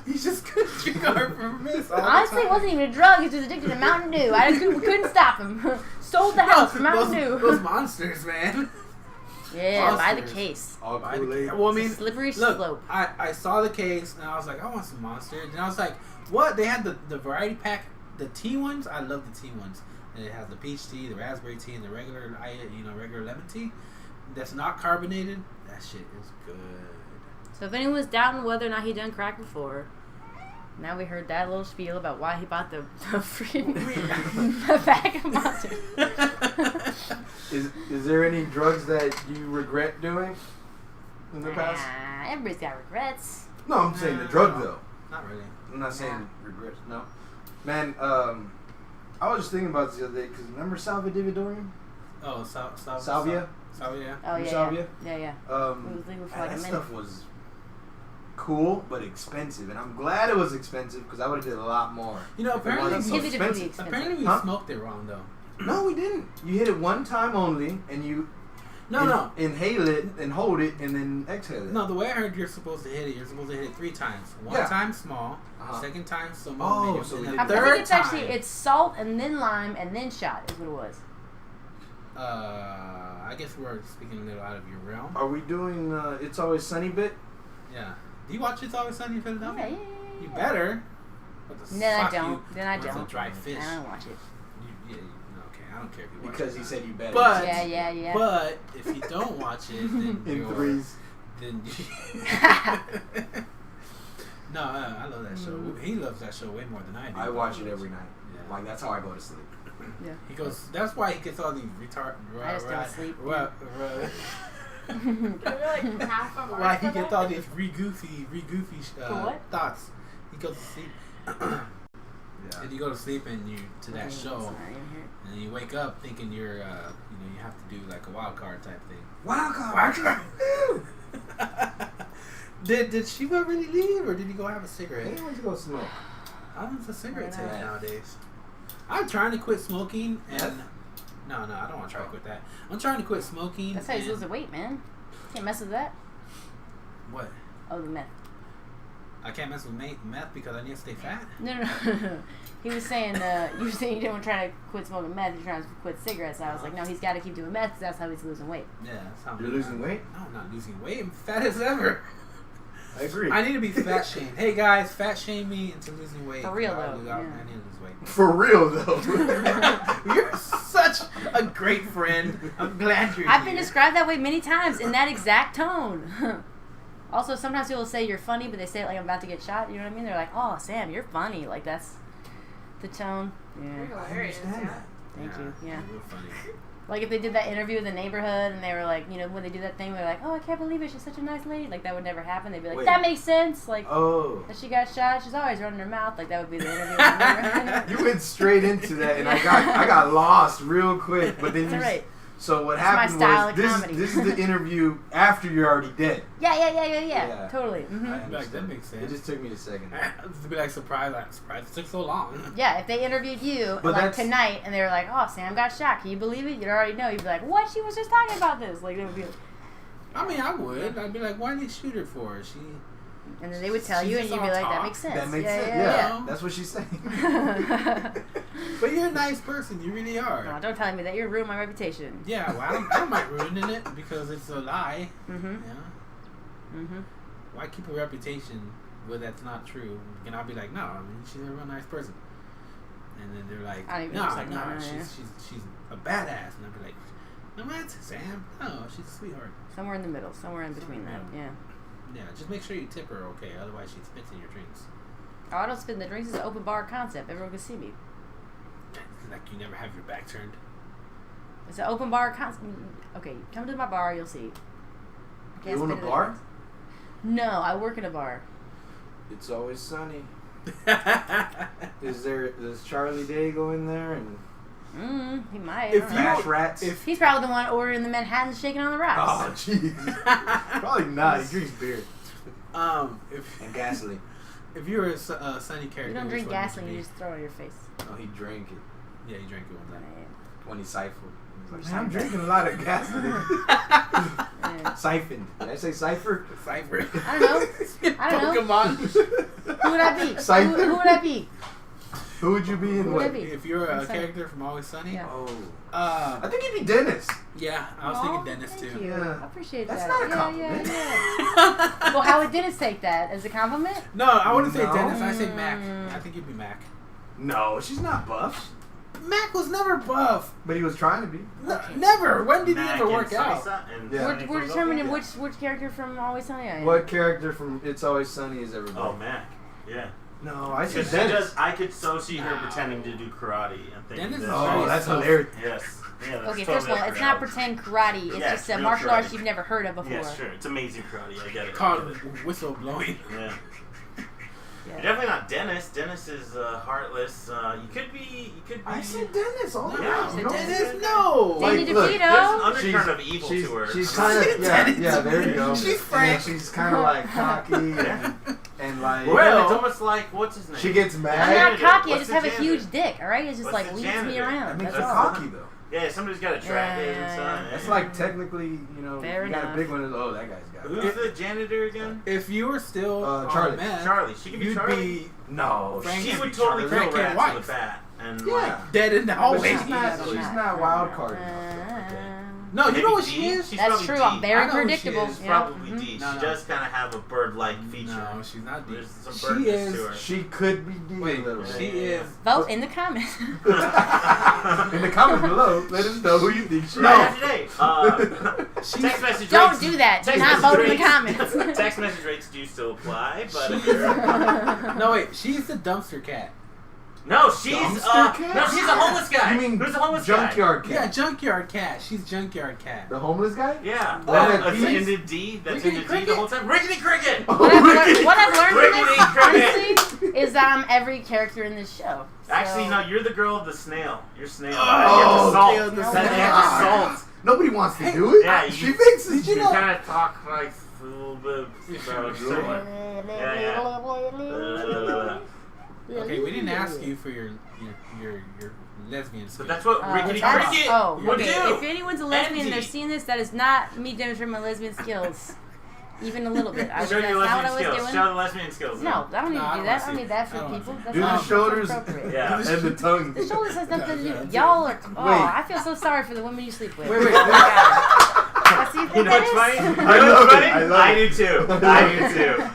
He just couldn't drink Arbor Mist. All the Honestly, it time. wasn't even a drug. He was just addicted to Mountain Dew. We couldn't stop him. Sold the house for Mountain Dew. Those monsters, man. Yeah, by the Monsters. case. All I- Kool-Aid. well, I mean, Slippery look, slope. I saw the case and I was like, I want some monsters. And I was like, what? They had the variety pack, the tea ones. I love the tea ones. And it has the peach tea, the raspberry tea, and the regular, regular lemon tea. That's not carbonated. That shit is good. So if anyone's doubting whether or not he done crack before, now we heard that little spiel about why he bought the freaking bag of monsters. Is there any drugs that you regret doing in the past? Everybody's got regrets. No, I'm saying the drug though. Not really. I'm not saying regrets. No, man. I was just thinking about this the other day because remember Salvia Dividorium? Oh, Salvia. Salvia. Oh yeah, Salvia? yeah. It was legal for man, like a that minute. stuff was cool, but expensive. And I'm glad it was expensive because I would have did a lot more. You know, If it wasn't so apparently, expensive. Apparently we Huh? smoked it wrong though. No, we didn't. You hit it one time only, and you No. inhale it and hold it, and then exhale it. No, the way I heard you're supposed to hit it 3 times. One Yeah. time small, Uh-huh. second time medium, so and we then did the I third think it's actually time. it's salt and then lime and then shot is what it was. I guess we're speaking a little out of your realm. Are we doing It's Always Sunny bit? Yeah. Do you watch It's Always Sunny in Philadelphia? Yeah. You better. Then I Fuck don't. you. Then I It's a don't. dry fish. I don't watch it. Okay, I don't care if you watch Because it. he said you better. But Yeah. But if you don't watch it, then in you're, threes. then no, I love that show. He loves that show way more than I do. I watch it every night. Yeah. Like, that's how I go to sleep. Yeah. He goes. That's why he gets all these retard. I just don't sleep. You're like half of Why he gets all these re-goofy what? thoughts. He goes to sleep. Yeah. And you go to sleep and you to that show, Sorry, I'm here. and you wake up thinking you're, you have to do like a wild card type thing. Wild card. Did Shiva really leave, or did he go have a cigarette? He went to go smoke. I don't know a cigarette Why not? taste nowadays. I'm trying to quit smoking, and Meth? no, I don't want to try to quit that. I'm trying to quit smoking. That's how he's and- losing weight, man. Can't mess with that. What? Oh, the meth. I can't mess with meth because I need to stay fat. No. He was saying, you were saying you didn't want to try to quit smoking meth, you're trying to quit cigarettes. I was like, no, he's got to keep doing meth because that's how he's losing weight. Yeah, that's how You're losing weight? No, I'm not losing weight. I'm fat as ever. I agree. I need to be fat shamed. Hey guys, fat shame me into losing weight. For real, I though, yeah. need to lose weight. For real, though. You're such a great friend. I'm glad you're I've here. been described that way many times in that exact tone. Also, sometimes people say you're funny, but they say it like I'm about to get shot. You know what I mean? They're like, "Oh, Sam, you're funny." Like that's the tone. Yeah. You're hilarious. understand that. Thank you. Yeah. You're funny. Like if they did that interview in the neighborhood and they were like, when they do that thing, they're like, "Oh, I can't believe it. She's such a nice lady." Like that would never happen. They'd be like, Wait. "That makes sense." Like Oh. that she got shot. She's always running her mouth. Like that would be the interview. You went straight into that, and I got lost real quick. But then That's all right. So what It's my happened style was of this comedy. is the interview after you're already dead. Yeah. Yeah. Totally. I hmm Like, that makes sense. It just took me a second. To be like surprised it took so long. Yeah, if they interviewed you But like that's- tonight and they were like, "Oh, Sam got shot. Can you believe it?" You'd already know. You'd be like, "What? She was just talking about this." Like it would be, I mean, I would. I'd be like, why did they shoot her for? She. and then they would tell She's you, and just you'd be all like, "That talk. makes sense." That makes sense. yeah. That's what she's saying. But you're a nice person. You really are. No, don't tell me that. You're ruining my reputation. Yeah, well, I don't mind ruining it because it's a lie. Mm-hmm. Yeah. Mm-hmm. Why keep a reputation where that's not true? And I'll be like, no, I mean, she's a real nice person. And then they're like, I don't even no, understand that, she's a badass. And I'll be like, no, what, Sam? No, she's a sweetheart. Somewhere in the middle. Somewhere in between that. Yeah. Yeah, just make sure you tip her okay. Otherwise, she spits in your drinks. Oh, I don't spit in the drinks. It's an open bar concept. Everyone can see me. Like you never have your back turned. It's an open bar concept. Okay, come to my bar. You'll see. Can't You own a spit in the bar? drinks. No, I work in a bar. It's Always Sunny. Does Charlie Day go in there and He might. If I don't you- know. smash rats? He's probably the one ordering the Manhattan shaking on the rocks. Oh, jeez. Probably not. He drinks beer and gasoline. If you were a Sunny character, You don't which drink one would gasoline. be? You just throw it on your face. Oh, he drank it Yeah, you drank it one time. when he siphoned. He was like, Man, I'm drinking a lot of gasoline. Yeah. Siphoned. Did I say cipher? Cipher. I don't know. I don't know. Pokemon. Who would I be? Cypher? Who would I be? Who would you be in Who would I what? be? If you're a Sunny. character from Always Sunny, Yeah. Oh. I uh, think you'd be Dennis. yeah, I was Aw, thinking Dennis thank too. You. Yeah. I appreciate That's that. not a Yeah, compliment. Yeah. Well, how would Dennis take that? As a compliment? No, I wouldn't say No. Dennis. I say Mac. I think you'd be Mac. No, she's not buff. Mac was never buff. But he was trying to be. Never. When did he Mac ever and work out? Salsa and Yeah. Sunny We're from determining Philadelphia. which character from Always Sunny I am. What character from It's Always Sunny is everybody? Oh, Mac. Yeah. No, I said Because she Dennis. does. I could so see her pretending to do karate and thinking Dennis is that. Oh, very that's self- hilarious. Yes. Yeah. That's Okay, totally first of all, up it's her not alley. pretend karate. It's Yeah, just a real martial karate. arts you've never heard of before. Yeah, sure. It's amazing karate. I get it. Called I get it. whistle blowing. Yeah. Yeah. You're definitely not Dennis. Dennis is heartless. You could be. I said Dennis all the Yeah. time. You know? Dennis, no. Danny Like, look, DeVito. There's an undercurrent of evil she's, to her. She's kind of yeah. There you go. She's And frank. she's kind of like cocky and like. Well, it's almost like what's his name? She gets mad. I'm not cocky. I What's just the have a janitor? huge dick. All right, it's just What's like the leads me janitor? around. That means That's they're all. cocky though. Yeah, somebody's got a track Yeah. That's like technically, you know, Fair you got enough. a big one. Oh, that guy's got. Who's the janitor again? If you were still Charlie. on meth, Charlie. She could be you'd Charlie. be No, Frank She can't would be totally Charlie. kill Frank can't rats with a wife. bat. And yeah. Dead in the But hallway. she's not wild card. No, you Maybe know what D? she is? She's That's probably true. D. I'm very I know who she predictable. is. She's Yeah. probably D. No, She no. does kind of have a bird-like feature. No, she's not D. There's some She birdness is- to her. She could be D. Wait, a little she bit. is. Vote in the comments. In the comments below, let us know who you think she Right is. after today. Text message Don't rates. do that. Do text not message vote in the rates- comments. Text message rates do still apply, but if She's- you're... No, wait. She's the dumpster cat. No, she's Dumpster cat? no, she's a homeless guy. You mean who's the homeless guy? junkyard cat? Yeah, junkyard cat. She's junkyard cat. The homeless guy? Yeah. The one that That's pees? into D. That's Rickety into D Cricket? the whole time. Rickety Cricket. Oh, What I've learned from Rickety this, Cricket. honestly, is that I'm every character in this show. So- Actually, no, you're the girl of the snail. You're snail. Oh, you have to okay, salt. the That you snail. have to salt. Nobody wants to do it. Yeah, she you- makes it. You know- kind of talk like a little bit about someone. Okay, we didn't ask you for your lesbian But skills. that's what Rickety that's- Cricket oh, would okay. do. If anyone's a lesbian and they're Andy. seeing this, that is not me demonstrating my lesbian skills. Even a little bit. Show That's your not what I lesbian was skills. doing. Show the lesbian skills. No, I don't need No, I to don't do that. I wanna don't see need that it. I for don't people. wanna That's Do the not shoulders appropriate. Yeah. and the tongue. The shoulders has nothing to do. Yeah. Y'all are. Oh, Wait. I feel so sorry for the women you sleep with. Wait, wait. Oh my God. See, You know what's funny? You know I love what's it. funny? I love I it. do too. I do too.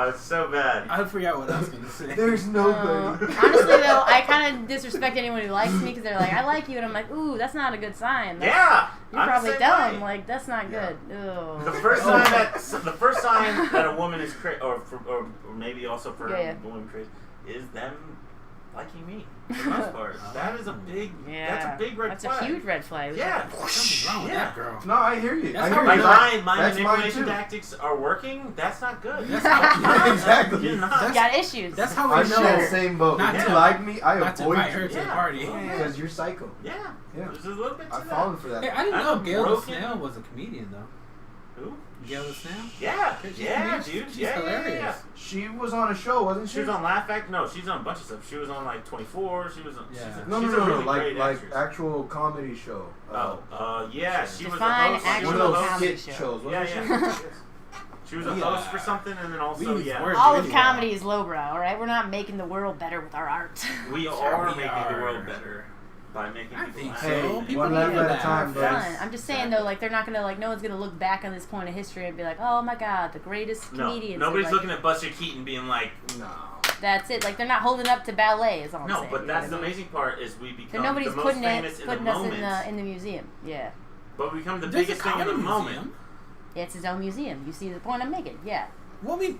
It's so bad. I forgot what I was gonna say. There's nobody. Honestly, though, I kind of disrespect anyone who likes me because they're like, I like you, and I'm like, ooh, that's not a good sign. That's, Yeah. You're I'm the probably same dumb. way. Like, that's not Yeah. good. Ew. The first sign that a woman is or maybe also for Yeah. a woman crazy is them liking me for the most part. That is a big. That's a big red That's flag. a huge red flag. Yeah. Something's wrong with Yeah. that girl. No, I hear you. That's I how hear we you. Like my That's mine manipulation too. tactics are working. That's not good. That's how, Exactly. You're not. You got issues. that's how I we share the know same boat. not If to- you like me, I not to avoid invite her you. to the Yeah. party. Yeah. Because you're psycho. Yeah. Yeah. There's a little bit to I've that. fallen for that. Hey, I didn't I'm know Gail the broken. Snail was a comedian though. Who? Gail the Snail? Yeah. She's Yeah, hilarious. dude. She's Yeah, hilarious. yeah. She was on a show, wasn't she? She was on Laugh Factory. No, she's on a bunch of stuff. She was on like 24. She was on. Yeah. No, she's no, a really like great actress. actual comedy show. Yeah, she was a Define host. She actual was one a of those host. comedy skit show. shows, wasn't Yeah, she? She was a Yeah. host for something, and then also We use words. All of really comedy is lowbrow, all right? We're not making the world better with our art. we Sure are we making are. the world better by making I people think laugh. so. Hey, People one need laugh to at a laugh. time, Fun. guys. I'm just saying though, like they're not gonna no one's gonna look back on this point of history and be like, oh my god, the greatest No, comedians. nobody's like, looking at Buster Keaton being like, No. That's it. Like they're not holding up to ballet. Is all I'm no, saying. but you know that's what the I mean? amazing part is we So become nobody's the most putting famous it, in the putting us moment, in the museum. Yeah. but we become the There's a biggest thing in the comedy moment. museum. It's his own museum. You see the point I'm making? Yeah. Well, I mean,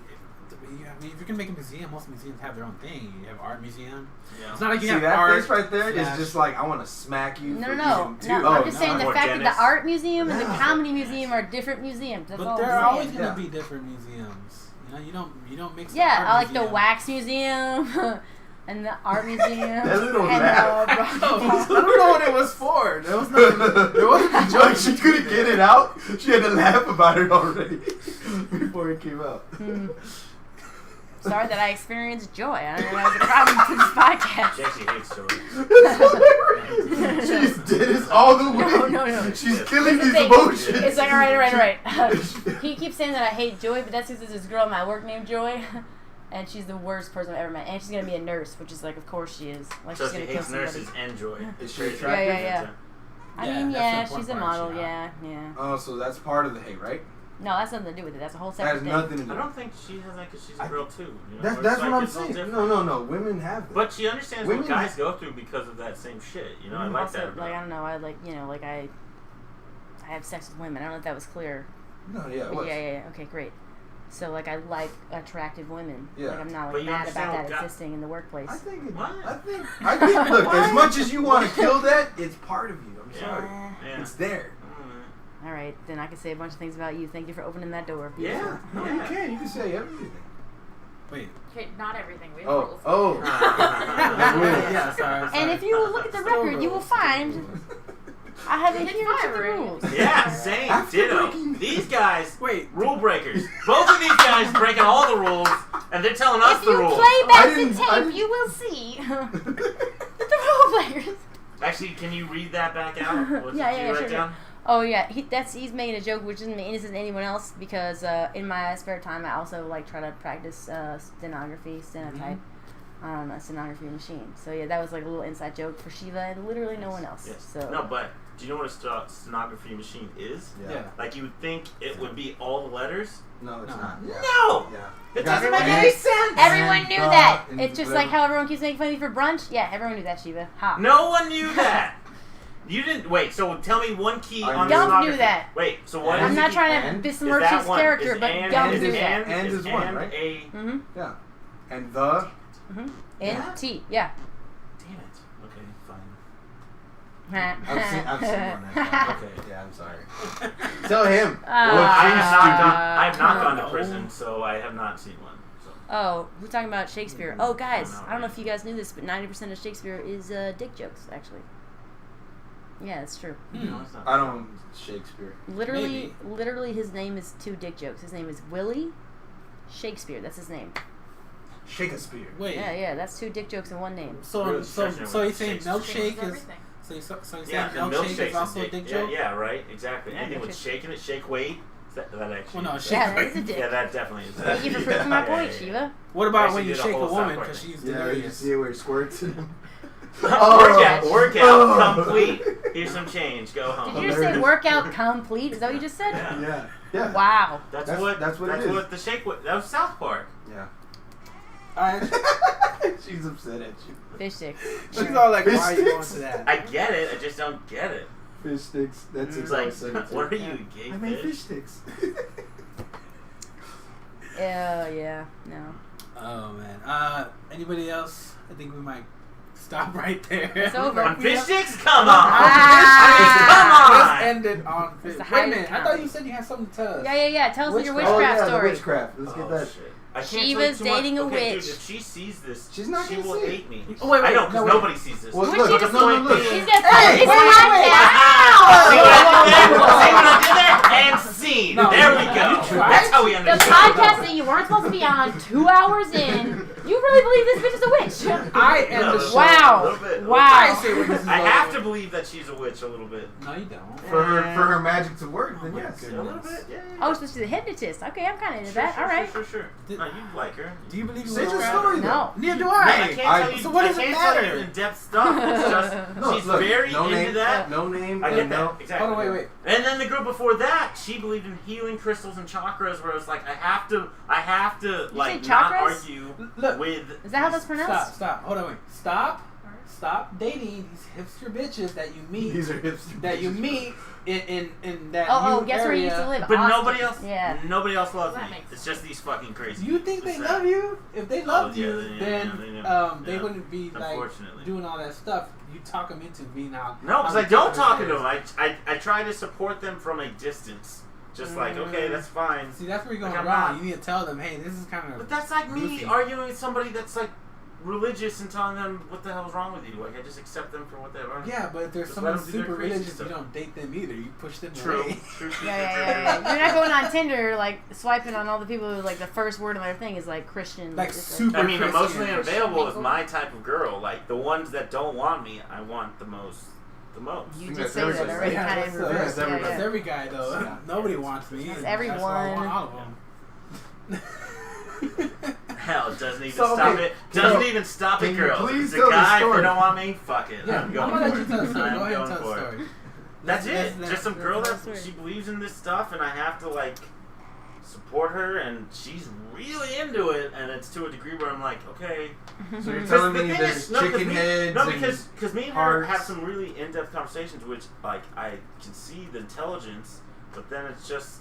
if you're gonna make a museum, most museums have their own thing. You have art museum. Yeah. It's not like you See, have that art. face right there is slash- just like, I want to smack you No, for no. using two. I'm just saying the Or fact that Dennis. the art museum and the Yeah. comedy museum are different museums. That's But all there are I'm always saying. gonna Yeah. be different museums. You know, you don't mix. Yeah, the I art like the museum. wax museum and the art museum. That little and laugh. I don't know what it was for. There was nothing. There wasn't a joke. Like, she couldn't get it out. She had to laugh about it already before it came out. Sorry that I experienced joy. I don't know that was a problem for this podcast. She actually hates stories. She's dead as all the way. No. She's killing Here's the these thing. emotions. It's like, all right. He keeps saying that I hate Joy, but that's because there's this girl at my work named Joy, and she's the worst person I've ever met. And she's gonna be a nurse, which is like, of course she is. Like So she's she gonna kill hates somebody. nurses and joy. Is she Crazy. attractive? Yeah. I Yeah, mean, that's yeah, the she's a important part, model. she Yeah, yeah. Oh, so that's part of the hate, right? No, that's nothing to do with it. That's a whole That separate has thing. nothing to do I with don't it. think she has that because she's a girl too. You know? That's It's what I'm it's all saying. different. No. Women have that. But she understands Women what guys go through because of that same shit. You know, I like also, that. like I don't know, I like like I have sex with women. I don't know if that was clear. No, yeah, it But was. yeah. Okay, great. So like I like attractive women. Yeah. Like I'm not But like you mad understand about what that guy- existing in the workplace. I think. What? I think. Look, as much as you want to kill that, it's part of you. I'm Yeah. sorry. Yeah. It's there. All right, then I can say a bunch of things about you. Thank you for opening that door. Yeah. Beautiful. No, you can. You can say everything. Wait. Okay, not everything. We have Oh, rules. oh. Yeah, sorry. And if you look at the record, you will find I have adhered to the rules. Yeah, same. After Ditto. breaking- These guys, Wait. rule breakers. Both of these guys breaking all the rules, and they're telling us If the you rules. play back the I tape, didn't- you will see the role players. Actually, can you read that back out? What Yeah, did yeah, you write sure, down? Oh yeah, he's making a joke which isn't innocent to anyone else because in my spare time I also like try to practice stenotype on a stenography machine. So yeah, that was like a little inside joke for Shiva and literally no one else. Yes. So No, but do you know what a stenography machine is? Yeah. Like you would think it would be all the letters. No, it's No. not. Yeah. No! Yeah. It Got doesn't it. make And- any sense! everyone knew that. and It's just whatever. like how everyone keeps making fun of me for brunch. Yeah, everyone knew that, Shiva. Ha. No one knew that! You didn't wait. So tell me one key I on knew. the Gump stenography. knew that. Wait. So what And- is I'm the not key? trying to And? besmirch Is that his one? character, Is but and, Gump is knew that. and is is one, and right? A. Mm-hmm. Yeah. And the. Mm-hmm. Yeah? N-T. Yeah. Damn it. Okay, fine. I've seen one. That's fine. Okay. Yeah, I'm sorry. Tell him. I have not gone to no. prison, so I have not seen one. So. Oh, we're talking about Shakespeare. Oh, guys, No. I don't know if you guys knew this, but 90% of Shakespeare is dick jokes, actually. Yeah, it's true. No, it's not. I don't. Shakespeare. Literally, his name is 2 dick jokes. His name is Willie Shakespeare. That's his name. Shakespeare. Wait. Yeah, that's 2 dick jokes in one name. So Really so stretching so it you with saying Shakespeare. milkshake Changes is everything. so you saying Yeah, the milkshake is also a dick. dick Yeah, joke? yeah, right, exactly. Yeah, Anything with milkshake. shaking it, shake weight. That actually. Well, no, is- shake Yeah, that is a dick. Yeah, that definitely is. Thank you for proving my Yeah, point, yeah, yeah. Shiva. What about Actually when you did a shake a whole woman South Park because thing. she's Yeah, you delirious? see where he squirts. Workout Oh. complete. Here's some change. Go home. Did you just say workout complete? Is that what you just said? Yeah. Yeah. Wow. That's That's what it is. what the shake was. That was South Park. Yeah. Alright. She's upset at you. Fish sticks. She's all like, Fish why are you going sticks? to that? I get it. I just don't get it. Fish sticks. That's It's exactly like, what are you, gay I made fish? fish sticks. Yeah, no. Oh man. Anybody else? I think we might stop right there. It's over. On We fish have- sticks? Come on! Ah. Let's end it on fish. It's the Wait a minute. highest I thought you said you had something to tell us. Yeah. Tell us your Oh witchcraft yeah, story. the witchcraft. Let's get that. Shit. I can't Shiva's tell you too dating much. a Okay, witch. Dude, if she sees this, She's not she gonna will see it. hate me. Oh, wait, I know, no, because wait. nobody sees this. Well, Would look, you look, just- look, look. She's got Hey, this wait, podcast. See what I did there? See what I did there? And scene. No, there we you go. tried? That's how we The understand. podcast that you weren't supposed to be on 2 hours in. You really believe this bitch is a witch? I am the show. Wow. A little bit. Wow. I say what this is I all have about. to believe that she's a witch a little bit. No, you don't. For her magic to work, then Oh my yes. goodness. A little bit, yeah. Oh, so she's a hypnotist. Okay, I'm kind of into that. Sure, All right. Sure. Did- No, you like her. Do you believe in Say the witchcraft? story. No. Neither do Man, I I. can't tell you. So what does I it can't tell matter? you in-depth stuff. It's just No, she's look, very no into name, that. No name. I get and that. no. Exactly. Hold on, wait. And then the girl before that, she believed in healing crystals and chakras, where it's like I have to like say not chakras? argue Look. with. Is that how that's pronounced? Stop. Hold on, wait. Stop dating these hipster bitches that you meet. These are hipster. That you meet in that Oh, new guess where you area. used to live? But Austin. nobody else. Yeah. Nobody else loves That me. makes It's just these fucking crazy. You think they It's sad. love you? If they loved yeah, you, yeah, then they yeah. wouldn't be like Unfortunately. doing all that stuff. You talk them into being out. No, because I don't talk to them. I try to support them from a distance. Just like, okay, that's fine. See, that's where you're going Like, I'm wrong. not- You need to tell them, hey, this is kind of. But that's like me goofy. arguing with somebody that's like religious and telling them what the hell is wrong with you. Like I just accept them for what they are. Yeah, but if there's Just someone let 'em do their super crazy religious, stuff. you don't date them either. You push them True. away. True. Yeah. You're not going on Tinder like swiping on all the people who like the first word of their thing is like Christian. Like it's super- I mean, Christian. emotionally unavailable is Mingle. my type of girl. Like the ones that don't want me, I want the most. You That's did say that everybody. already, Yeah, kind of in that's reverse. everybody. That's every guy though. Yeah. Nobody wants me. That's and everyone. That's why I want all of them. Hell, it doesn't even So, stop okay, it. Doesn't Can even stop it, you girls. please It's a tell the guy. If story? they don't want me, fuck it. Yeah, I'm I'm going gonna let for you it. tell the story. I'm Go ahead and going tell the for it. story. That's That's- it. that's- Just some that's girl the that story. she believes in this stuff, and I have to like support her, and she's really into it, and it's to a degree where I'm like, okay. So you're Because telling the me thing there's is- no, 'cause chicken me- heads No, and because me and her hearts. have some really in-depth conversations, which like I can see the intelligence, but then it's just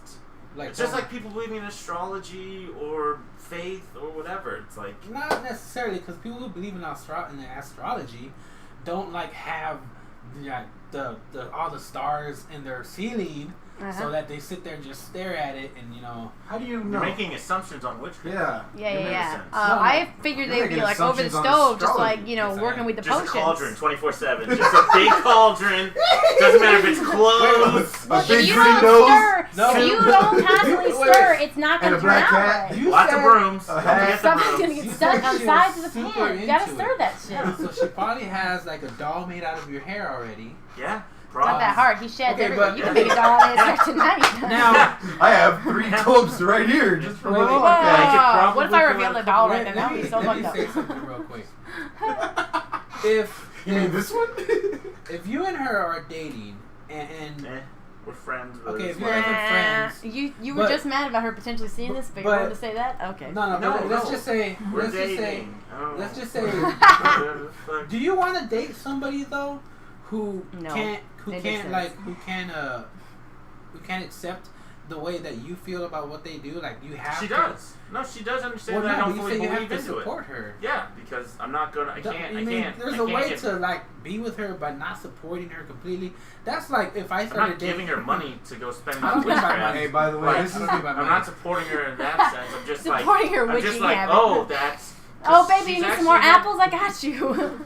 like people believing in astrology or faith or whatever. It's like Not necessarily, because people who believe in astrology don't like have the all the stars in their ceiling so that they sit there and just stare at it, and How do you You're know? making assumptions on witchcraft. Yeah. It makes sense. I figured You're they'd be making like over the assumptions on stove, just astrology. like Yes, I working am. with the Just potions. a cauldron, 24/7. Just a big cauldron. Doesn't matter if it's closed. A If big you green don't nose. stir, No. if you don't constantly Wait. stir, it's not And gonna a turn black out cat. right. You Lots said- of brooms. a Don't hat. forget the Something's brooms. gonna You get said stuck on she sides was of the super pan. You gotta into stir it. that shit. Yeah, so she probably has like a doll made out of your hair already. Yeah. Not that hard. He sheds Okay, everywhere. but- You can make a doll out of his hair tonight. Now, I have 3 tubs right here just from the Wait, wait, podcast. I could Whoa. What if I probably reveal put the a doll couple- right now? That would be so let me fucked say up. something real quick. If You mean this one? if you and her are dating and We're friends. But Okay, it's if you like- guys are friends. You were But- just mad about her potentially seeing this, but you but- wanted to say that? Okay. no, No, but let's no. just say We're let's just say dating. Oh. let's just say Whatever the fuck. do you want to date somebody though who No. can't It makes sense. who can't accept the way that you feel about what they do? Like you have She to. does. No, she does understand Well, that. I no, don't but you fully say you have believe to into it. support her. Yeah, because I'm not gonna. I Don't- can't. you I mean can't. there's I a can't way get, to like be with her but not supporting her completely. That's like if I I'm started not giving her money to go spend I on don't care about witchcraft. money. Hey, by the way, Like, this is I don't I'm not supporting her in that sense. I'm just like Supporting her I'm just witching like, habit. oh, that's. Oh, baby, she's you need some actually more not- apples? I got you.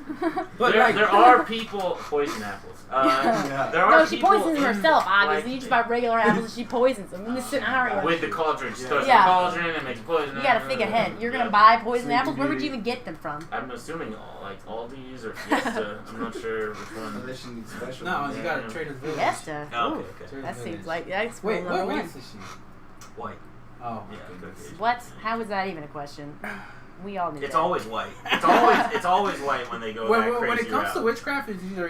But there, like there are people poison apples. Yeah. There are No, she people poisons in, herself, obviously. like, You just buy regular apples and she poisons them in this scenario. with the cauldron. She throws Yeah. the cauldron and makes poison. You gotta think ahead. You're gonna Yeah. buy poison Sleeping apples? Where would you Beauty. even get them from? I'm assuming like Aldi's or Fiesta. I'm not sure which one. Unless she needs special. no, you Yeah. gotta trade us village. Fiesta. Oh, Ooh, okay, okay. Trade that us seems village. like that's Wait, rule what number race one. is she? White. Oh, my Yeah, goodness. Caucasian. What? How is that even a question? We all knew It's that. always white. It's always white when they go that crazy When it comes to route. witchcraft, it's either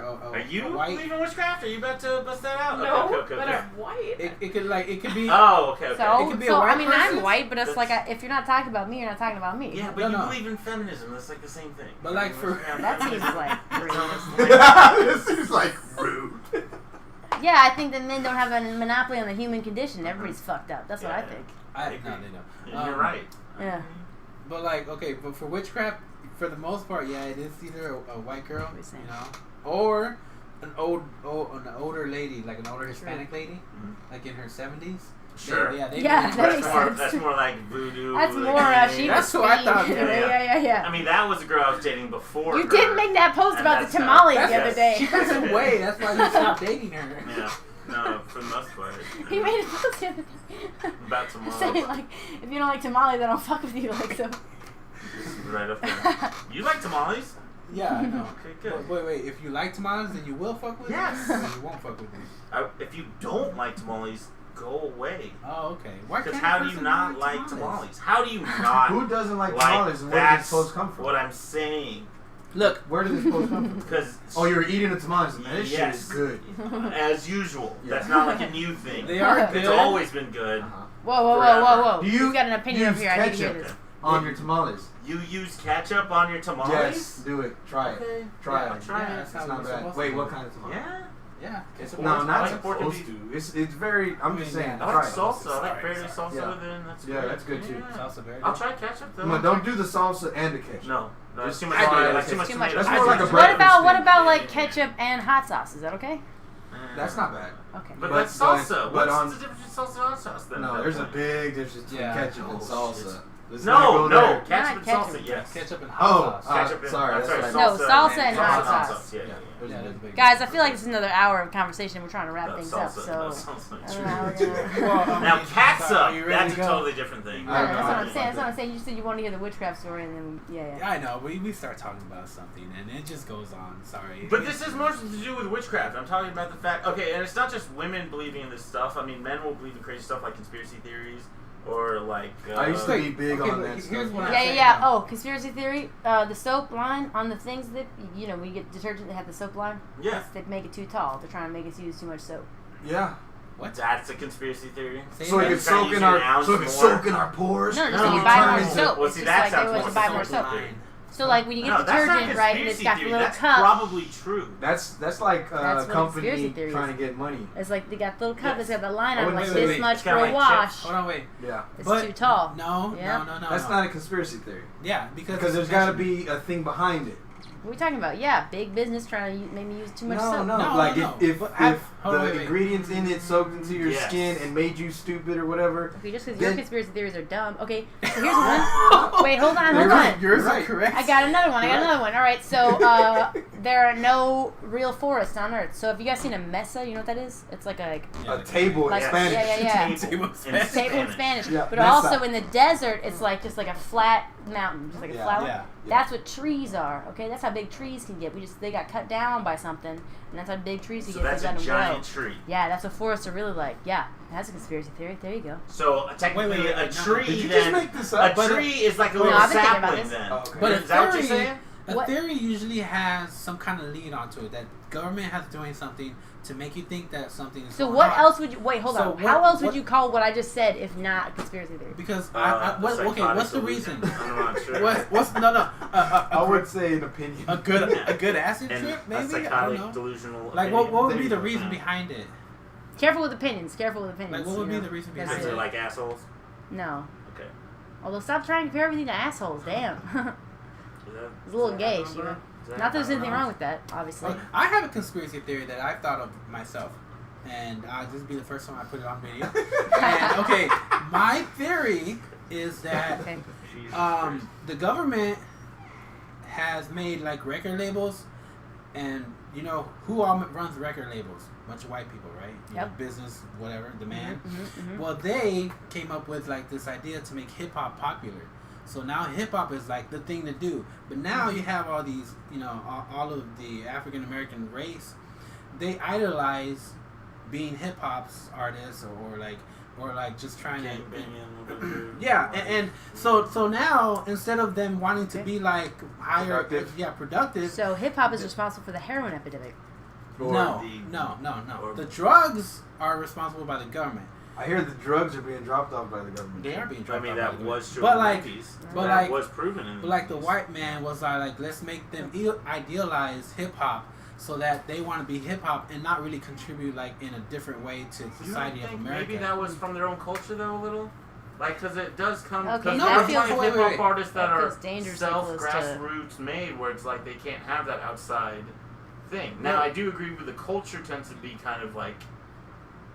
Are you a white. believe in witchcraft? Are you about to bust that out? No, Okay. but I'm white. It could be. Oh, okay. So, It could be a so white I mean, person. I'm white, but it's That's- like if you're not talking about me, you're not talking about me. Yeah, but No, you no. believe in feminism. That's like the same thing. But, like, for- That seems like This is like rude. Yeah, I think that men don't have a monopoly on the human condition. Everybody's fucked up. That's what I Yeah. think. No, they Yeah, don't. you're right. Yeah. But like, okay, but for witchcraft, for the most part, yeah, it is either a white girl, What are you saying? or an older lady, like an older Hispanic lady, like in her 70s. Sure. They Yeah, believe- that makes sense. That's more like voodoo. That's like, more Shiva That's who I speak. thought, Yeah. I mean, that was a girl I was dating before. You her. did make that post And about the that's how- tamales the That's- other day. She doesn't weigh. That's why you stopped dating her. Yeah. No, for the most part. He made a post the other day. About tomorrow. Saying like, if you don't like tamales, I don't fuck with you. Like so. Right up there. You like tamales? Yeah, I know. Okay, good. Wait. If you like tamales, then you will fuck with Yes. me? Or you won't fuck with me? If you don't like tamales, go away. Oh, okay. Why Because can't a how do you person not like tamales? How do you Who not doesn't like like tamales and where did that's this post come from? what I'm saying. Look, Where did this post come from? Because Oh, you were eating the tamales. Man, this Yes. shit is good. as usual, Yeah. that's not like a new thing. they are good. It's always been good. Uh-huh. Whoa. Do you You've got an opinion use over here. I need to hear ketchup this. on your tamales? You use ketchup on your tamales? Yes, do it. Try it. Okay. Try Yeah, it. try Yeah, it. that's It's how not we're bad. supposed Wait, to what do. kind of tamale? Yeah. Yeah. It's No, I not like pork and supposed beef. to. It's very. I'm just saying. Yeah, I Try like it. salsa. I like Sorry, barely sorry. salsa Yeah. with it. That's Yeah, good. that's good too. Yeah. Salsa very I'll good. try ketchup though. No, don't do the salsa and the ketchup. No, that's too much. I do. That's That's too much too much. tomato. That's more like a What breakfast about thing. like ketchup and hot sauce? Is that okay? That's not bad. Okay. But But- that's but- salsa. but What's on- the difference between salsa and hot sauce then? No, there's a big difference between Yeah. ketchup and Oh, salsa. shit. Let's not No, go no, there. ketchup and Not salsa, ketchup. yes. Ketchup and Oh, hot sauce. Ketchup and sorry, I'm that's sorry, right. No, salsa and hot hot sauce. Yeah. There's a Yeah, big- that's big. Guys, I feel like this is another hour of conversation. We're trying to wrap No, things salsa, up. So no, I salsa. don't know how we're gonna. Well, Now, so catsup, are you ready that's a to go? totally different thing. I don't That's know. what I'm saying. That's what I'm saying. You said you want to hear the witchcraft story, and then yeah. I know. We start talking about something, and it just goes on. Sorry. But this is more to do with witchcraft. I'm talking about the fact, okay, and it's not just women believing in this stuff. I mean, men will believe in crazy stuff like conspiracy theories or like. I used to be big Okay, on but that here's stuff. what I'm Yeah. saying now. Oh, conspiracy theory. The soap line on the things that we get detergent that have the soap line. Yeah. They make it too tall. They're trying to make us use too much soap. Yeah. What? That's a conspiracy theory. Say So it that. can soak in our, soak in our pores. No, and so you then buy turn more into- soap. Well, It's see, just that like they sounds want more to buy more soap soap. line. So like when you get No, that's not detergent, right, and it's conspiracy got the theory. little That's cup. probably true. That's like That's a what conspiracy company theory trying is. to get money. It's like they got the little cup Yes. that's got the line on it, Wait, like wait, this wait. much It's for got, a like, wash. Hold on, wait. Yeah. It's But- too tall. No, Yeah. no. That's not a conspiracy theory. Yeah, because Because there's got to be a thing behind it. What are we talking about? Yeah, big business trying to make me use too much soap. No. Like if the ingredients in it soaked into your skin and made you stupid or whatever. Okay, just because your conspiracy theories are dumb. Okay, so here's one. Wait, hold on. Yours are correct. I got another one. All right, so there are no real forests on Earth. So have you guys seen a mesa? You know what that is? It's like a table in Spanish. Yeah. Table in Spanish. Yeah, but mesa. Also in the desert, it's like just like a flat mountain, just like a flower. Yeah. That's what trees are. Okay, that's how big trees can get. They got cut down by something, and that's how big trees can get. So that's a giant tree. Yeah, that's what forests are really like. Yeah, that's a conspiracy theory. There you go. So technically, a tree. Did you then, just make this up? A tree is like a little sapling. Then, okay. But is that what you're saying? A theory usually has some kind of lead onto it that government has doing something to make you think that something is. So going what on. else would you wait? Hold on. How else would what- you call what I just said if not a conspiracy theory? Because what's psychotic the reason? I'm not sure. What's I would say an opinion. a good acid And trip a maybe. I don't psychotic, know. delusional. Like opinion. what would be the reason behind it? Careful with opinions. Like what would be the reason behind Is it? it like assholes? No. Okay. Although stop trying to compare everything to assholes. Damn. It's a little gay, Shiva. Not that there's anything wrong with that, obviously. Well, I have a conspiracy theory that I've thought of myself, and this will be the first time I put it on video. And, okay, my theory is that Okay. the government has made like record labels, and you know who all runs record labels? A bunch of white people, right? You Yep. know, business, whatever, the man. Mhm. Well, they came up with like this idea to make hip hop popular. So now hip hop is like the thing to do. But now you have all these, you know, all of the African American race. They idolize being hip hop's artists or like just trying to. Yeah, and so now instead of them wanting to be like higher, productive. So hip hop is responsible for the heroin epidemic. No. The drugs are responsible by the government. I hear the drugs are being dropped off by the government. They are being I dropped mean, off that by the was true. But in the like- 90s. but that like- was proven in the But like the 90s. white man was like let's make them idealize hip hop so that they want to be hip hop and not really contribute like in a different way to You don't society of think America. maybe that was from their own culture though, a little? Like, because it does come. Okay, Because that there's feels- plenty of wait, hip hop artists that that are feels dangerously close to- grassroots made, where it's like they can't have that outside thing. Now, I do agree with the culture tends to be kind of like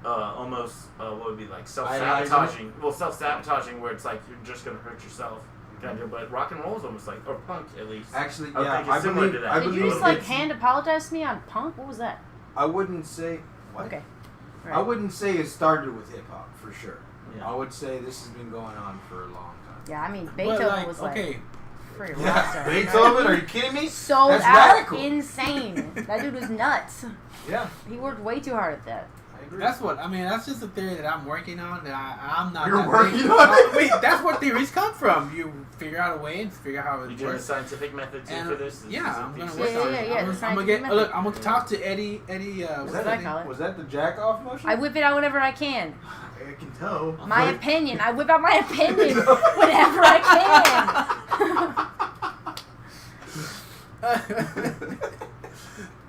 almost what would be like self-sabotaging. Well, self-sabotaging, where it's like you're just gonna hurt yourself. Kind of, but rock and roll is almost like, or punk at least. Actually, I yeah, think it's similar to that. I Did believe you just like it's- hand apologize to me on punk? What was that? I wouldn't say. What? Okay. I wouldn't say it started with hip hop for sure. Yeah. I would say this has been going on for a long time. Yeah, I mean But, Beethoven was like okay, freaking rock star. Beethoven? Are you kidding me? Sold That's out, radical. insane. That dude was nuts. Yeah, He worked way too hard at that. I agree. that's just a theory that I'm working on. That I'm not. You're that working big- on it? Wait, that's what theories come from. You figure out a way and figure out how You it doing the works. scientific method too And, for this? yeah, I'm gonna thesis? work Yeah, on yeah, it. yeah, I'm the gonna scientific get. method. Look, I'm gonna talk to Eddie. Was That's that, what I call it. was that the jack off motion? I whip it out whenever I can. I can tell. My opinion. I whip out my opinion whenever I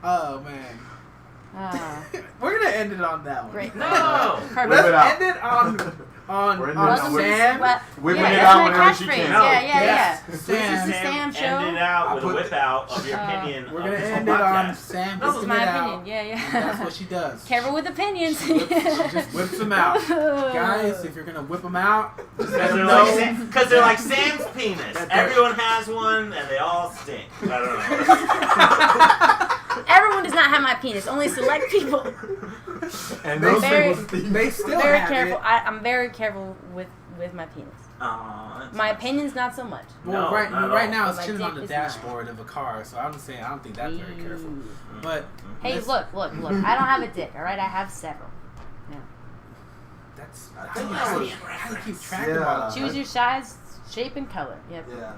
Oh man. can. We're gonna end it on that one. Great. No! Perfect. Whip it out. Let's end it on We're ending it on on Sam. Well, Whipping yeah, it that's out my whenever she catchphrase. can. Yeah, Yes. yeah. Sam. Sam show. Ended out I with a put whip out of your opinion. We're of gonna this end whole it on podcast. Sam This is whipping my it out. opinion. Yeah, And that's yeah. what she does. Careful with opinions. Just whips them out. Guys, if you're gonna whip them out, just let them know. Because they're like Sam's penis. That they're- Everyone has one, and they all stink. I don't know. Everyone does not have my penis. Only select people. And They those very- people's things. They still Very have careful. it. I'm very careful with my penis. Aw, My opinion's not so much. Well, No, right not at right all. now But it's my chilling on dick the is dashboard of a car, so I'm saying I don't think that's very careful. Ooh. But Hey, let's- look. I don't have a dick. All right, I have several. That's I how think do that you was- how do you keep track Yeah. of all Choose your size, shape, and color. Yep. Yeah.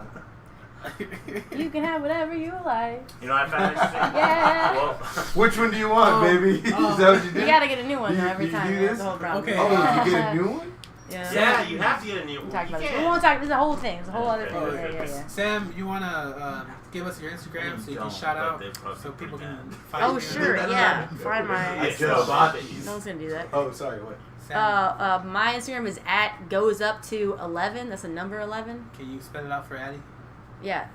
You can have whatever you like. You know what I found interesting? Yeah. Well, Which one do you want, baby? Is that what you do? You gotta get a new one You- though every you time. do That's this? the whole problem. Okay. Oh, you get a new one? yeah, you have to get a new We'll one. talk You about this. can't. We won't talk. This is a whole thing. It's a whole other thing. Okay. Yeah. Sam, you wanna give us your Instagram so you can Don't, shout but out they probably so people can pretty find Oh you? sure, yeah. Find I my. just bought No these. one's gonna do that. Oh, sorry, what? Sam, My Instagram is @goesup to 11. That's a number 11. can you spell it out for Addie? Yeah.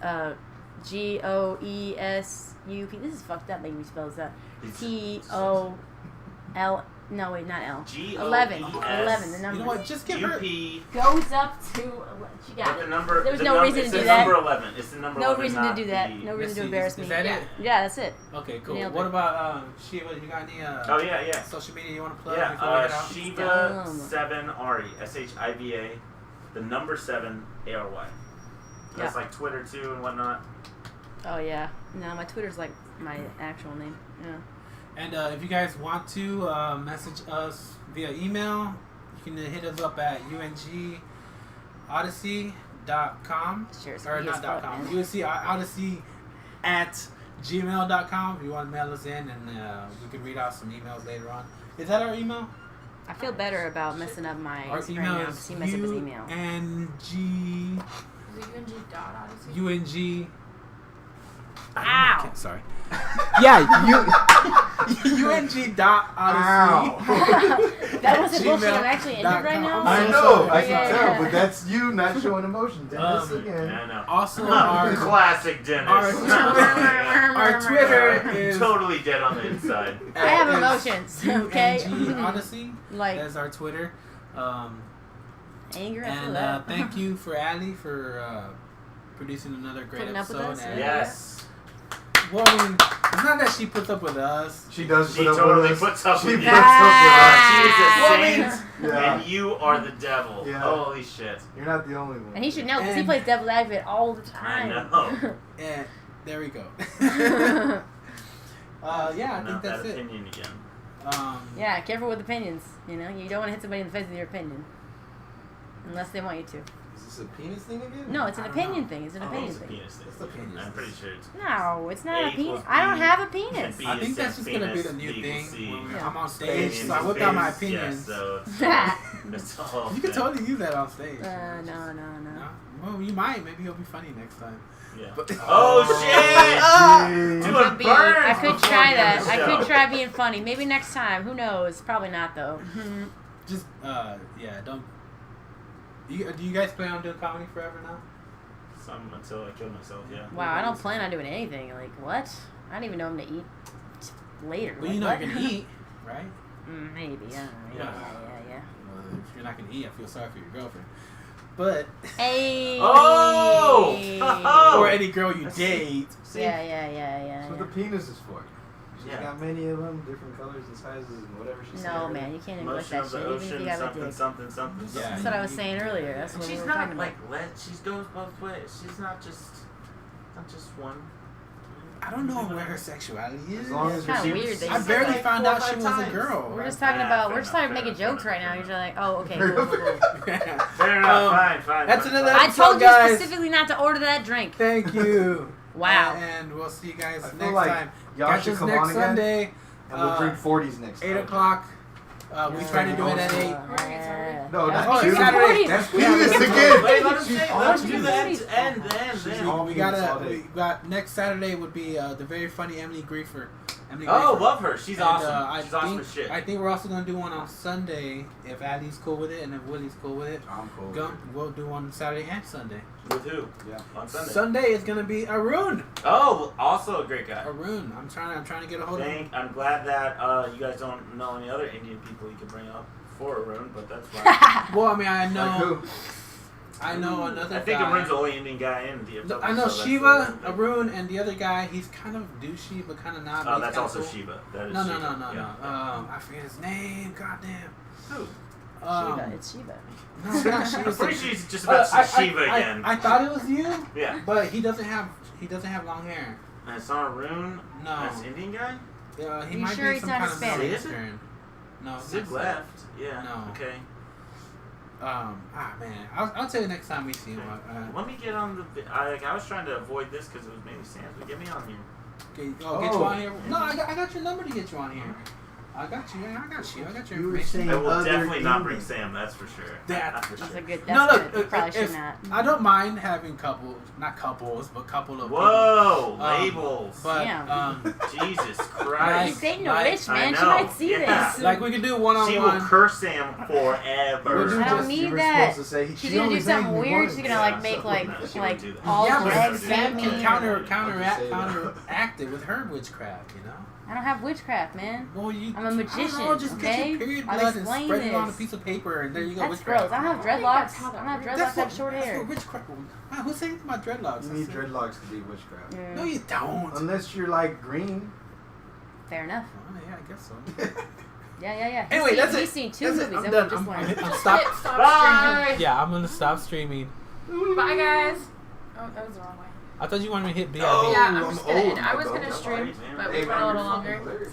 GOESUP. This is fucked up making me spell this out. TOL. No, wait, not L. 11. 11. The number. You know what? Just give her. Goes up to. She got it. There was no reason to do that. Number 11. It's the number 11. No reason to do that. No reason to embarrass me. Is that it? Yeah, that's it. Okay, cool. Nailed What it. about Shiva? You got any Oh yeah. social media you want to plug? Yeah, before we get out? Shiva 7 Ari, SHIVA, the number 7 ARY. That's like Twitter too and whatnot. Oh yeah. No, my Twitter's like my actual name. Yeah. And if you guys want to message us via email, you can hit us up at UGOdyssey.com. Sure, Or not .com. UGOdyssey at gmail.com if you want to mail us in, and we can read out some emails later on. Is that our email? I feel better about messing up my Our Instagram email now is because he messed up his email. UNG. Is it UNG.Odyssey? UNG. Ow! Sorry. Yeah, UNG.Odyssey. That wasn't bullshit. I'm actually injured right now. I know, I Yeah, can tell, yeah. but that's you not showing emotion. Dennis again. I know. Also, our Classic Dennis. our Twitter is totally dead on the inside. I have emotions, okay? UNG Odyssey. Like That's our Twitter. anger. I feel And that. thank you for Allie for producing another great Putting up with episode. us, And, Yes. well, I mean, it's not that she puts up with us. She does She put up totally with us. puts up She with puts you. up She is a with us. saint, Yeah. and you are the devil. Yeah. Holy shit. You're not the only one. And he should know because he And- plays devil's advocate all the I time. know. And there we go. Yeah, I Not think that's that it. opinion again. Yeah, careful with opinions. You know, you don't want to hit somebody in the face with your opinion, unless they want you to. Is this a penis thing again? No, it's an I don't opinion know. thing. It's an Oh, opinion it's a thing. penis thing. It's a penis. I'm pretty sure it's. No, it's not A a penis. equals I don't B, have a and penis. B I think that's is just gonna be the penis, new B thing. equals C. When Yeah. I'm on stage, Opinions so I is whip out my penis. Yeah, opinions. so it's all You can thing. totally use that on stage. No. No? Well, you might. Maybe you'll be funny next time. Yeah. But- Oh shit! Doing Could be. burns I could before try the end that. of the I show. could try being funny. Maybe next time. Who knows? Probably not though. Just, yeah, don't. Do you guys plan on doing comedy forever now? Some until I kill myself. Yeah. Wow, I don't plan on doing anything. Like what? I don't even know I'm gonna eat later. Well, Like, you know what? you're gonna eat, right? Maybe. Yeah. Yeah. Well, if you're not gonna eat, I feel sorry for your girlfriend. But Hey. Oh! or any girl you date. See? Yeah. That's what the penis is for. She's Yeah. got many of them, different colors and sizes and whatever she said. No, man, you can't English Motion that of the shit. Even if ocean, you have a something, dick. something. Yeah. That's what I was saying earlier. That's what we She's were not talking about. like she goes both ways. She's not just one. I don't know where her sexuality is. As long as It's kinda you're weird that I you barely like found 4 or out she 5 was a times. girl. We're just right? talking about. We're fair just talking enough, making fair jokes enough, right now. fair You're just like, oh, okay. Cool. Fair enough. Fine. That's another I episode, told you guys. specifically not to order that drink. Thank you. Wow. And we'll see you guys I feel next like time. y'all Catch should us come next on again, Sunday. and we'll drink 40s next 8 time. o'clock. We try to do it at 8. No, Oh, not it's 2. Saturday. That's We have- penis Wait, again. let him say. She's Let on him do penis. that and She's then. on We penis all got day. next Saturday would be the very funny Emily Griefer. Oh, love her. She's And, awesome. She's awesome as shit. I think we're also gonna do one on Sunday if Addie's cool with it and if Willie's cool with it. I'm cool. We'll do one Saturday and Sunday. With who? Yeah. On Sunday. Sunday is gonna be Arun. Oh, also a great guy. Arun. I'm trying to get a hold of him. I'm glad that you guys don't know any other Indian people you could bring up for Arun, but that's fine. Well, I mean, I Like know who? another I think guy. Arun's the only Indian guy in DFW. I know so that's Shiva, the- Arun, and the other guy. He's kind of douchey, but kind of not. Oh, but that's he's also kinda cool. Shiva. That is No. Shiva. I forget his name. Goddamn. Who? Shiva, it's Shiva. No, not Shiva. I'm pretty sure he's just about to say Shiva again. I thought it was you, Yeah. but he doesn't have long hair. And it's not Arun. No. That's Indian guy? He Are you might sure be he's some not kind Hispanic? of Middle Is it? Eastern. No, Zig not left. Yeah. No. Okay. Man, I'll tell you next time we see him. Let me get on the. I was trying to avoid this because it was maybe Sam's, but get me on here. Get you on here. No, I got your number to get you on here. I got you, man. I got your You were information. saying I will other definitely not bring demons. Sam, that's for sure. That's for That's sure. a good. No, That's look, good. You probably if- should not. I don't mind having not couples, but couple of Whoa, people. labels. But Damn. Jesus He's Christ. dating a like- rich man. I She know, might see yeah. this. like we could do She will one-on-one. curse Sam forever. Would you I don't just- need you were that. supposed to say, She's she gonna only do something sang me weird. once. She's gonna Yeah, like make so- like no, she like wouldn't do that. all Yeah, the but eggs Sam hit can me. counteract it with her witchcraft, you know. I don't have witchcraft, man. Well, I'm a I don't magician, know, just okay? get your period I'll blood and explain spread it on a this. piece of paper, and there you go. That's witchcraft. gross. I don't have I think dreadlocks. that's how I that don't have works. dreadlocks. I That's have short That's hair. what witchcraft. Wow, who's saying about dreadlocks? You need dreadlocks to be witchcraft. Mm, No, you don't. Unless you're like green. fair enough. Oh, yeah, I guess so. Yeah. Anyway, that's it. He's seen two That's it. movies. I'm That done. we just learned. I'm Just stop. hit stop Bye. streaming. Yeah, I'm gonna stop streaming. Bye, guys. Oh, that was the wrong way. I thought you wanted me to hit BIB. Oh, Yeah, I'm I'm just gonna old, end. I was bro. gonna That's stream, right, man. but Hey, we went man, a little you're fucking longer. hilarious.